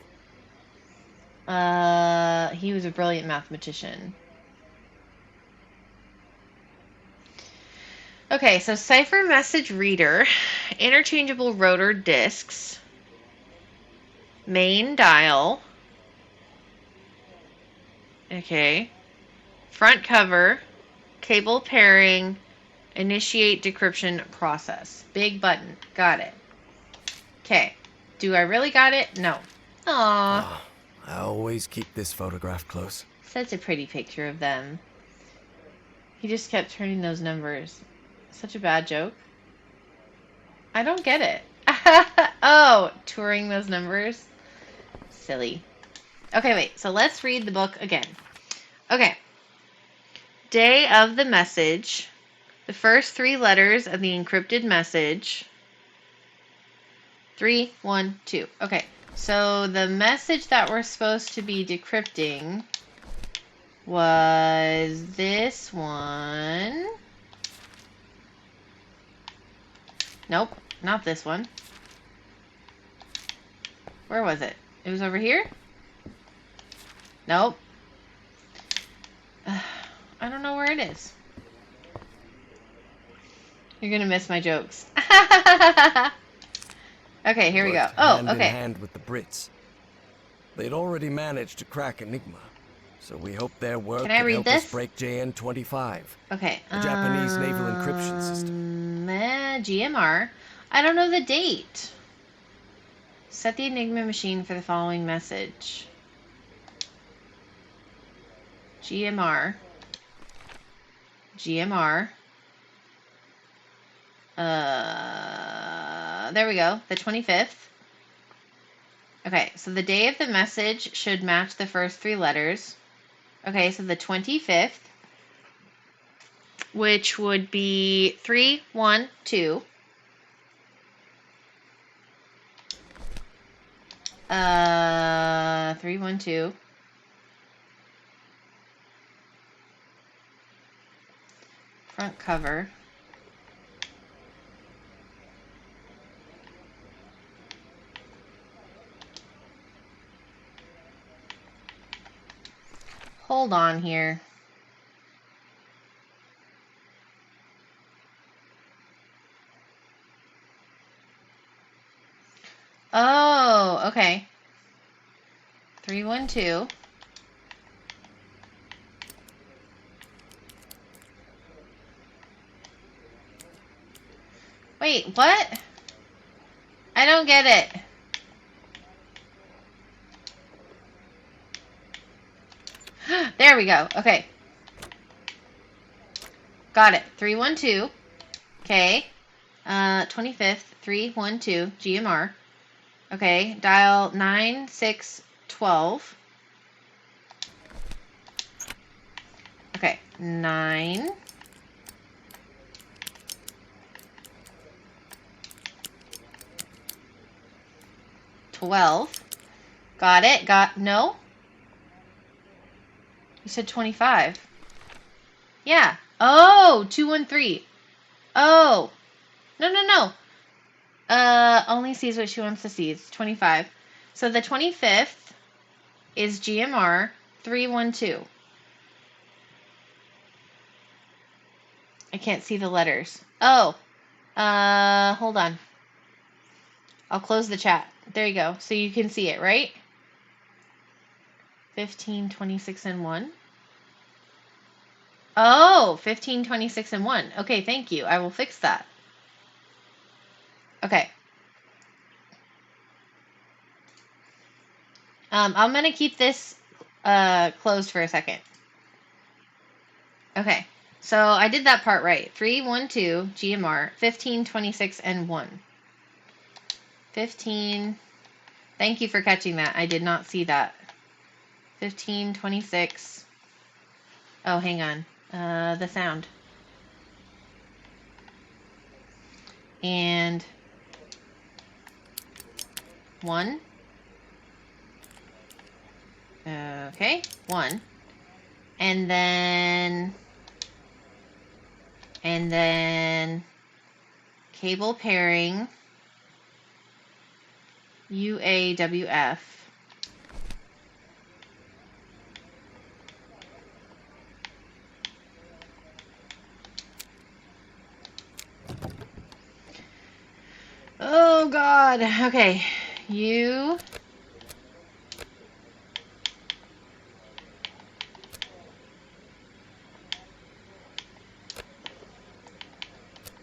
He was a brilliant mathematician. Okay, so cipher message reader, interchangeable rotor discs, main dial. Okay. Front cover, cable pairing, initiate decryption process. Big button. Got it. Okay. Do I really got it? No. Aww. Oh, I always keep this photograph close. Such a pretty picture of them. He just kept turning those numbers. Such a bad joke. I don't get it. Oh, touring those numbers? Silly. Okay, wait. So let's read the book again. Okay. Day of the message. The first 3 letters of the encrypted message. 3, 1, 2. Okay. So the message that we're supposed to be decrypting was this one. Nope, not this one. Where was it? It was over here? Nope. I don't know where it is. You're gonna miss my jokes. Okay, here we go. Worked Oh, hand in okay. hand with the Brits. They'd already managed to crack Enigma, so we hope their work Can I could read help this? us break JN-25, Okay. the Japanese naval encryption system. GMR. I don't know the date. Set the Enigma machine for the following message. GMR. GMR. There we go. The 25th. Okay, so the day of the message should match the first 3 letters. Okay, so the 25th, which would be 3, 1, 2. 3, 1, 2. Front cover. Hold on here. Oh, okay. 3, 1, 2. Wait, what? I don't get it. There we go. Okay. Got it. 3, 1, 2. Okay. 25th. 3, 1, 2. GMR. Okay. Dial 9, 6, 12. Okay. 9. 12. Got it. No? You said 25. Yeah. Oh, 213. Oh. No. Only sees what she wants to see. It's 25. So the 25th is GMR 312. I can't see the letters. Oh. Hold on. I'll close the chat. There you go. So you can see it, right? 15, 26, and 1. Oh, 15, 26, and 1. Okay, thank you. I will fix that. Okay. I'm going to keep this closed for a second. Okay. So I did that part right. 3, 1, 2, GMR, 15, 26, and 1. 15. Thank you for catching that. I did not see that. 15, 26. Oh, hang on. The sound. And 1. Okay, 1. And then cable pairing, UAWF. Oh God. Okay. U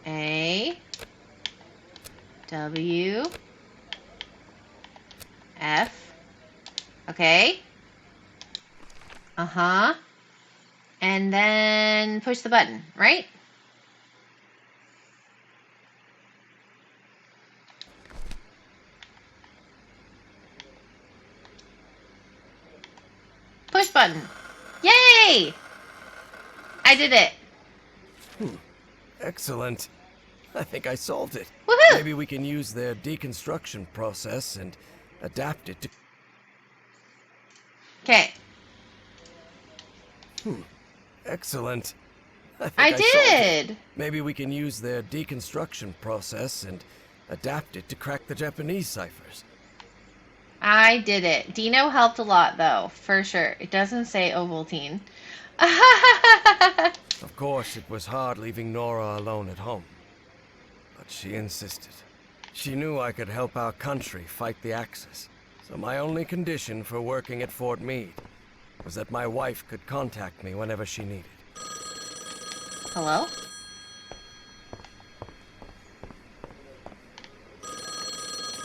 A W F. Okay. Uh-huh. And then push the button, right? Push button. Yay! I did it. Excellent. I think I solved it. Woohoo! Maybe we can use their deconstruction process and adapt it to... Okay. Excellent. I think I solved it. did. Maybe we can use their deconstruction process and adapt it to crack the Japanese ciphers. I did it. Dino helped a lot, though, for sure. It doesn't say Ovaltine. Of course, it was hard leaving Nora alone at home. But she insisted. She knew I could help our country fight the Axis. So my only condition for working at Fort Meade was that my wife could contact me whenever she needed. Hello?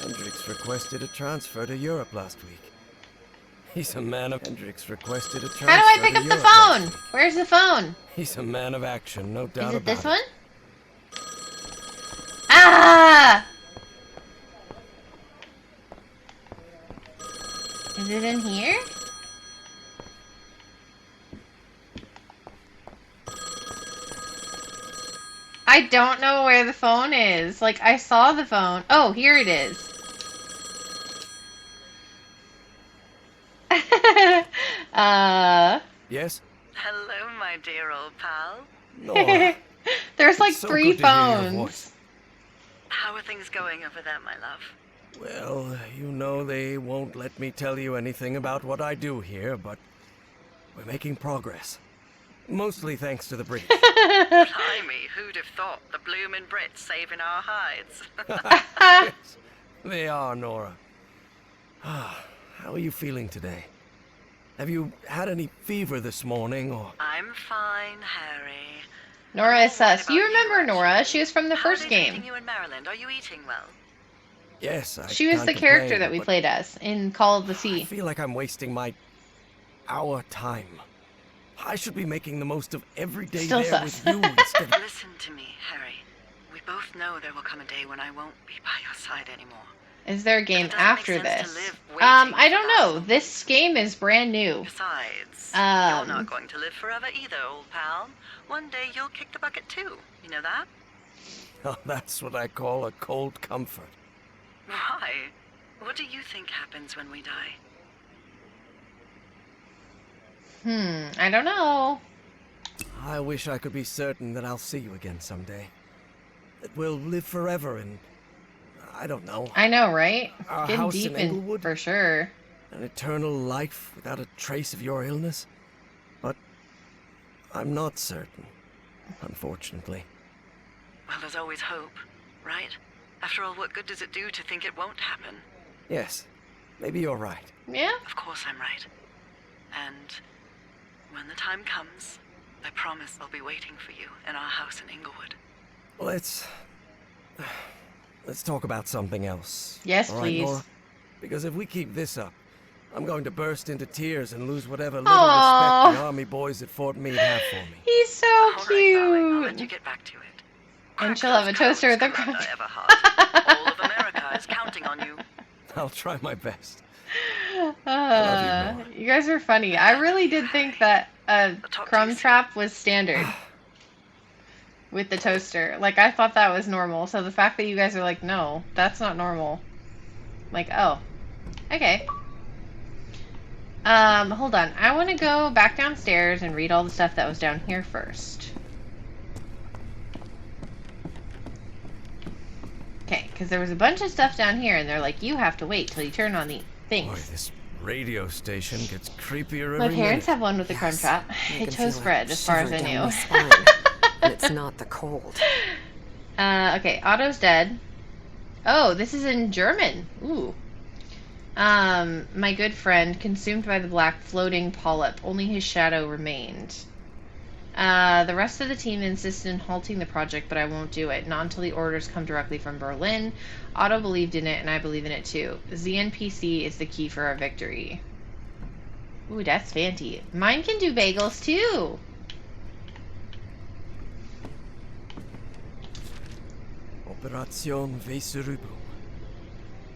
Hendricks requested a transfer to Europe last week. He's a man of... Hendricks requested a transfer to Europe. How do I pick up the phone? Where's the phone? He's a man of action, no doubt about it. Is it this one? Ah! Is it in here? I don't know where the phone is. Like, I saw the phone. Oh, here it is. Yes? Hello, my dear old pal. Nora. There's like so 3 good to hear your phones. voice. How are things going over there, my love? Well, you know they won't let me tell you anything about what I do here, but we're making progress. Mostly thanks to the British. Blimey, who'd have thought the bloomin' Brits saving our hides? Yes, they are, Nora. How are you feeling today? Have you had any fever this morning, or... I'm fine, Harry. Nora is sus. What You about remember you, Nora? actually? She was from the How first are they treating game. you in Maryland? Are you eating well? Yes, I She was can't the character complain, that we but played as in Call of the I Sea. feel like I'm wasting our time. I should be making the most of every day Still there sus. with you instead of... Listen to me, Harry. We both know there will come a day when I won't be by your side anymore. Is there a game But it doesn't make after sense to this? live waiting I for don't that know. moment. This game is brand new. Besides, Um, you're not going to live forever either, old pal. One day you'll kick the bucket too. You know that? Oh, that's what I call a cold comfort. Why? What do you think happens when we die? I don't know. I wish I could be certain that I'll see you again someday. That we'll live forever in, I don't know, I know, right? our Getting house deep in in Inglewood? for sure. An eternal life without a trace of your illness? But I'm not certain, unfortunately. Well, there's always hope, right? After all, what good does it do to think it won't happen? Yes, maybe you're right. Yeah. Of course I'm right. And when the time comes, I promise I'll be waiting for you in our house in Inglewood. Let's talk about something else. Yes, all right, please. Nora? Because if we keep this up, I'm going to burst into tears and lose whatever little Aw. respect the army boys at Fort Meade have for me. He's so All right, darling, I'll let you cute. get back to it. And Crack she'll have those a toaster with codes, a Commander crunch. Everhart. All of America is counting on you. I'll try my best. You guys are funny. I really did think that a crumb trap was standard with the toaster. Like, I thought that was normal. So the fact that you guys are like, no, that's not normal. Like, oh, okay. Hold on. I want to go back downstairs and read all the stuff that was down here first. Okay, because there was a bunch of stuff down here, and they're like, you have to wait till you turn on the things. Boy, this radio station gets creepier My every parents minute. have one with a crumb Yes. trap. I It can toasts feel bread, as far as I shiver knew. down my spine. And it's not the cold. Okay, Otto's dead. Oh, this is in German. Ooh. My good friend, consumed by the black floating polyp. Only his shadow remained. The rest of the team insisted in halting the project, but I won't do it. Not until the orders come directly from Berlin. Otto believed in it, and I believe in it too. ZNPC is the key for our victory. Ooh, that's fancy. Mine can do bagels too. Operation Weserübung.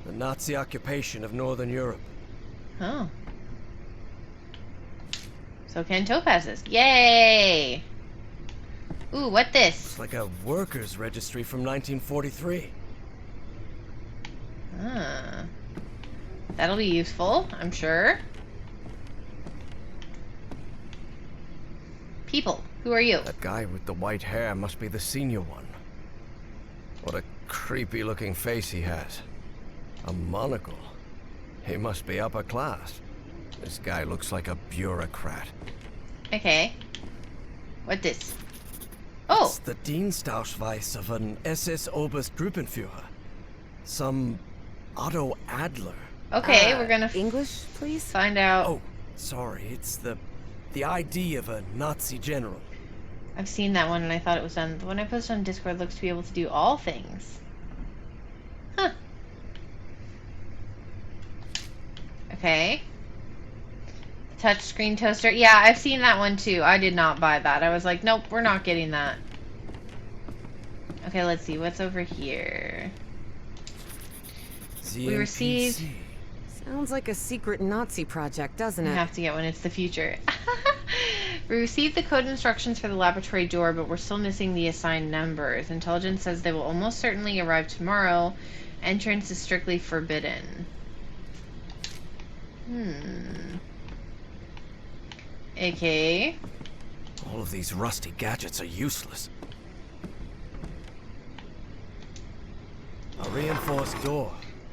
The Nazi occupation of Northern Europe. Oh. So can topazes. Yay! Ooh, what this? It's like a workers' registry from 1943. Ah. That'll be useful, I'm sure. People, who are you? That guy with the white hair must be the senior one. What a creepy-looking face he has. A monocle. He must be upper class. This guy looks like a bureaucrat. Okay. What this? Oh! It's the Dienstausweis of an SS Oberstgruppenführer. Some Otto Adler. Okay, we're gonna English, please? find out. Oh, sorry, it's the ID of a Nazi general. I've seen that one and I thought it was done. The one I posted on Discord looks to be able to do all things. Huh. Okay. Touchscreen toaster. Yeah, I've seen that one too. I did not buy that. I was like, nope, we're not getting that. Okay, let's see. What's over here? We received... ZNPC. Sounds like a secret Nazi project, doesn't I it? have to get one. It's the future. We received the code instructions for the laboratory door, but we're still missing the assigned numbers. Intelligence says they will almost certainly arrive tomorrow. Entrance is strictly forbidden. Okay. All of these rusty gadgets are useless. A reinforced door.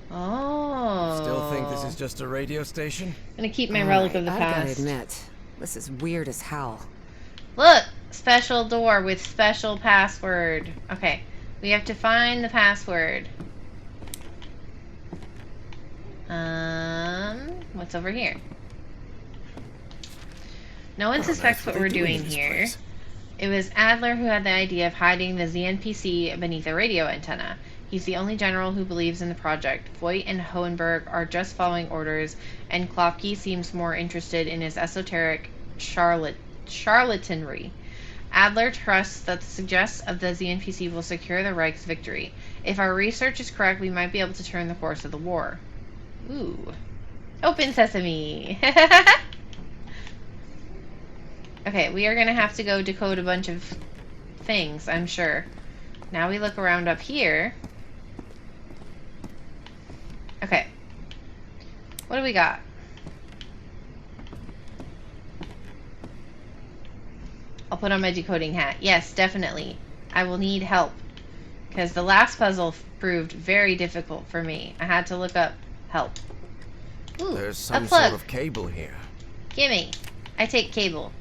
Oh. Still think this is just a radio station? I'm gonna keep my relic of the I gotta past. admit, this is weird as hell. Look! Special door with special password. Okay. We have to find the password. What's over here? No one suspects what we're doing here. It was Adler who had the idea of hiding the ZNPC beneath a radio antenna. He's the only general who believes in the project. Voight and Hohenberg are just following orders, and Klopke seems more interested in his esoteric charlatanry. Adler trusts that the suggests of the ZNPC will secure the Reich's victory. If our research is correct, we might be able to turn the course of the war. Ooh. Open sesame! Okay, we are going to have to go decode a bunch of things, I'm sure. Now we look around up here. Okay. What do we got? I'll put on my decoding hat. Yes, definitely. I will need help. Because the last puzzle proved very difficult for me. I had to look up help. Ooh, There's a some plug. sort of cable here. Gimme. I take cable.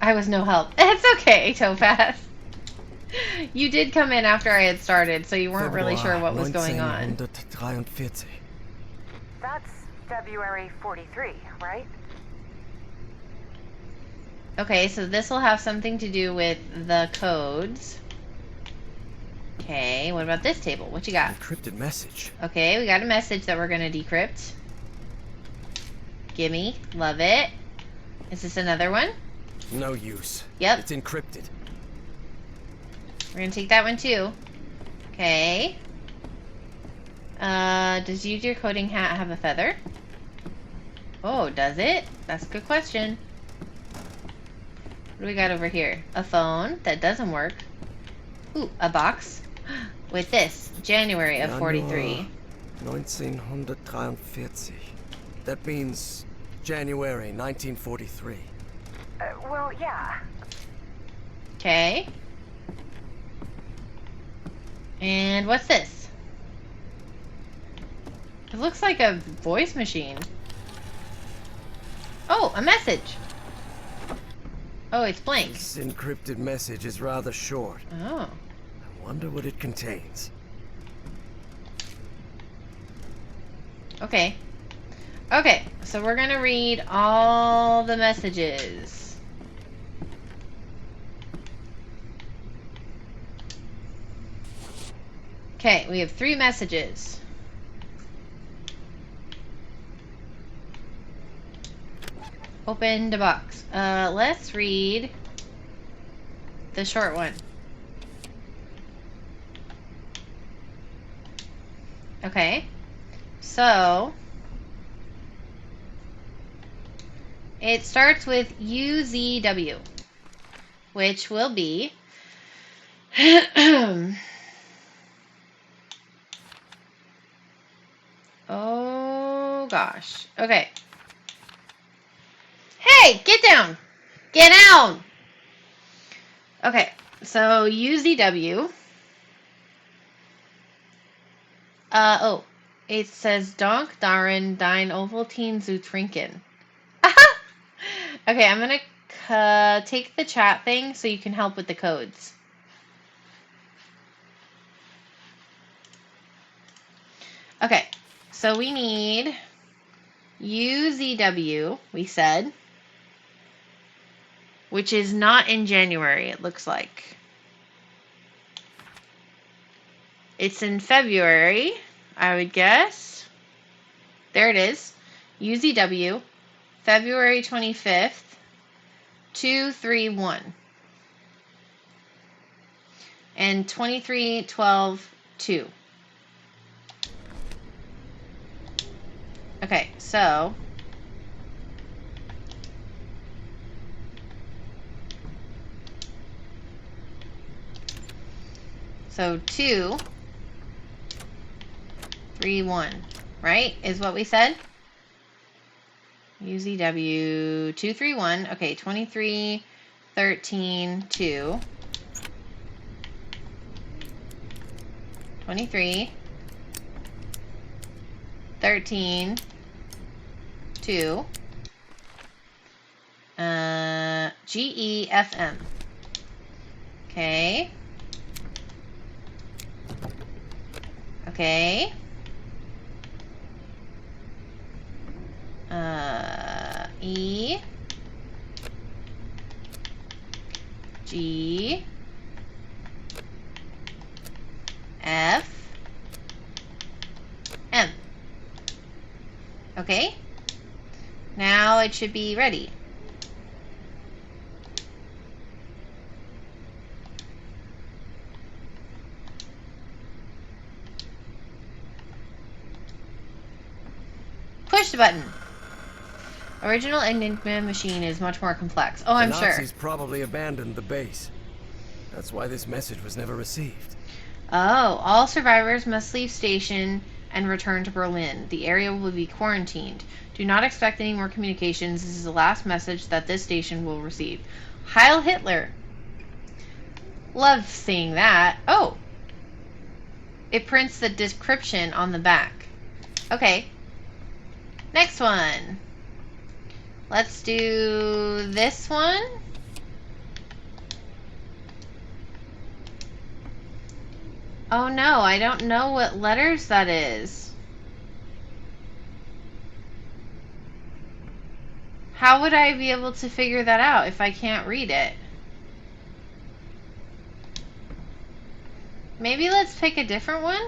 I was no help. It's okay, Topaz. You did come in after I had started, so you weren't really sure what was going on. 1943. That's February 43, right? Okay, so this will have something to do with the codes. Okay, what about this table? What you got? Encrypted message. Okay, we got a message that we're going to decrypt. Gimme. Love it. Is this another one? No use. Yep. It's encrypted. We're going to take that one too. Okay. Does use your coding hat have a feather? Oh, does it? That's a good question. What do we got over here? A phone. That doesn't work. Ooh, a box. With this. January of 43. 1943. That means January 1943. Well, yeah. Okay. And what's this? It looks like a voice machine. Oh, a message. Oh, it's blank. This encrypted message is rather short. Oh. I wonder what it contains. Okay. Okay, so we're gonna read all the messages. Okay, we have 3 messages. Open the box. Let's read the short one. Okay, so it starts with UZW, which will be oh gosh. Okay. Hey, get down! Get down! Okay, so UZW. Oh, it says Donk Darin Dine Ovaltine zu Trinken. Okay, I'm gonna take the chat thing so you can help with the codes. Okay, so we need UZW, we said, which is not in January, it looks like. It's in February, I would guess. There it is. UZW, February 25th, 231. And 2312-2. Okay, so So 2, 3, 1, right? Is what we said? UZW 2, 3, 1. Okay, 23, 13, 2. 23, 13, 2. GEFM. Okay. Okay. E. G. F. M. Okay. Now it should be ready. Push the button. Original Enigma machine is much more complex. Oh, I'm the sure. Nazis probably abandoned the base. That's why this message was never received. Oh, all survivors must leave station and return to Berlin. The area will be quarantined. Do not expect any more communications. This is the last message that this station will receive. Heil Hitler! Love seeing that. Oh! It prints the description on the back. Okay. Next one. Let's do this one. Oh no, I don't know what letters that is. How would I be able to figure that out if I can't read it? Maybe let's pick a different one?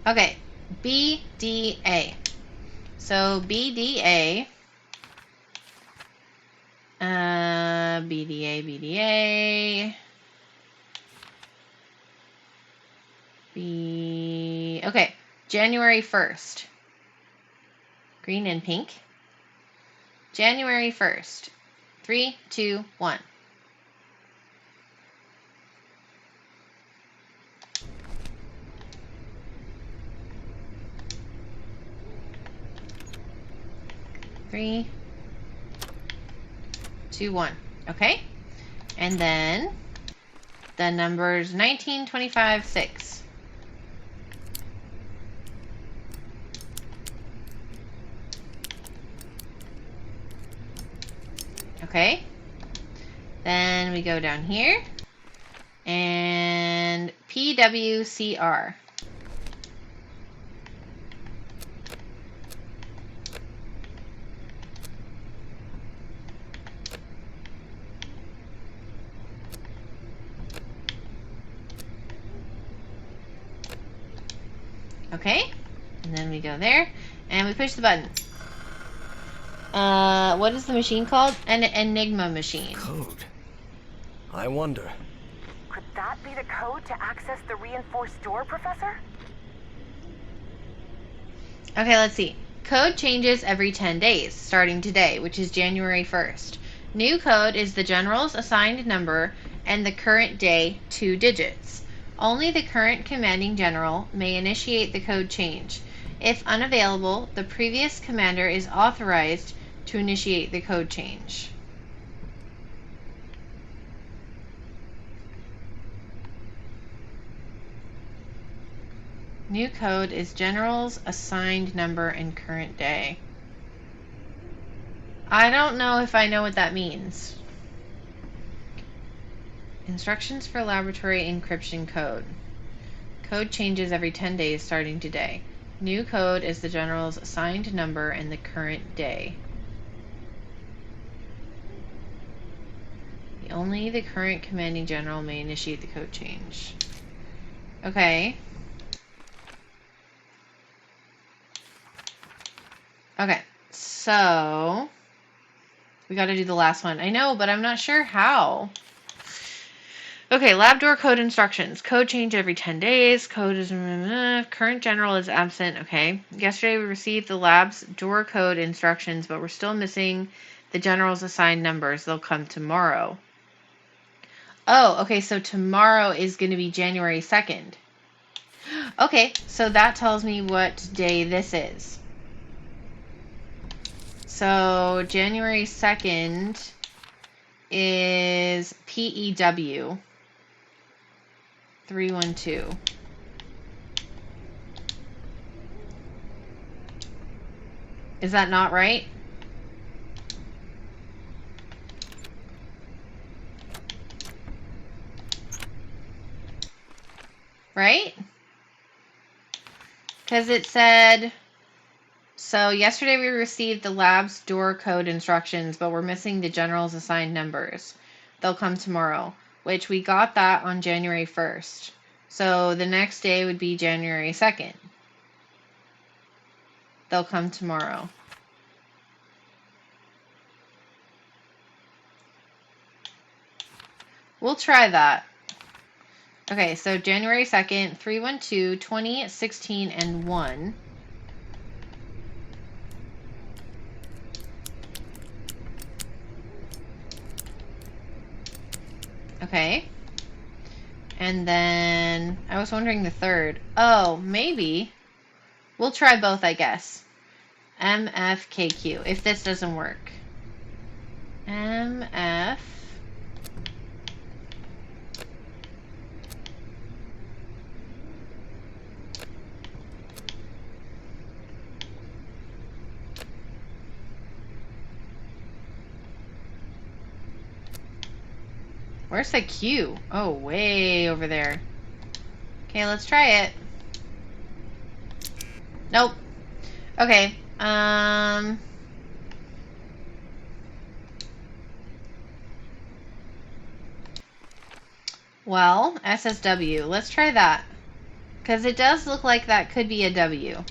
Okay, BDA. So BDA, okay, January 1st. Green and pink. January 1st. 3, 2, 1. Three, 2, 1. Okay. And then the numbers 19, 25, 6. Okay. Then we go down here. And PWCR. Okay, and then we go there, and we push the button. What is the machine called? An Enigma machine. Code. I wonder. Could that be the code to access the reinforced door, Professor? Okay, let's see. Code changes every 10 days, starting today, which is January 1st. New code is the general's assigned number and the current day 2 digits. Only the current commanding general may initiate the code change. If unavailable, the previous commander is authorized to initiate the code change. New code is general's assigned number and current day. I don't know if I know what that means. Instructions for laboratory encryption code. Code changes every 10 days starting today. New code is the general's assigned number and the current day. Only the current commanding general may initiate the code change. Okay. Okay, so we got to do the last one. I know, but I'm not sure how. Okay, lab door code instructions. Code change every 10 days. Code is... current general is absent. Okay. Yesterday we received the lab's door code instructions, but we're still missing the general's assigned numbers. They'll come tomorrow. Oh, okay, so tomorrow is going to be January 2nd. Okay, so that tells me what day this is. So January 2nd is PEW 312. Is that not right? Right? Because it said... So yesterday we received the lab's door code instructions, but we're missing the general's assigned numbers. They'll come tomorrow, which we got that on January 1st. So the next day would be January 2nd. They'll come tomorrow. We'll try that. Okay, so January 2nd, 312, 20, 16, and 1. Okay. And then I was wondering the third. Oh, maybe. We'll try both, I guess. MFKQ, if this doesn't work. MF. Where's the Q? Oh, way over there. Okay, let's try it. Nope. Okay. Well, SSW. Let's try that. Because it does look like that could be a W.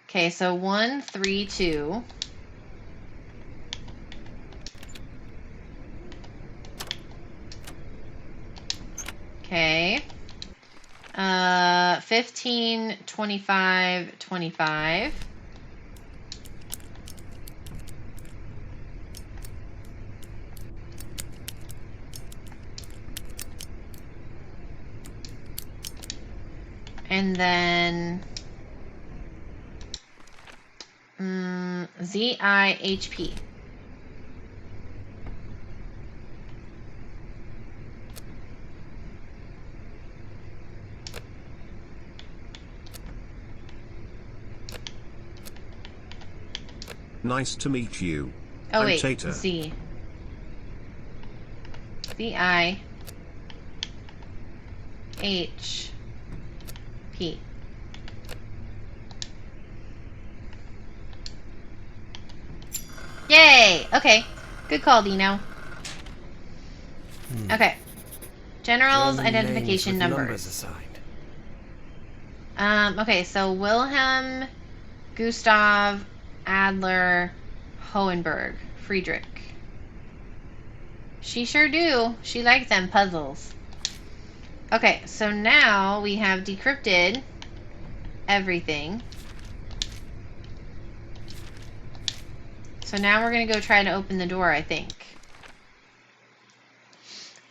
Okay, so 1, 3, 2. Okay. 15, 25, 25. And then ZIHP. Nice to meet you. Oh I'm wait, Tater. Z. ZIHP. Yay! Okay. Good call, Dino. Okay. General's German names identification with numbers. assigned. Okay, so Wilhelm, Gustav, Adler, Hohenberg, Friedrich. She sure do. She likes them puzzles. Okay, so now we have decrypted everything. So now we're going to go try to open the door, I think.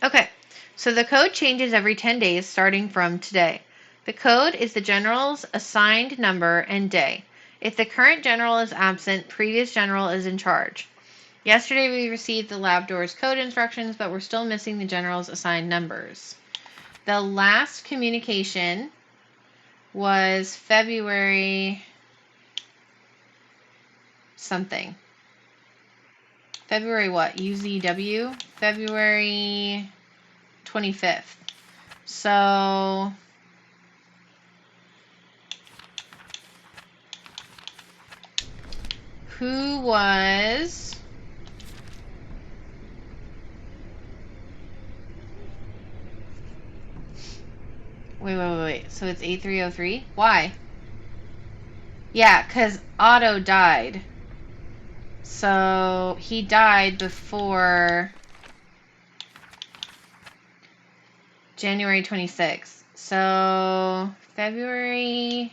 Okay, so the code changes every 10 days starting from today. The code is the general's assigned number and day. If the current general is absent, previous general is in charge. Yesterday we received the lab door's code instructions, but we're still missing the general's assigned numbers. The last communication was February something. February what? UZW? February 25th. So who was wait. So it's 8303? Why? Yeah, because Otto died. So he died before January 26th. So February...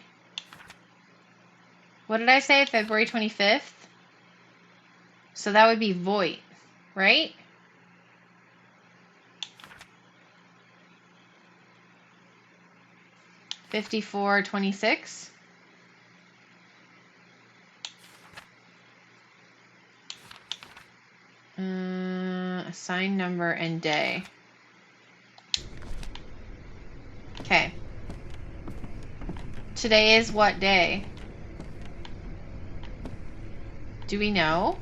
What did I say? February 25th? So that would be Voight, right? $54.26. Assigned number and day. Okay. Today is what day? Do we know?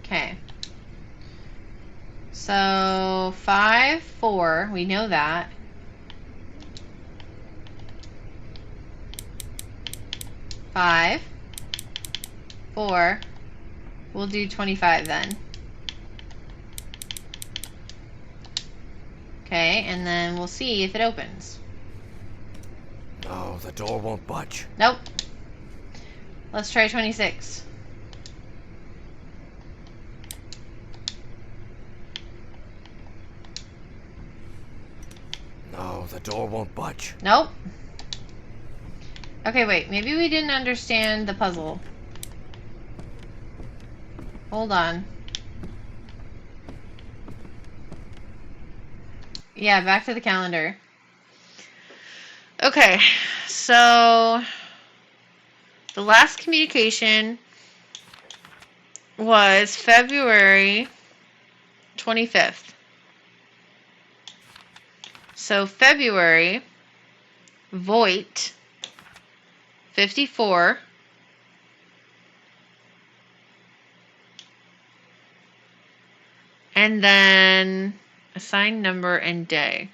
Okay. So 5-4, we know that. 5, 4. We'll do 25 then. Okay, and then we'll see if it opens. No, the door won't budge. Nope. Let's try 26. No, the door won't budge. Nope. Okay, wait. Maybe we didn't understand the puzzle. Hold on. Yeah, back to the calendar. Okay, so the last communication was February 25th. So February, Voight, 54. And then assigned number and day.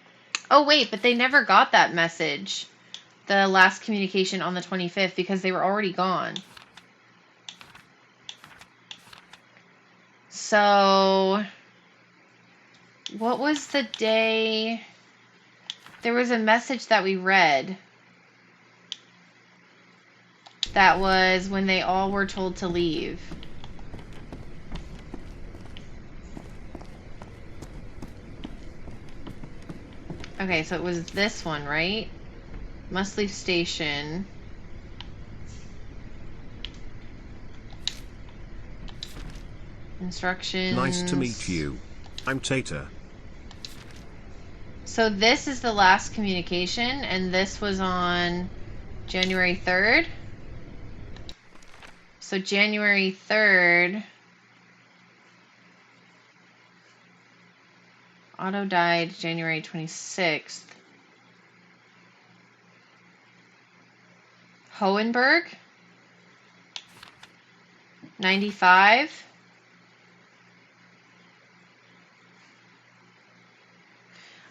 Oh, wait, but they never got that message. The last communication on the 25th because they were already gone. So, what was the day? There was a message that we read that was when they all were told to leave. Okay, so it was this one, right? Must leave station. Instructions. Nice to meet you. I'm Tater. So this is the last communication, and this was on January 3rd. So January 3rd, Otto died January 26th. Hohenberg, 95.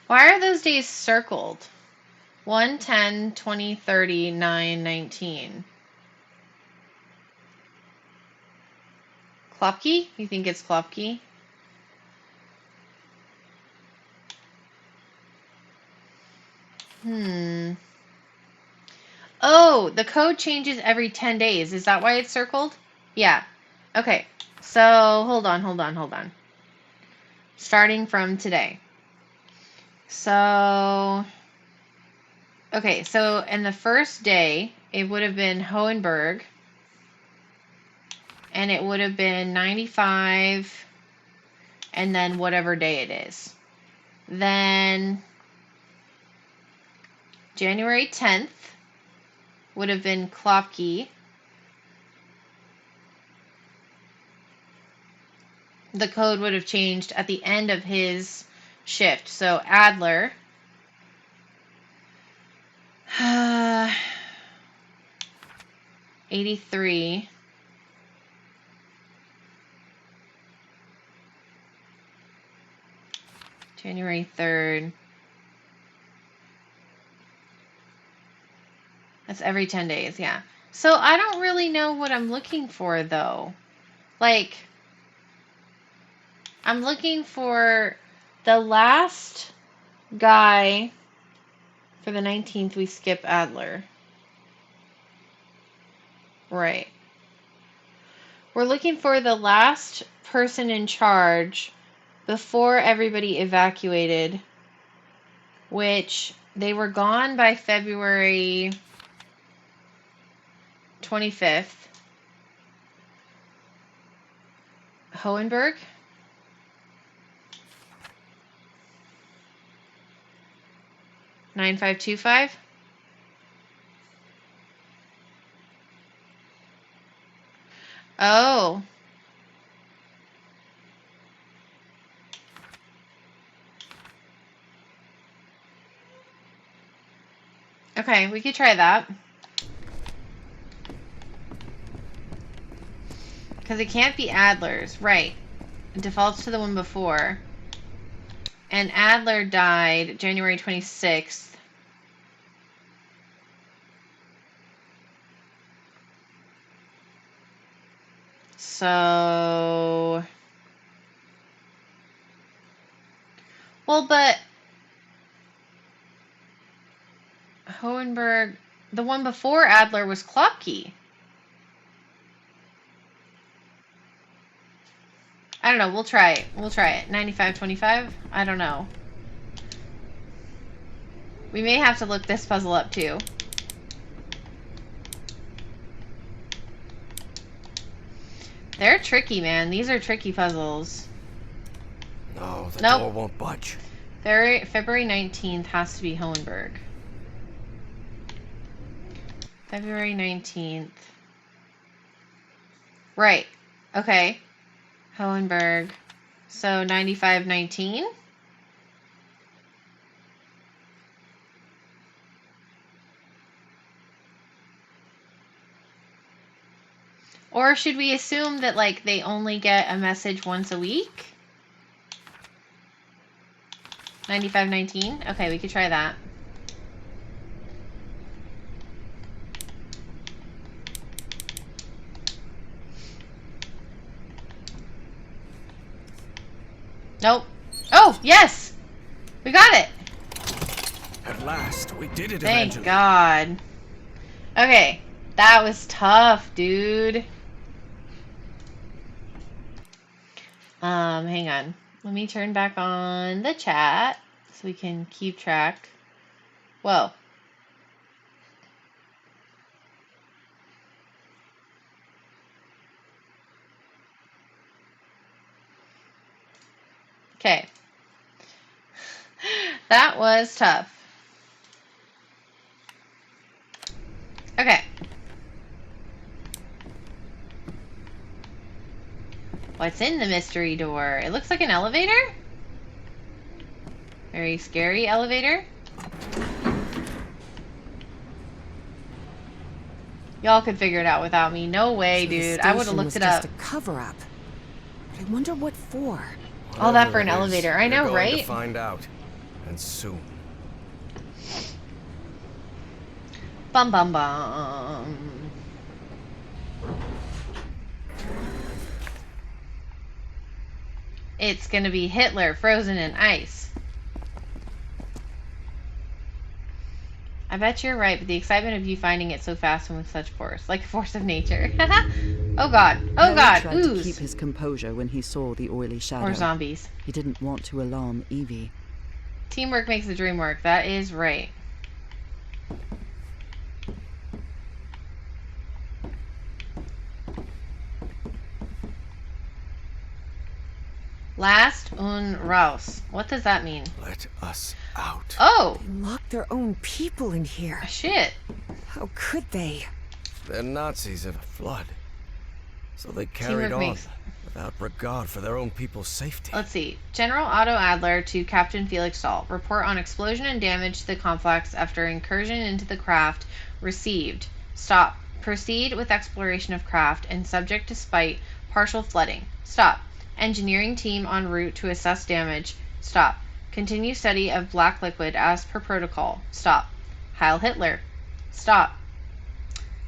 Why are those days circled? 1, 10, 20, 30, 9, 19. Klopke? You think it's Klopke? Oh, the code changes every 10 days. Is that why it's circled? Yeah. Okay. So, hold on. Starting from today. So, okay, so in the first day, it would have been Hohenberg, and it would have been 95, and then whatever day it is. Then January 10th would have been Klopke. The code would have changed at the end of his shift. So Adler. 83. January 3rd. That's every 10 days, yeah. So I don't really know what I'm looking for, though. Like, I'm looking for the last guy for the 19th. We skip Adler. Right. We're looking for the last person in charge before everybody evacuated, which they were gone by February 25th. Hohenberg. $9525. Oh. Okay, we could try that. Because it can't be Adler's. Right. It defaults to the one before. And Adler died January 26th. So... Well, but... Hohenberg... The one before Adler was Klopke. I don't know. We'll try it. We'll try it. 95-25? I don't know. We may have to look this puzzle up too. They're tricky, man. These are tricky puzzles. No, the Nope. door won't budge. February 19th has to be Hohenberg. February 19th. Right. Okay. Hohenberg. So 95-19? Or should we assume that, like, they only get a message once a week? 95-19? Okay, we could try that. Nope. Oh, yes! We got it! At last, we did it Thank eventually. God. Okay, that was tough, dude. Hang on. Let me turn back on the chat so we can keep track. Whoa. Okay. That was tough. Okay. What's in the mystery door? It looks like an elevator? Very scary elevator. Y'all could figure it out without me. No way, So the dude. I would have station looked was it just up. a cover-up. But I wonder what for. All that for Whatever an it is, elevator. I we're know, going right? to find out, and soon. Bum bum bum. It's gonna be Hitler frozen in ice. I bet you're right, but the excitement of you finding it so fast and with such force, like a force of nature. Oh God! Oh Harry God! tried to keep Ooze! his composure when he saw the oily shadow. Or zombies. He didn't want to alarm Evie. Teamwork makes the dream work. That is right. Last und raus. What does that mean? Let us out. Oh! They locked their own people in here. Shit. How could they? They're Nazis of a flood. So they carried Teamwork on makes... without regard for their own people's safety. Let's see. General Otto Adler to Captain Felix Stahl. Report on explosion and damage to the complex after incursion into the craft received. Stop. Proceed with exploration of craft and subject despite partial flooding. Stop. Engineering team en route to assess damage. Stop. Continue study of black liquid as per protocol. Stop. Heil Hitler. Stop.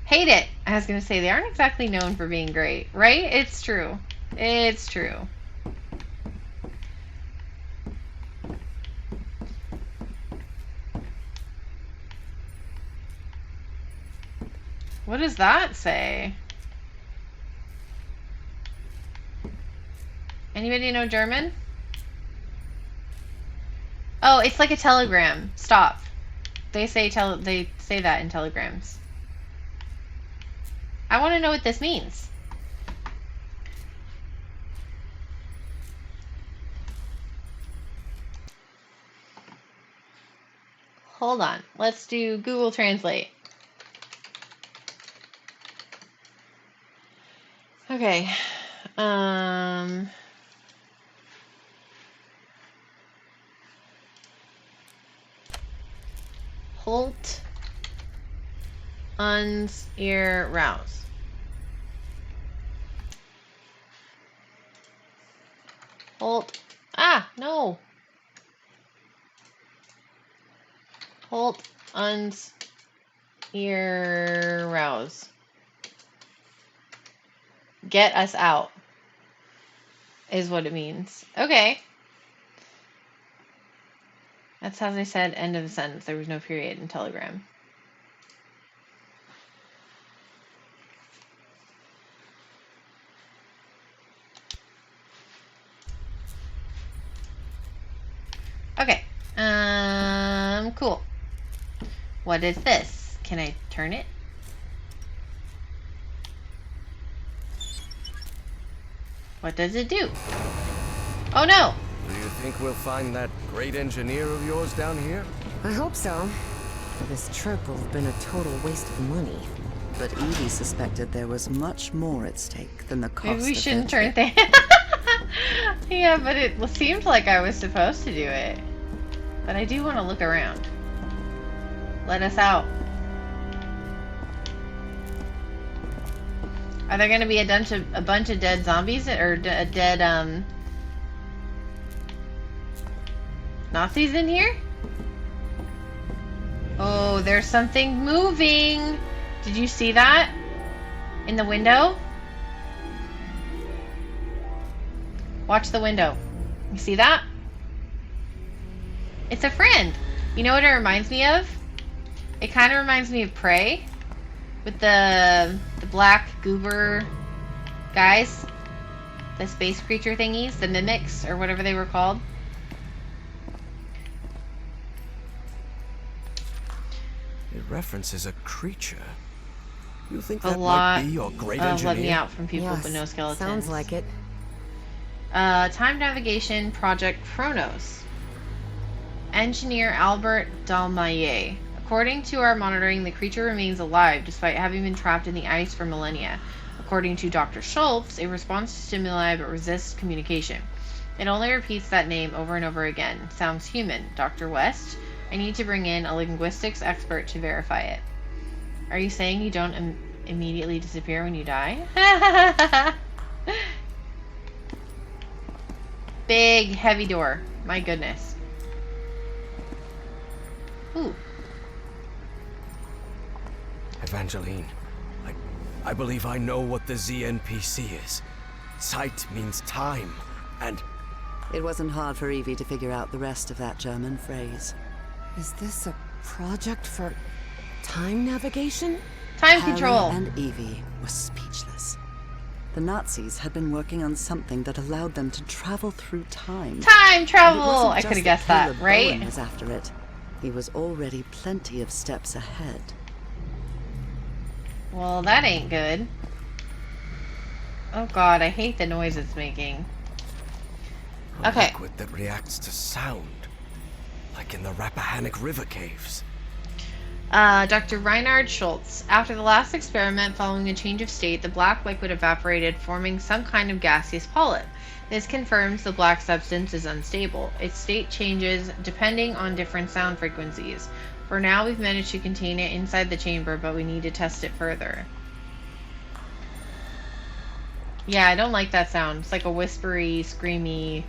Hate it. I was going to say, they aren't exactly known for being great, right? It's true. It's true. What does that say? Anybody know German? Oh, it's like a telegram. Stop. They say that in telegrams. I want to know what this means. Hold on. Let's do Google Translate. Okay. Holt uns ihr raus. Holt. Ah, no. Holt uns ihr raus. Get us out. Is what it means. Okay. That's how they said end of the sentence. There was no period in Telegram. cool. What is this? Can I turn it? What does it do? Oh no! Do you think we'll find that great engineer of yours down here? I hope so. This trip will have been a total waste of money. But Evie suspected there was much more at stake than the cost Maybe we of shouldn't their turn trip. things. Yeah, but it seemed like I was supposed to do it. But I do want to look around. Let us out. Are there going to be a bunch of dead zombies or dead Nazis in here? Oh, there's something moving. Did you see that? In the window? Watch the window. You see that? It's a friend. You know what it reminds me of? It kind of reminds me of Prey. With the black goober guys. The space creature thingies. The mimics, or whatever they were called. It references a creature. You think A that lot might be your great of engineer? let me out from people Yes, but no skeletons. sounds like it. Time Navigation Project Chronos. Engineer Albert Dalmayer. According to our monitoring, the creature remains alive despite having been trapped in the ice for millennia. According to Dr. Schultz, it responds to stimuli but resists communication. It only repeats that name over and over again. Sounds human. Dr. West, I need to bring in a linguistics expert to verify it. Are you saying you don't immediately disappear when you die? Big, heavy door. My goodness. Ooh. Evangeline, I believe I know what the ZNPC is. Zeit means time, and It wasn't hard for Evie to figure out the rest of that German phrase. Is this a project for time navigation? Time Harry control. and Evie were speechless. The Nazis had been working on something that allowed them to travel through time. Time And it travel! wasn't I just could have guessed that, Caleb right? Bowen was after it. He was already plenty of steps ahead. Well, that ain't good. Oh god, I hate the noise it's making. a Okay. liquid that reacts to sound, like in the Rappahannock River caves. Dr. Reinhard Schultz. After the last experiment following a change of state, the black liquid evaporated, forming some kind of gaseous polyp. This confirms the black substance is unstable. Its state changes depending on different sound frequencies. For now, we've managed to contain it inside the chamber, but we need to test it further. Yeah, I don't like that sound. It's like a whispery, screamy...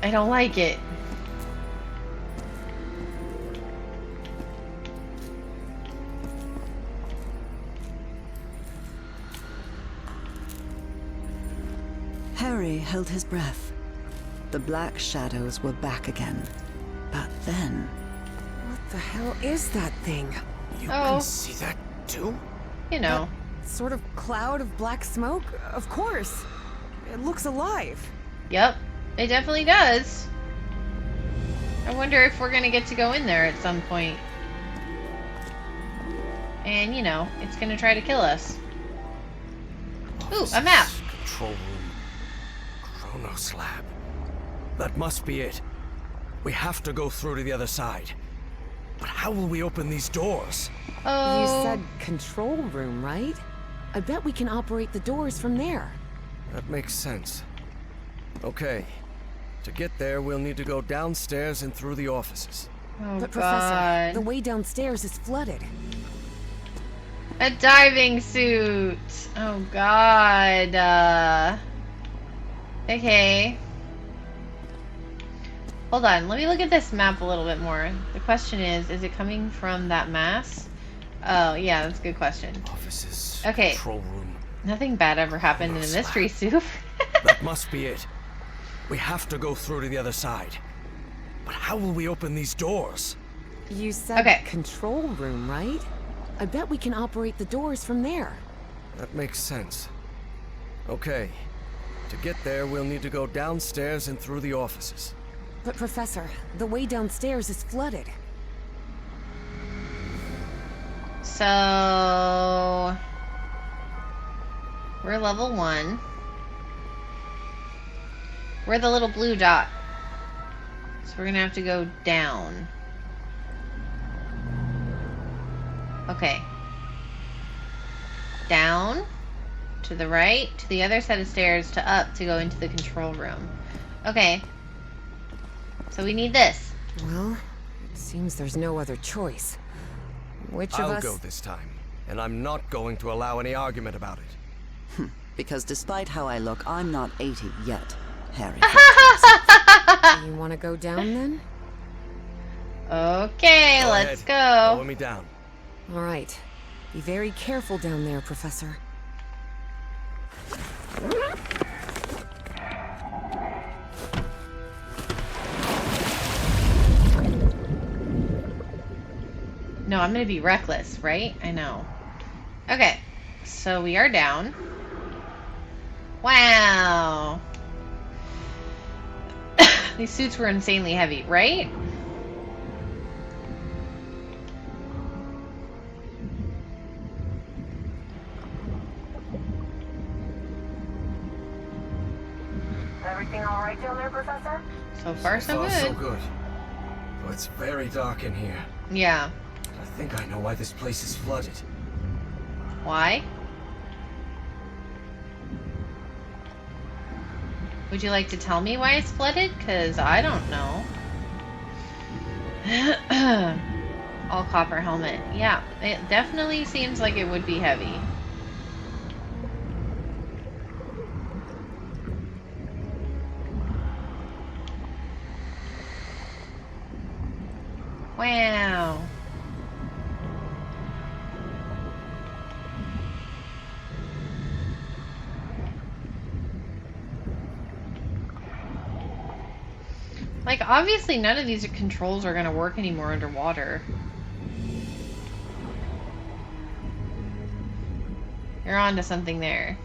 I don't like it. Harry held his breath. The black shadows were back again. But then... What the hell is that thing? You Oh. can see that too? You know. Sort of cloud of black smoke? Of course. It looks alive. Yep, it definitely does. I wonder if we're gonna get to go in there at some point. And, you know, it's gonna try to kill us. Ooh, a map. Offices, control room. Chronos lab. That must be it. We have to go through to the other side. But how will we open these doors? Oh. You said control room, right? I bet we can operate the doors from there. That makes sense. Okay. To get there, we'll need to go downstairs and through the offices. Oh, But God. Professor, the way downstairs is flooded. A diving suit. Oh, God. Okay. Hold on. Let me look at this map a little bit more. The question is it coming from that mass? Oh, yeah, that's a good question. Offices. Okay. Control room. Nothing bad ever happened in a Chronos mystery lab. soup. That must be it. We have to go through to the other side. But how will we open these doors? You said Okay. control room, right? I bet we can operate the doors from there. That makes sense. Okay. To get there, we'll need to go downstairs and through the offices. But Professor, the way downstairs is flooded. So... we're level 1. We're the little blue dot. So we're gonna have to go down. Okay. Down, to the right, to the other set of stairs, to up to go into the control room. Okay. So we need this. Well, it seems there's no other choice. Which of us... I'll go this time, and I'm not going to allow any argument about it. Because despite how I look, I'm not 80 yet, Harry. You want to go down then? Okay, Go let's ahead. Lower go. me down. All right. Be very careful down there, Professor. No, I'm gonna be reckless, right? I know. Okay, so we are down. Wow. These suits were insanely heavy, right? Everything all right down there, Professor? So far, so good. So good. Oh, it's very dark in here. Yeah. I think I know why this place is flooded. Why? Would you like to tell me why it's flooded? Because I don't know. All copper helmet. Yeah, it definitely seems like it would be heavy. Wow. Like, obviously none of these controls are gonna work anymore underwater. You're onto something there.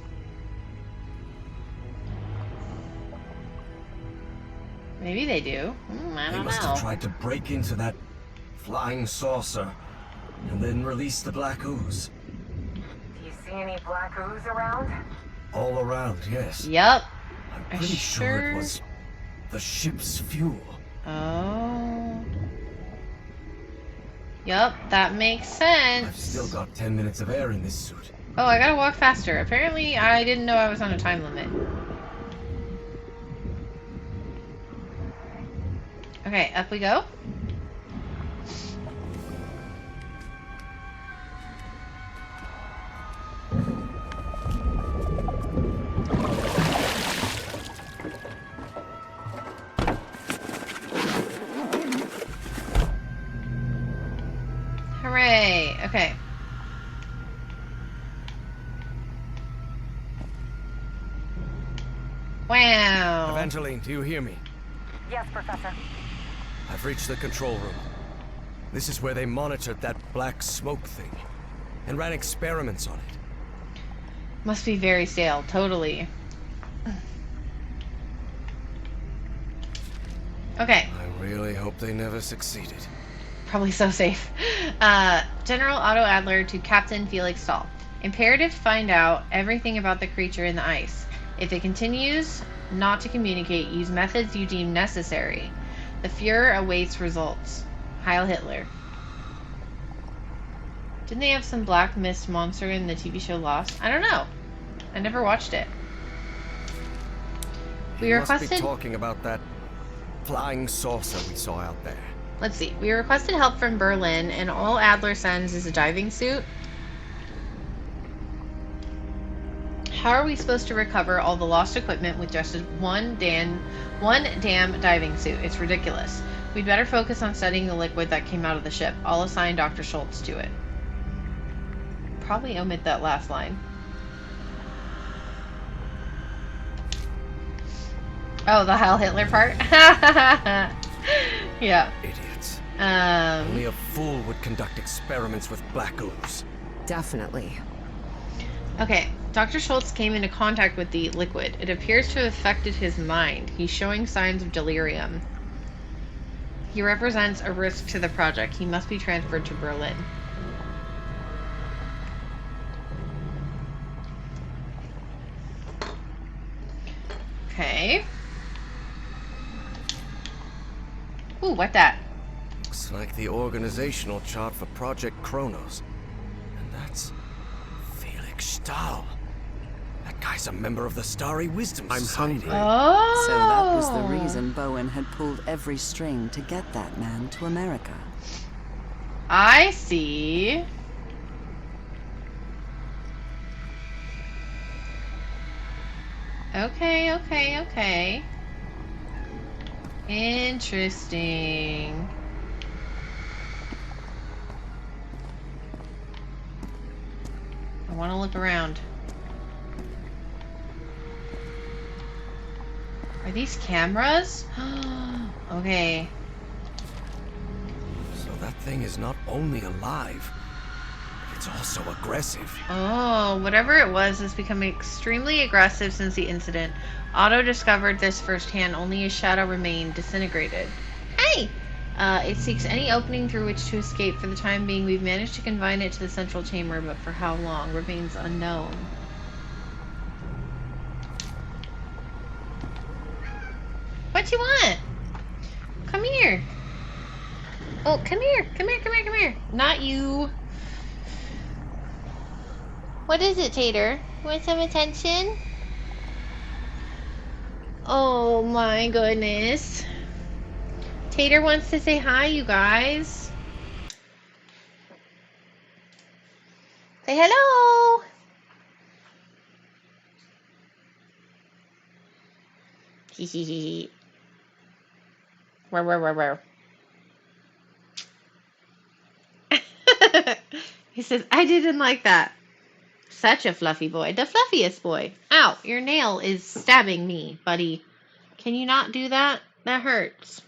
Maybe they do. I They don't must know. have tried to break into that flying saucer and then release the black ooze. Do you see any black ooze around? All around, yes. Yep. I'm I pretty sure sure- it was the ship's fuel. Oh. Yep, that makes I've sense. still got 10 minutes of air in this suit. Oh, I gotta walk faster. Apparently, I didn't know I was on a time limit. Okay, up we go. Hooray! Okay. Wow. Evangeline, do you hear me? Yes, Professor. I've reached the control room. This is where they monitored that black smoke thing and ran experiments on it. Must be very stale, totally. Okay, I really hope they never succeeded. probably so safe. General Otto Adler to Captain Felix Stahl. Imperative to find out everything about the creature in the ice. If it continues not to communicate, use methods you deem necessary. The Fuhrer awaits results. Heil Hitler. Didn't they have some black mist monster in the TV show Lost? I don't know. I never watched it. We You must requested... be talking about that flying saucer we saw out there. Let's see. We requested help from Berlin, and all Adler sends is a diving suit. How are we supposed to recover all the lost equipment with just one damn diving suit? It's ridiculous. We'd better focus on studying the liquid that came out of the ship. I'll assign Dr. Schultz to it. Probably omit that last line. Oh, the Heil Hitler part? Yeah. Idiots. Only a fool would conduct experiments with black ooze. Definitely. Okay. Dr. Schultz came into contact with the liquid. It appears to have affected his mind. He's showing signs of delirium. He represents a risk to the project. He must be transferred to Berlin. Okay. Ooh, what that? Looks like the organizational chart for Project Kronos. And that's Felix Stahl. That guy's a member of the Starry Wisdom Society. Oh! So that was the reason Bowen had pulled every string to get that man to America. I see. Okay, okay, okay. Interesting. I want to look around. Are these cameras? Okay. So that thing is not only alive, but it's also aggressive. Oh, whatever it was has become extremely aggressive since the incident. Otto discovered this firsthand. Only his shadow remained disintegrated. Hey! It seeks any opening through which to escape. For the time being, we've managed to confine it to the central chamber, but for how long remains unknown. What you want? Come here. Oh, come here. Come here, come here, come here. Not you. What is it, Tater? Want some attention? Oh my goodness. Tater wants to say hi, you guys. Say hello. Hee hee hee hee. Row. He says, I didn't like that. Such a fluffy boy. The fluffiest boy. Ow, your nail is stabbing me, buddy. Can you not do that? That hurts.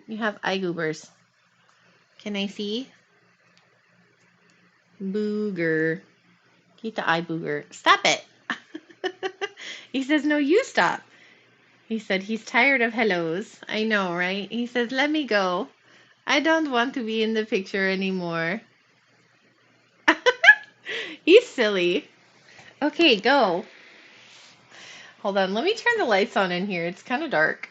You have eye goobers. Can I see? Booger. Get the eye booger. Stop it. He says, no, you stop. He said he's tired of hellos. I know, right? He says, let me go. I don't want to be in the picture anymore. He's silly. Okay, go. Hold on, let me turn the lights on in here. It's kind of dark.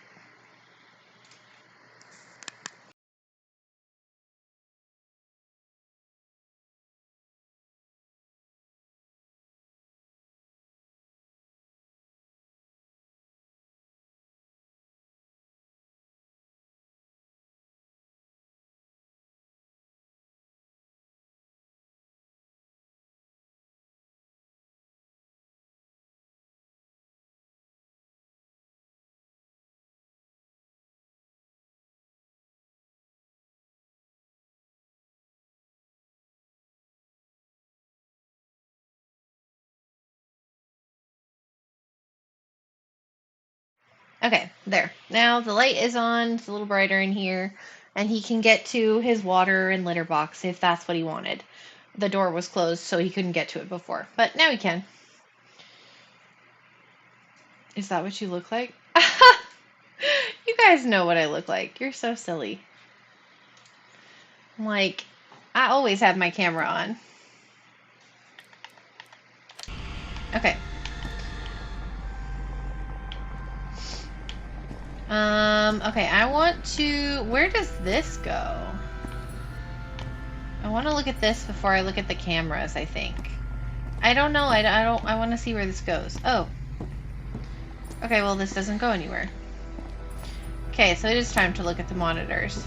Okay, there. Now the light is on. It's a little brighter in here. And he can get to his water and litter box if that's what he wanted. The door was closed, so he couldn't get to it before. But now he can. Is that what you look like? You guys know what I look like. You're so silly. Like, I always have my camera on. Okay. Okay, I want to... Where does this go? I want to look at this before I look at the cameras, I think. I don't know. I want to see where this goes. Oh. Okay, well, this doesn't go anywhere. Okay, so it is time to look at the monitors.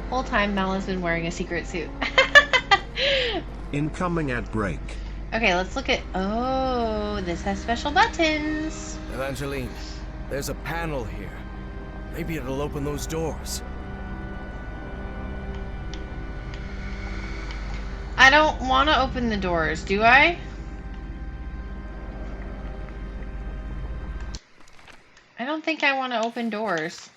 Whole time, Mel has been wearing a secret suit. Incoming ad break. Okay, let's look at... Oh, this has special buttons. Evangeline, there's a panel here. Maybe it'll open those doors. I don't want to open the doors, do I? I don't think I want to open doors.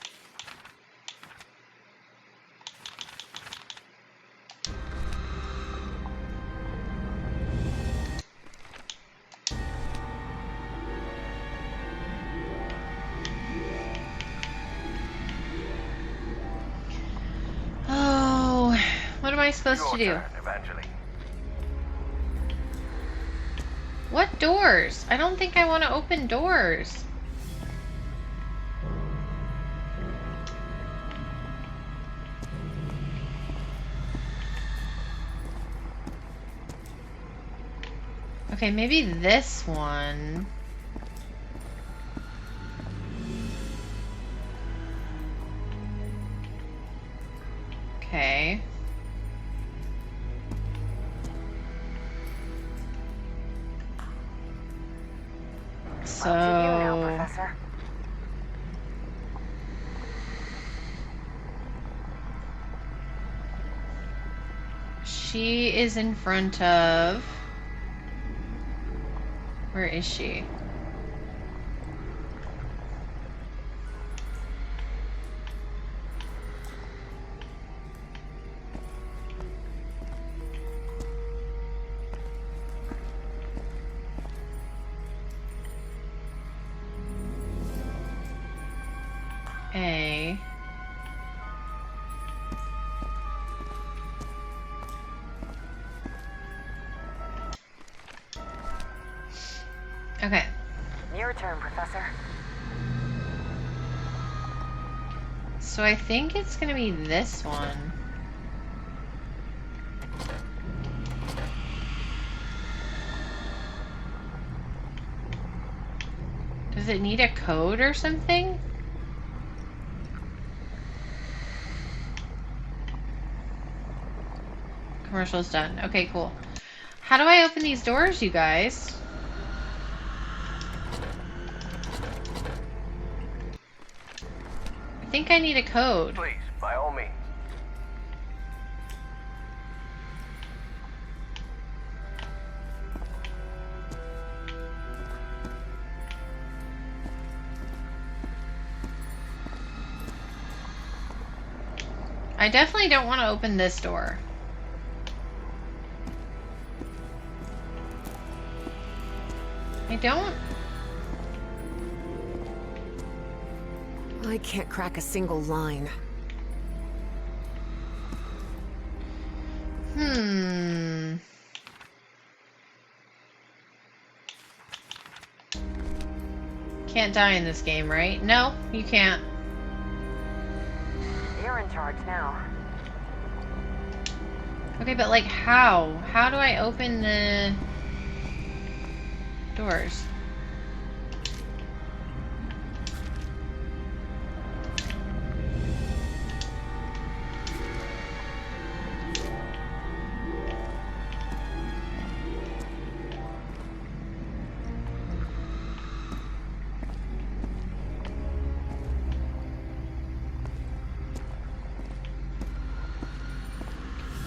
I supposed to do? Your turn, Evangeline. What doors? I don't think I want to open doors. Okay, maybe this one. Okay. So... Up to you now, Professor. She is in front of... Where is she? A. Okay. Your turn, Professor. So I think it's gonna be this one. Does it need a code or something? Commercial's done. Okay, cool. How do I open these doors, you guys? I think I need a code. Please, by all means. I definitely don't want to open this door. I don't... I can't crack a single line. Can't die in this game, right? No, you can't. You're in charge now. Okay, but like how? How do I open the doors?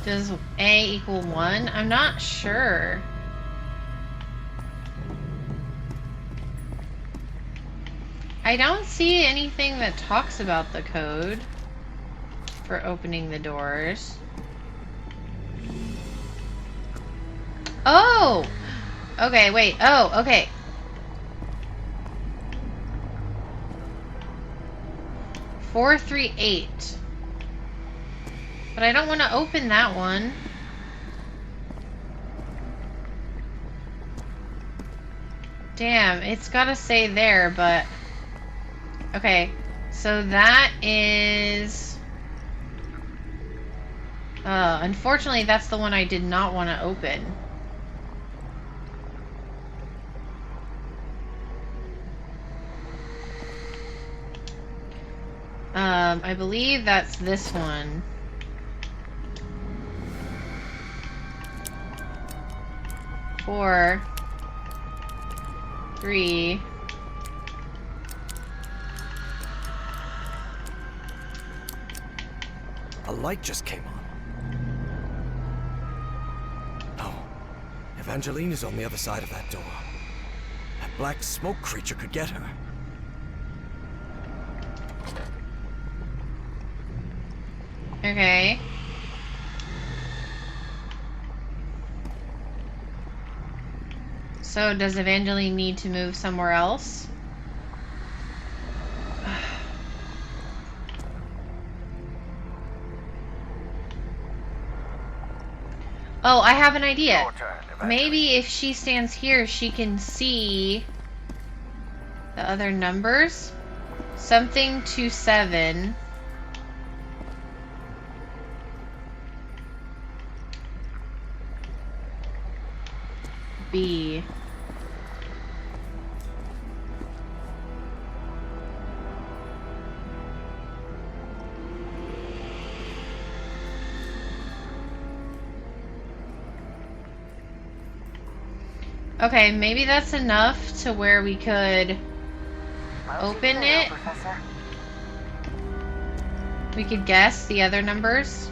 Does A equal 1? I'm not sure. I don't see anything that talks about the code for opening the doors. Oh! Okay, wait. Oh, okay. Four, 3, 8. But I don't want to open that one. Damn, it's gotta say there, but... Okay, so that is... unfortunately, that's the one I did not want to open. I believe that's this one. 4, 3. A light just came on. Oh, Evangeline is on the other side of that door. That black smoke creature could get her. Okay. So does Evangeline need to move somewhere else? Oh, I have an idea. Your turn, Evangeline. Maybe if she stands here, she can see the other numbers. Something to 7. B. Okay, maybe that's enough to where we could open it. Professor. We could guess the other numbers.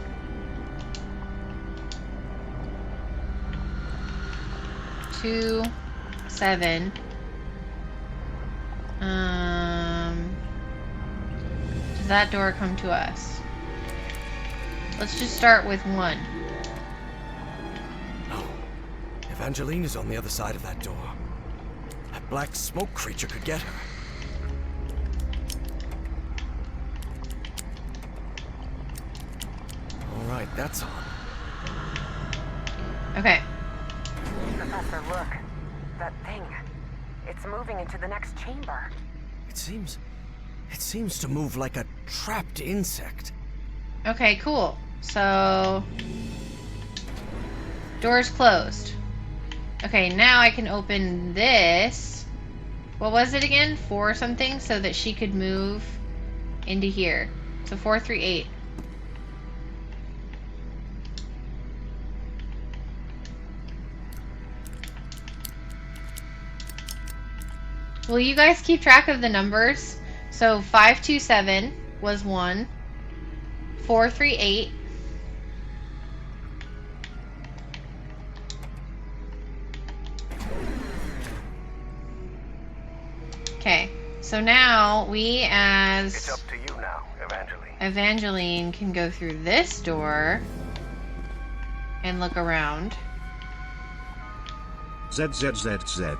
Two, 7. Does that door come to us? Let's just start with 1. No. Evangeline is on the other side of that door. That black smoke creature could get her. Alright, that's on. Okay. Professor, look. That thing. It's moving into the next chamber. It seems to move like a trapped insect. Okay, cool. So, door's closed. Okay, now I can open this. What was it again? 4 something, so that she could move into here. So 438. Will you guys keep track of the numbers? So 527 was 1. 438. Okay, so now we It's as up to you now, Evangeline. Evangeline can go through this door and look around. ZZZZ.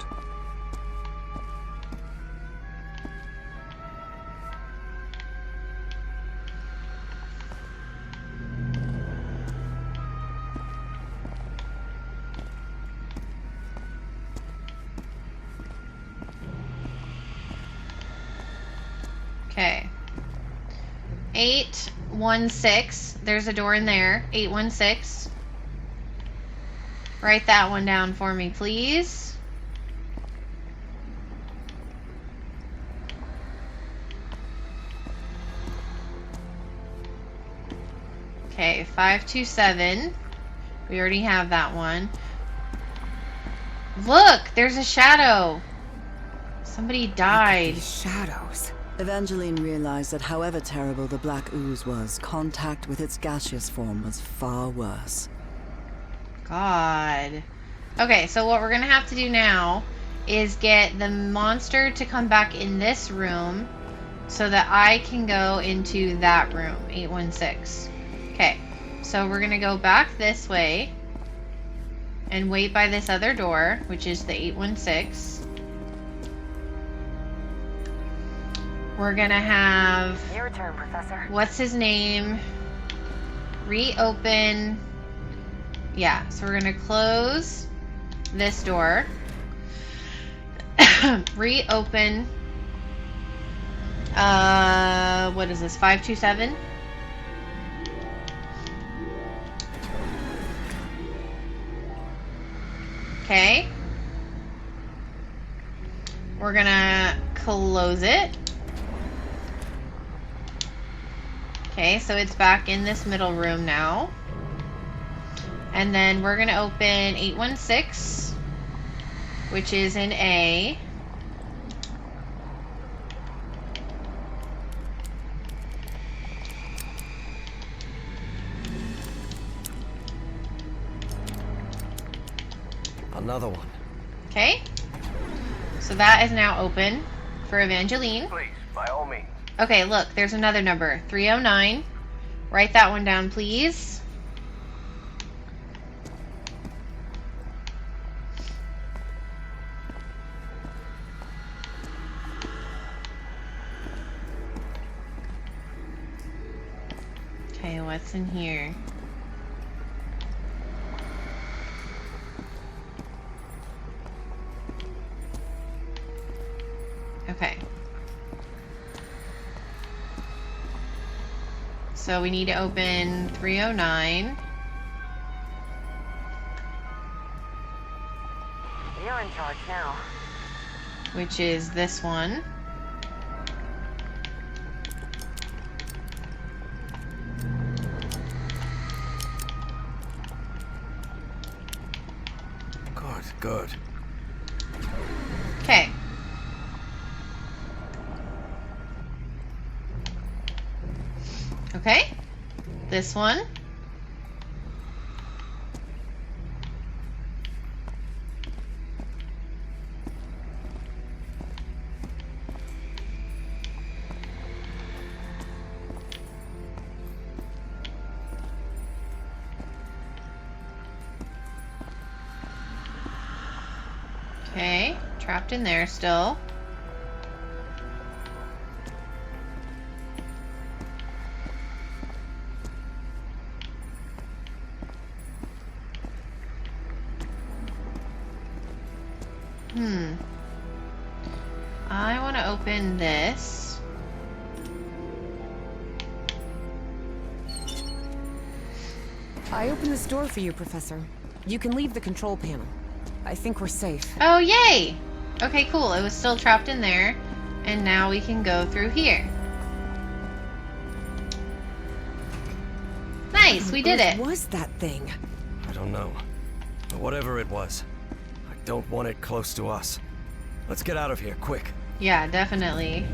Okay. 816. There's a door in there. 816. Write that one down for me, please. Okay, 527. We already have that one. Look, there's a shadow. Somebody died. These shadows. Evangeline realized that however terrible the black ooze was, contact with its gaseous form was far worse. God. Okay, so what we're gonna have to do now is get the monster to come back in this room so that I can go into that room, 816. Okay, so we're gonna go back this way and wait by this other door, which is the 816. We're gonna have... Your turn, Professor. What's his name? Reopen. Yeah, so we're gonna close this door. Reopen. What is this? 527? Okay. We're gonna close it. Okay, so it's back in this middle room now. And then we're gonna open 816, which is in A. Another one. Okay. So that is now open for Evangeline. Please, by all means. Okay, look, there's another number. 309. Write that one down, please. Okay, what's in here? So we need to open 309. You're in charge now. Which is this one. Good. Okay. Okay. This one. Okay, trapped in there still. I want to open this. I opened this door for you, Professor. You can leave the control panel. I think we're safe. Oh, yay! Okay, cool. It was still trapped in there. And now we can go through here. Nice, we did it. What was that thing? I don't know. But whatever it was, I don't want it close to us. Let's get out of here, quick. Yeah, definitely.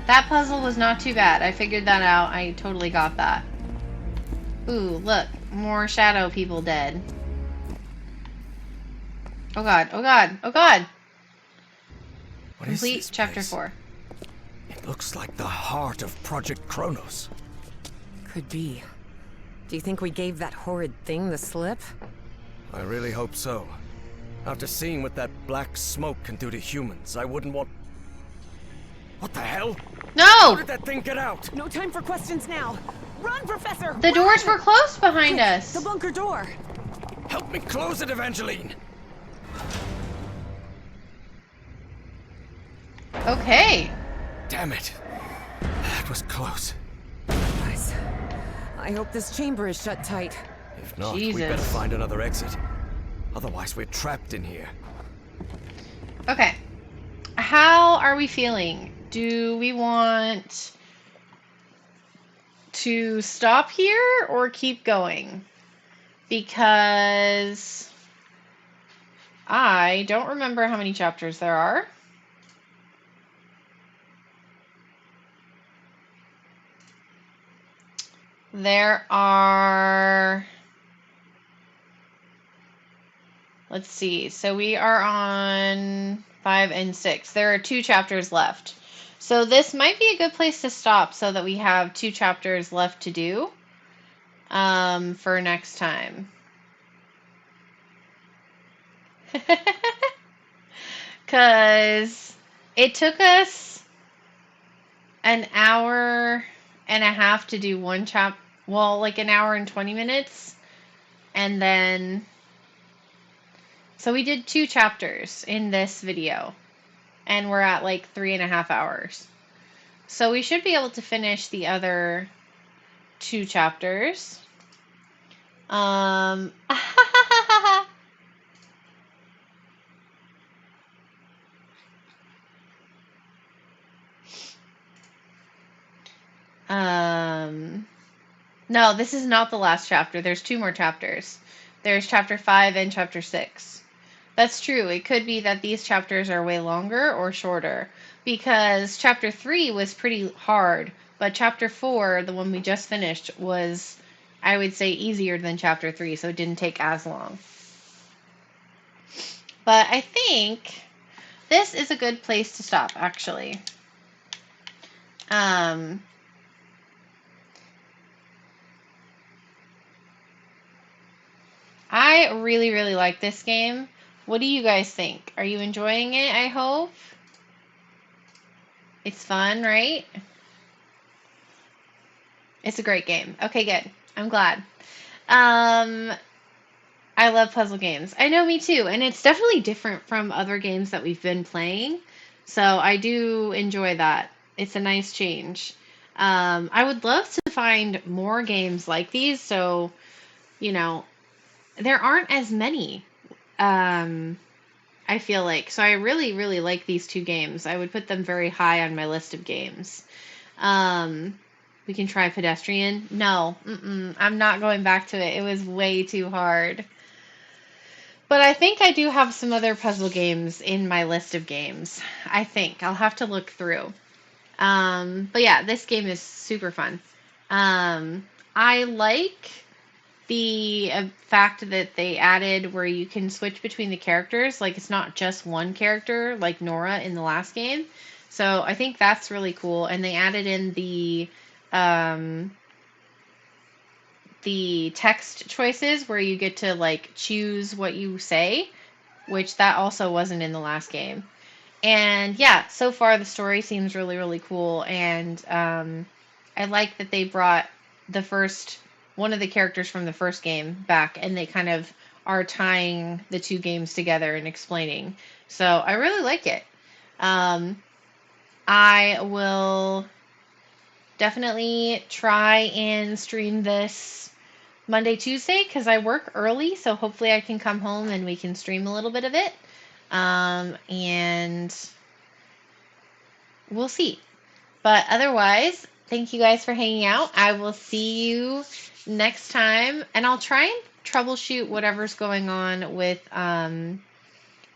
That puzzle was not too bad. I figured that out. I totally got that. Ooh, look. More shadow people dead. Oh god, oh god, oh god! What is Complete this chapter place? 4. It looks like the heart of Project Kronos. Could be. Do you think we gave that horrid thing the slip? I really hope so. After seeing what that black smoke can do to humans, I wouldn't want... What the hell? No! How did that thing get out? No time for questions now. Run, Professor! The doors were closed behind Quick, us. The bunker door. Help me close it, Evangeline! Okay. Damn it. That was close. Guys, I hope this chamber is shut tight. If not, Jesus. we better find another exit. Otherwise, we're trapped in here. Okay. How are we feeling? Do we want to stop here or keep going? Because I don't remember how many chapters there are. There are... Let's see. So we are on 5 and 6. There are 2 chapters left. So this might be a good place to stop so that we have 2 chapters left to do for next time. Because it took us an hour and a half to do one well, like an hour and 20 minutes. And then... So we did 2 chapters in this video, and we're at like 3.5 hours. So we should be able to finish the other 2 chapters. No, this is not the last chapter. There's 2 more chapters. There's chapter 5 and chapter 6. That's true. It could be that these chapters are way longer or shorter, because chapter 3 was pretty hard, but chapter 4, the one we just finished, was, I would say, easier than chapter 3, so it didn't take as long. But I think this is a good place to stop, actually. I really, really like this game. What do you guys think? Are you enjoying it, I hope? It's fun, right? It's a great game. Okay, good. I'm glad. I love puzzle games. I know, me too. And it's definitely different from other games that we've been playing. So I do enjoy that. It's a nice change. I would love to find more games like these. So, you know, there aren't as many. Um, I feel like. So I really, really like these two games. I would put them very high on my list of games. Um, we can try Pedestrian. No, I'm not going back to it. It was way too hard. But I think I do have some other puzzle games in my list of games. I think. I'll have to look through. But yeah, this game is super fun. I like the fact that they added where you can switch between the characters. Like, it's not just one character like Nora in the last game. So I think that's really cool. And they added in the text choices where you get to like choose what you say, which that also wasn't in the last game. And yeah, so far the story seems really, really cool. And I like that they brought the first one of the characters from the first game back, and they kind of are tying the two games together and explaining. So I really like it. I will definitely try and stream this Monday, Tuesday, because I work early. So hopefully I can come home and we can stream a little bit of it. And we'll see. But otherwise, thank you guys for hanging out. I will see you next time, and I'll try and troubleshoot whatever's going on with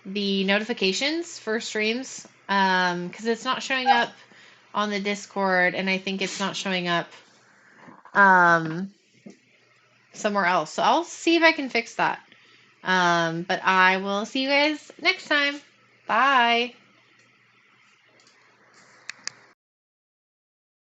the notifications for streams, because it's not showing up on the Discord, and I think it's not showing up somewhere else. So I'll see if I can fix that. But I will see you guys next time. Bye.